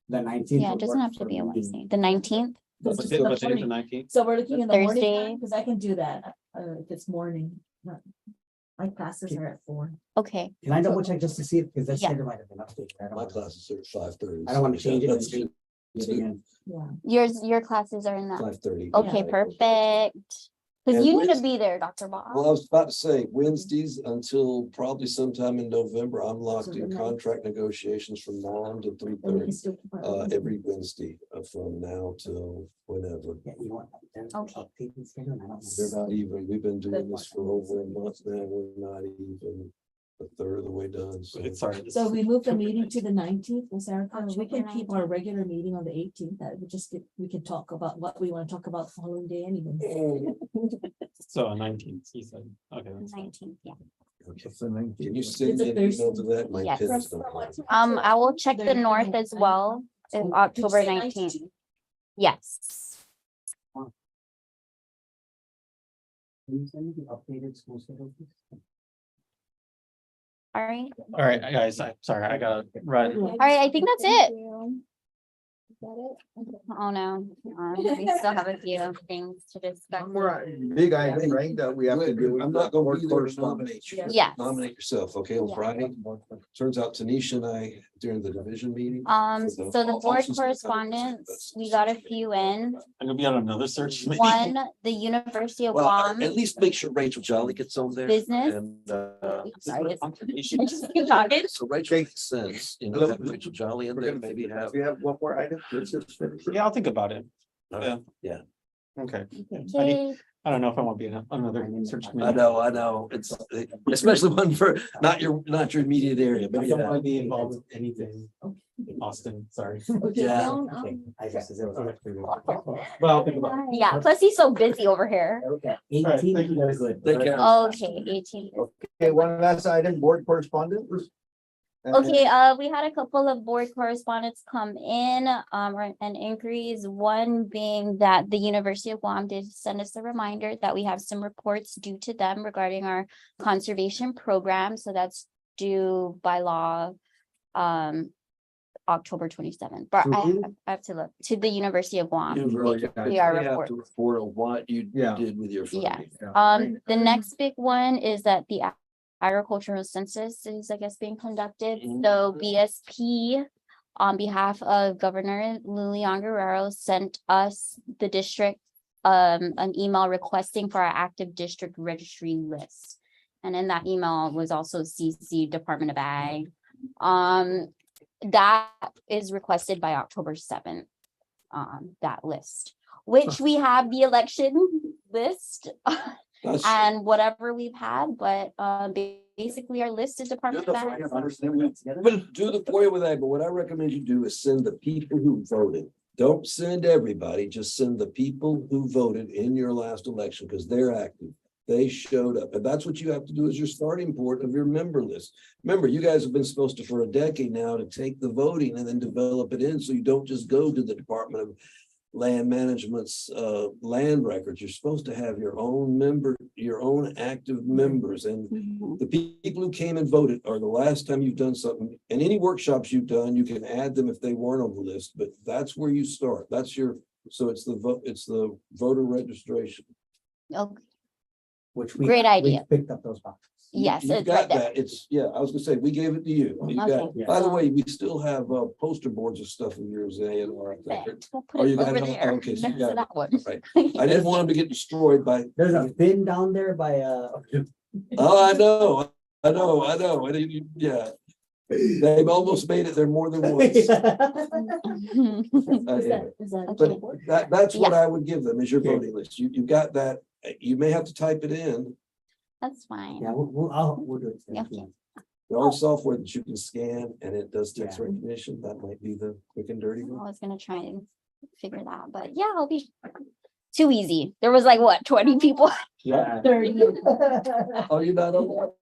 The 19th. Yeah, it would doesn't work have to for be a me. Wednesday. The 19th? This What is day- the what day is the morning. 19th? So we're looking in the morning Thursday. time, because I can do that, if it's morning. My classes are at 4. Okay, Can I double check just to see if, because that's Yeah. schedule might have been updated. I don't My wanna- classes are at 5:30. I don't want to change it. and That's change it again. Yeah. your classes are in that. 5:30. Okay, perfect. Because And you need to Wednesday- be there, Dr. Well, I Bob. was about to say Wednesdays until probably sometime in November, I'm locked So in the contract negotiations from 9 to And we can 3:30. still keep our- Every Wednesday from now till whenever. Yeah, you know what? There's Okay. updated schedule, and I don't know. They're not even, we've been doing this for over a month now, we're not even a third of the way done, so. Sorry. So we moved the meeting to the 19th, Ms. Erica, we October can keep our 19th. regular meeting on the 18th, that we just get, we can talk about what we want to talk about the following day anyway. So 19th, you said, okay. that's fine. 19th, yeah. Okay. It's the 19th. Can you send It's a me an email to Thursday. that? My Yes. pen's not working. I will check the north as well, if October 19th. Yes. Can you send me the updated school schedule, please? All right. All right, guys, I'm sorry, I gotta run. All right, I think that's it. Is that it? Okay. Oh, no. We still have a few things to discuss. One more big item, right, that we have to do. I'm not gonna be there to nominate you. Yes. Nominate yourself, okay, on Yeah. Friday. Turns out Tanisha and I during the division meeting. So the board correspondence, we got a few in. I'm gonna be on another search. One, the University of Well, Guam at least make sure Rachel Jolly gets on there. business. And, Sorry, Confirmation. just keep talking. so Rachel makes sense, you know, have Rachel Jolly in there, maybe have. We have one more item. Let's just finish it. Yeah, I'll think about it. Yeah. Okay, Okay, I don't know if I want to be in another search committee. I know, it's, especially one for, not your immediate area, I but don't want yeah. to be involved with anything. in Austin, sorry. Yeah. Okay, I just, is there was- Well, I'll think about it. yeah, plus he's so busy over here. Okay, right, 18, thank you, guys. good. Take care. Okay, 18. Okay, one last item, board correspondence. Okay, we had a couple of board correspondence come in, and inquiries, one being that the University of Guam did send us a reminder that we have some reports due to them regarding our conservation program, so that's due by law, October 27th, but I have to look, to the University of Guam. You really have We are to report on what you Yeah. did with your Yeah. funding. The next big one is that the agricultural census is, I guess, being conducted. So BSP, on behalf of Governor Lulian Guerrero, sent us, the district, an email requesting for our active district registry list. And in that email was also CC Department of Ag. That is requested by October 7th, that list, which we have the election list That's- and whatever we've had, but basically our list is Department of Ag. But do the FOIA with that, but what I recommend you do is send the people who voted. Don't send everybody, just send the people who voted in your last election, because they're active. They showed up, and that's what you have to do as your starting point of your member list. Remember, you guys have been supposed to, for a decade now, to take the voting and then develop it in, so you don't just go to the Department of Land Management's land records. You're supposed to have your own member, your own active members, and the people who came and voted are the last time you've done something. And any workshops you've done, you can add them if they weren't on the list, but that's where you start. That's your, so it's the vote, it's the voter registration. Okay, Which Great idea. we picked up those boxes. yes, You it's got right there. that. It's, yeah, I was gonna say, we gave it to you. You got Okay, it. By the so- way, we still have poster boards of stuff of yours, A&R, I think. Perfect. We'll Oh, put you it got over it all? there. Okay, so you next got to it. that one. Right. I didn't want them to get destroyed by, There's a bin down there by, oh, I know. I didn't, yeah. They've almost made it there more than once. Is Yeah. that But okay? that's what I would give them, is your voting list. You got that. You may have to type it in. That's fine. yeah, we'll do it. Okay. There are software that you can scan and it does text Yeah. recognition. That might be the quick and dirty I one. was gonna try and figure that, but yeah, I'll be too easy. There was like, what, 20 people? Yeah. 30. Oh, you're not on that?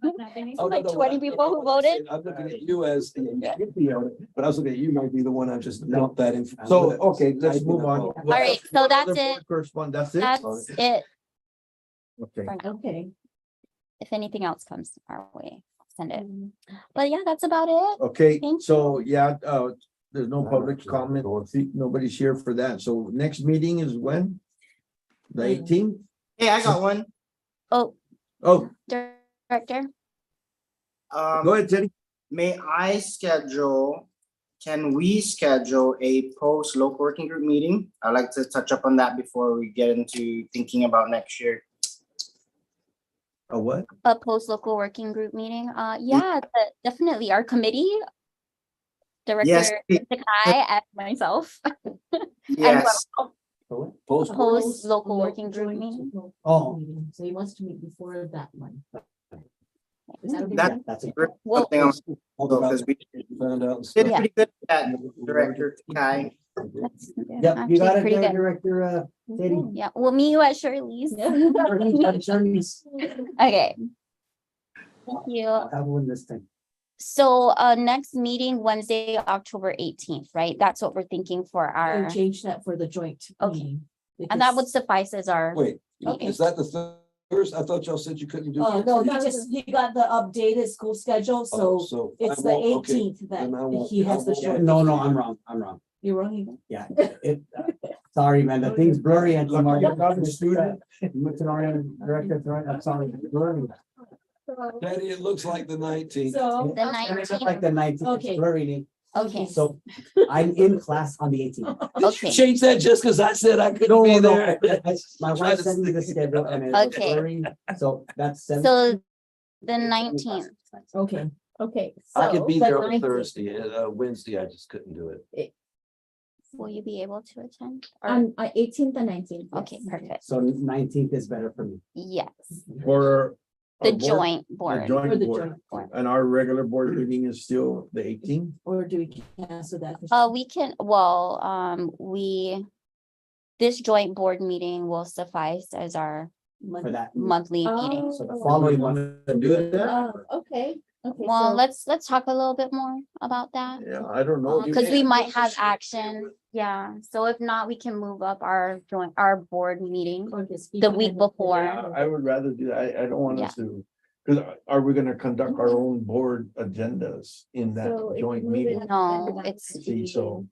Oh, no, Like no, 20 people who voted? I'm looking at you as, you'd be on it, but I was looking at you might be the one I just dumped that in. So, okay, let's move on. All right, so that's it. Correspond, that's it? That's it. Okay. for now. Okay. If anything else comes our way, send it. But yeah, that's about it. Okay, Thank so yeah, There's no public comment, see, nobody's here for that. So next meeting is when? The 18th? Hey, I got one. Oh, Oh, Director, go ahead, Teddy. Can we schedule a post local working group meeting? I'd like to touch up on that before we get into thinking about next year. A what? a post-local working group meeting. Yeah, definitely our committee. Yes, Director Takai and myself. And yes. well, Post, post-local working group Joint meeting. local Oh. meeting. So he wants to meet before that one. That- That's it. Well, Something else, hold on, because we found out. did Yeah. pretty good at that, Director Kai. that's Yep, you got actually it pretty there, good. Director, Teddy. Yeah, we'll meet you at Shirley's. Shirley's. Okay. Thank you. I'll have one this time. So next meeting Wednesday, October 18th, right? That's what we're thinking for our, Or change that for the joint Okay. meeting. and that would because- suffice as our. Wait, meeting. is that the first? I thought y'all said you couldn't do. Oh, no, he got the updated school schedule, Oh, so I it's the won't- okay, 18th that then I won't- he has I the won't- joint. No, I'm wrong. You're wrong. Yeah, sorry, man, the thing's blurry and some are. Look, I'm a student. Director, I'm sorry, it's blurry. Daddy, it looks like the 19th. So, The And it's 19th, like the 19th, Okay. it's blurry. okay, So I'm in class on the 18th. okay, Change that just because I said I No, couldn't be no, there. my Try wife to sent me the stick- schedule and it was Okay. blurry, so that's. so the 19th, okay, okay. I could so be the there on 19th Thursday, Wednesday, I just couldn't do it. will you be able to attend? Or- On 18th and 19th. Okay, perfect, So 19th is better for me. yes, For the our board- joint the board, For joint the board. joint board. And our regular board meeting is still the 18th? Or do we cancel that? we can, well, this joint board meeting will suffice as our For that, monthly meeting. so the following one. Do that? Okay, okay. Well, so- let's talk a little bit more about that. Yeah, I don't know. Because we might have action, yeah, so if not, we can move up our board meeting Or just keep the it week in the- before. Yeah, I would rather do that. I don't want us to, because are we gonna conduct our own board agendas in that So if joint you move it meeting? up, No, then it's- that's See, so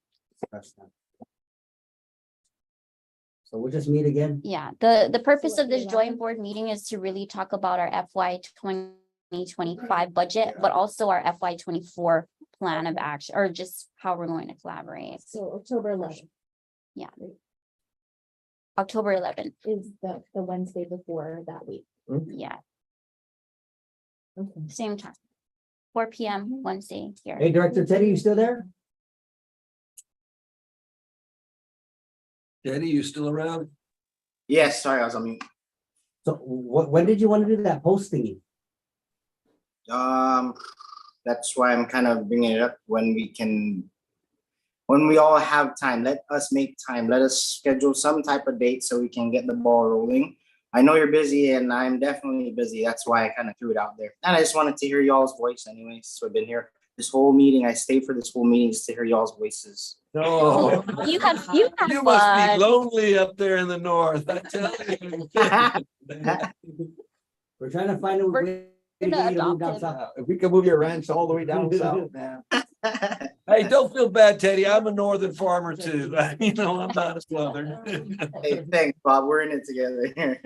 So we'll just meet again. Yeah, the purpose what of this the joint 11th? board meeting is to really talk about our FY 2025 budget, but also our FY 24 plan of action, or just how we're going to collaborate. So October 11th October 11th, is the Wednesday before that week. yeah, Okay. same time. 4 PM Wednesday here. Hey, Director Teddy, you still there? Daddy, you still around? Yes, sorry, I was on mute. So when did you want to do that post thingy? That's why I'm kind of bringing it up when we all have time. Let us make time. Let us schedule some type of date so we can get the ball rolling. I know you're busy and I'm definitely busy. That's why I kind of threw it out there. And I just wanted to hear y'all's voice anyways. So I've been here this whole meeting. I stayed for this whole meeting just to hear y'all's voices. No. You have You must be fun. lonely up there in the north, I tell you. We're trying to find a We're way to gonna get you to move adopt down it. south. if we can move your ranch all the way down south, man. Hey, don't feel bad, Teddy. I'm a northern farmer too. You know, I'm not a southern. Hey, thanks, Bob. We're in it together here.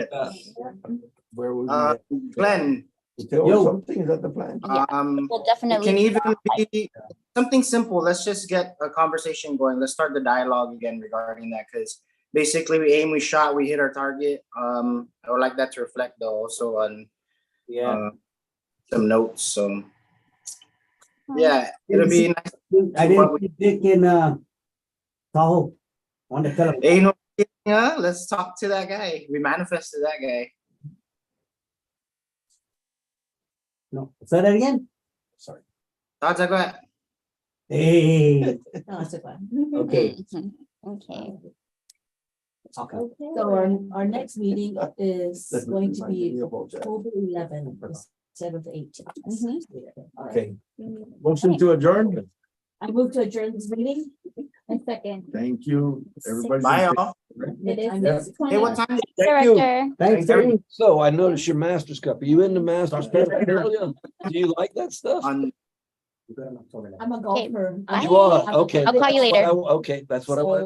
Where would we? Glenn, Hotel Yo. or something, is that the plan? Yeah. We'll it definitely. can even be something simple. Let's just get a conversation going. Let's start the dialogue again regarding that, because basically we aim, we shot, we hit our target. I would like that to reflect though also on Yeah. some notes. So yeah, it'll be nice. I didn't see Dick in Tahoe. Wanted to tell him. Hey, you know, yeah, let's talk to that guy. We manifested that guy. No, say that again? Sorry. Todd, go ahead. Hey, No, it's okay. okay. Mhm. Okay, Okay. So our next meeting is going to be October 11th instead of the 18th. All right. Okay, motion to adjourn. I move to adjourn this meeting. And second, Thank you, everybody. Bye, y'all. it is Yeah. 6:20. Hey, what time is it? Director, Thanks, Thank you. Teddy. So I noticed your master's cup. Are you into master's cup? Do you like that stuff? On We're good on October 11th. I'm a golfer. bye. You are, okay. I'll call you that's what later. Okay, that's what I wanted.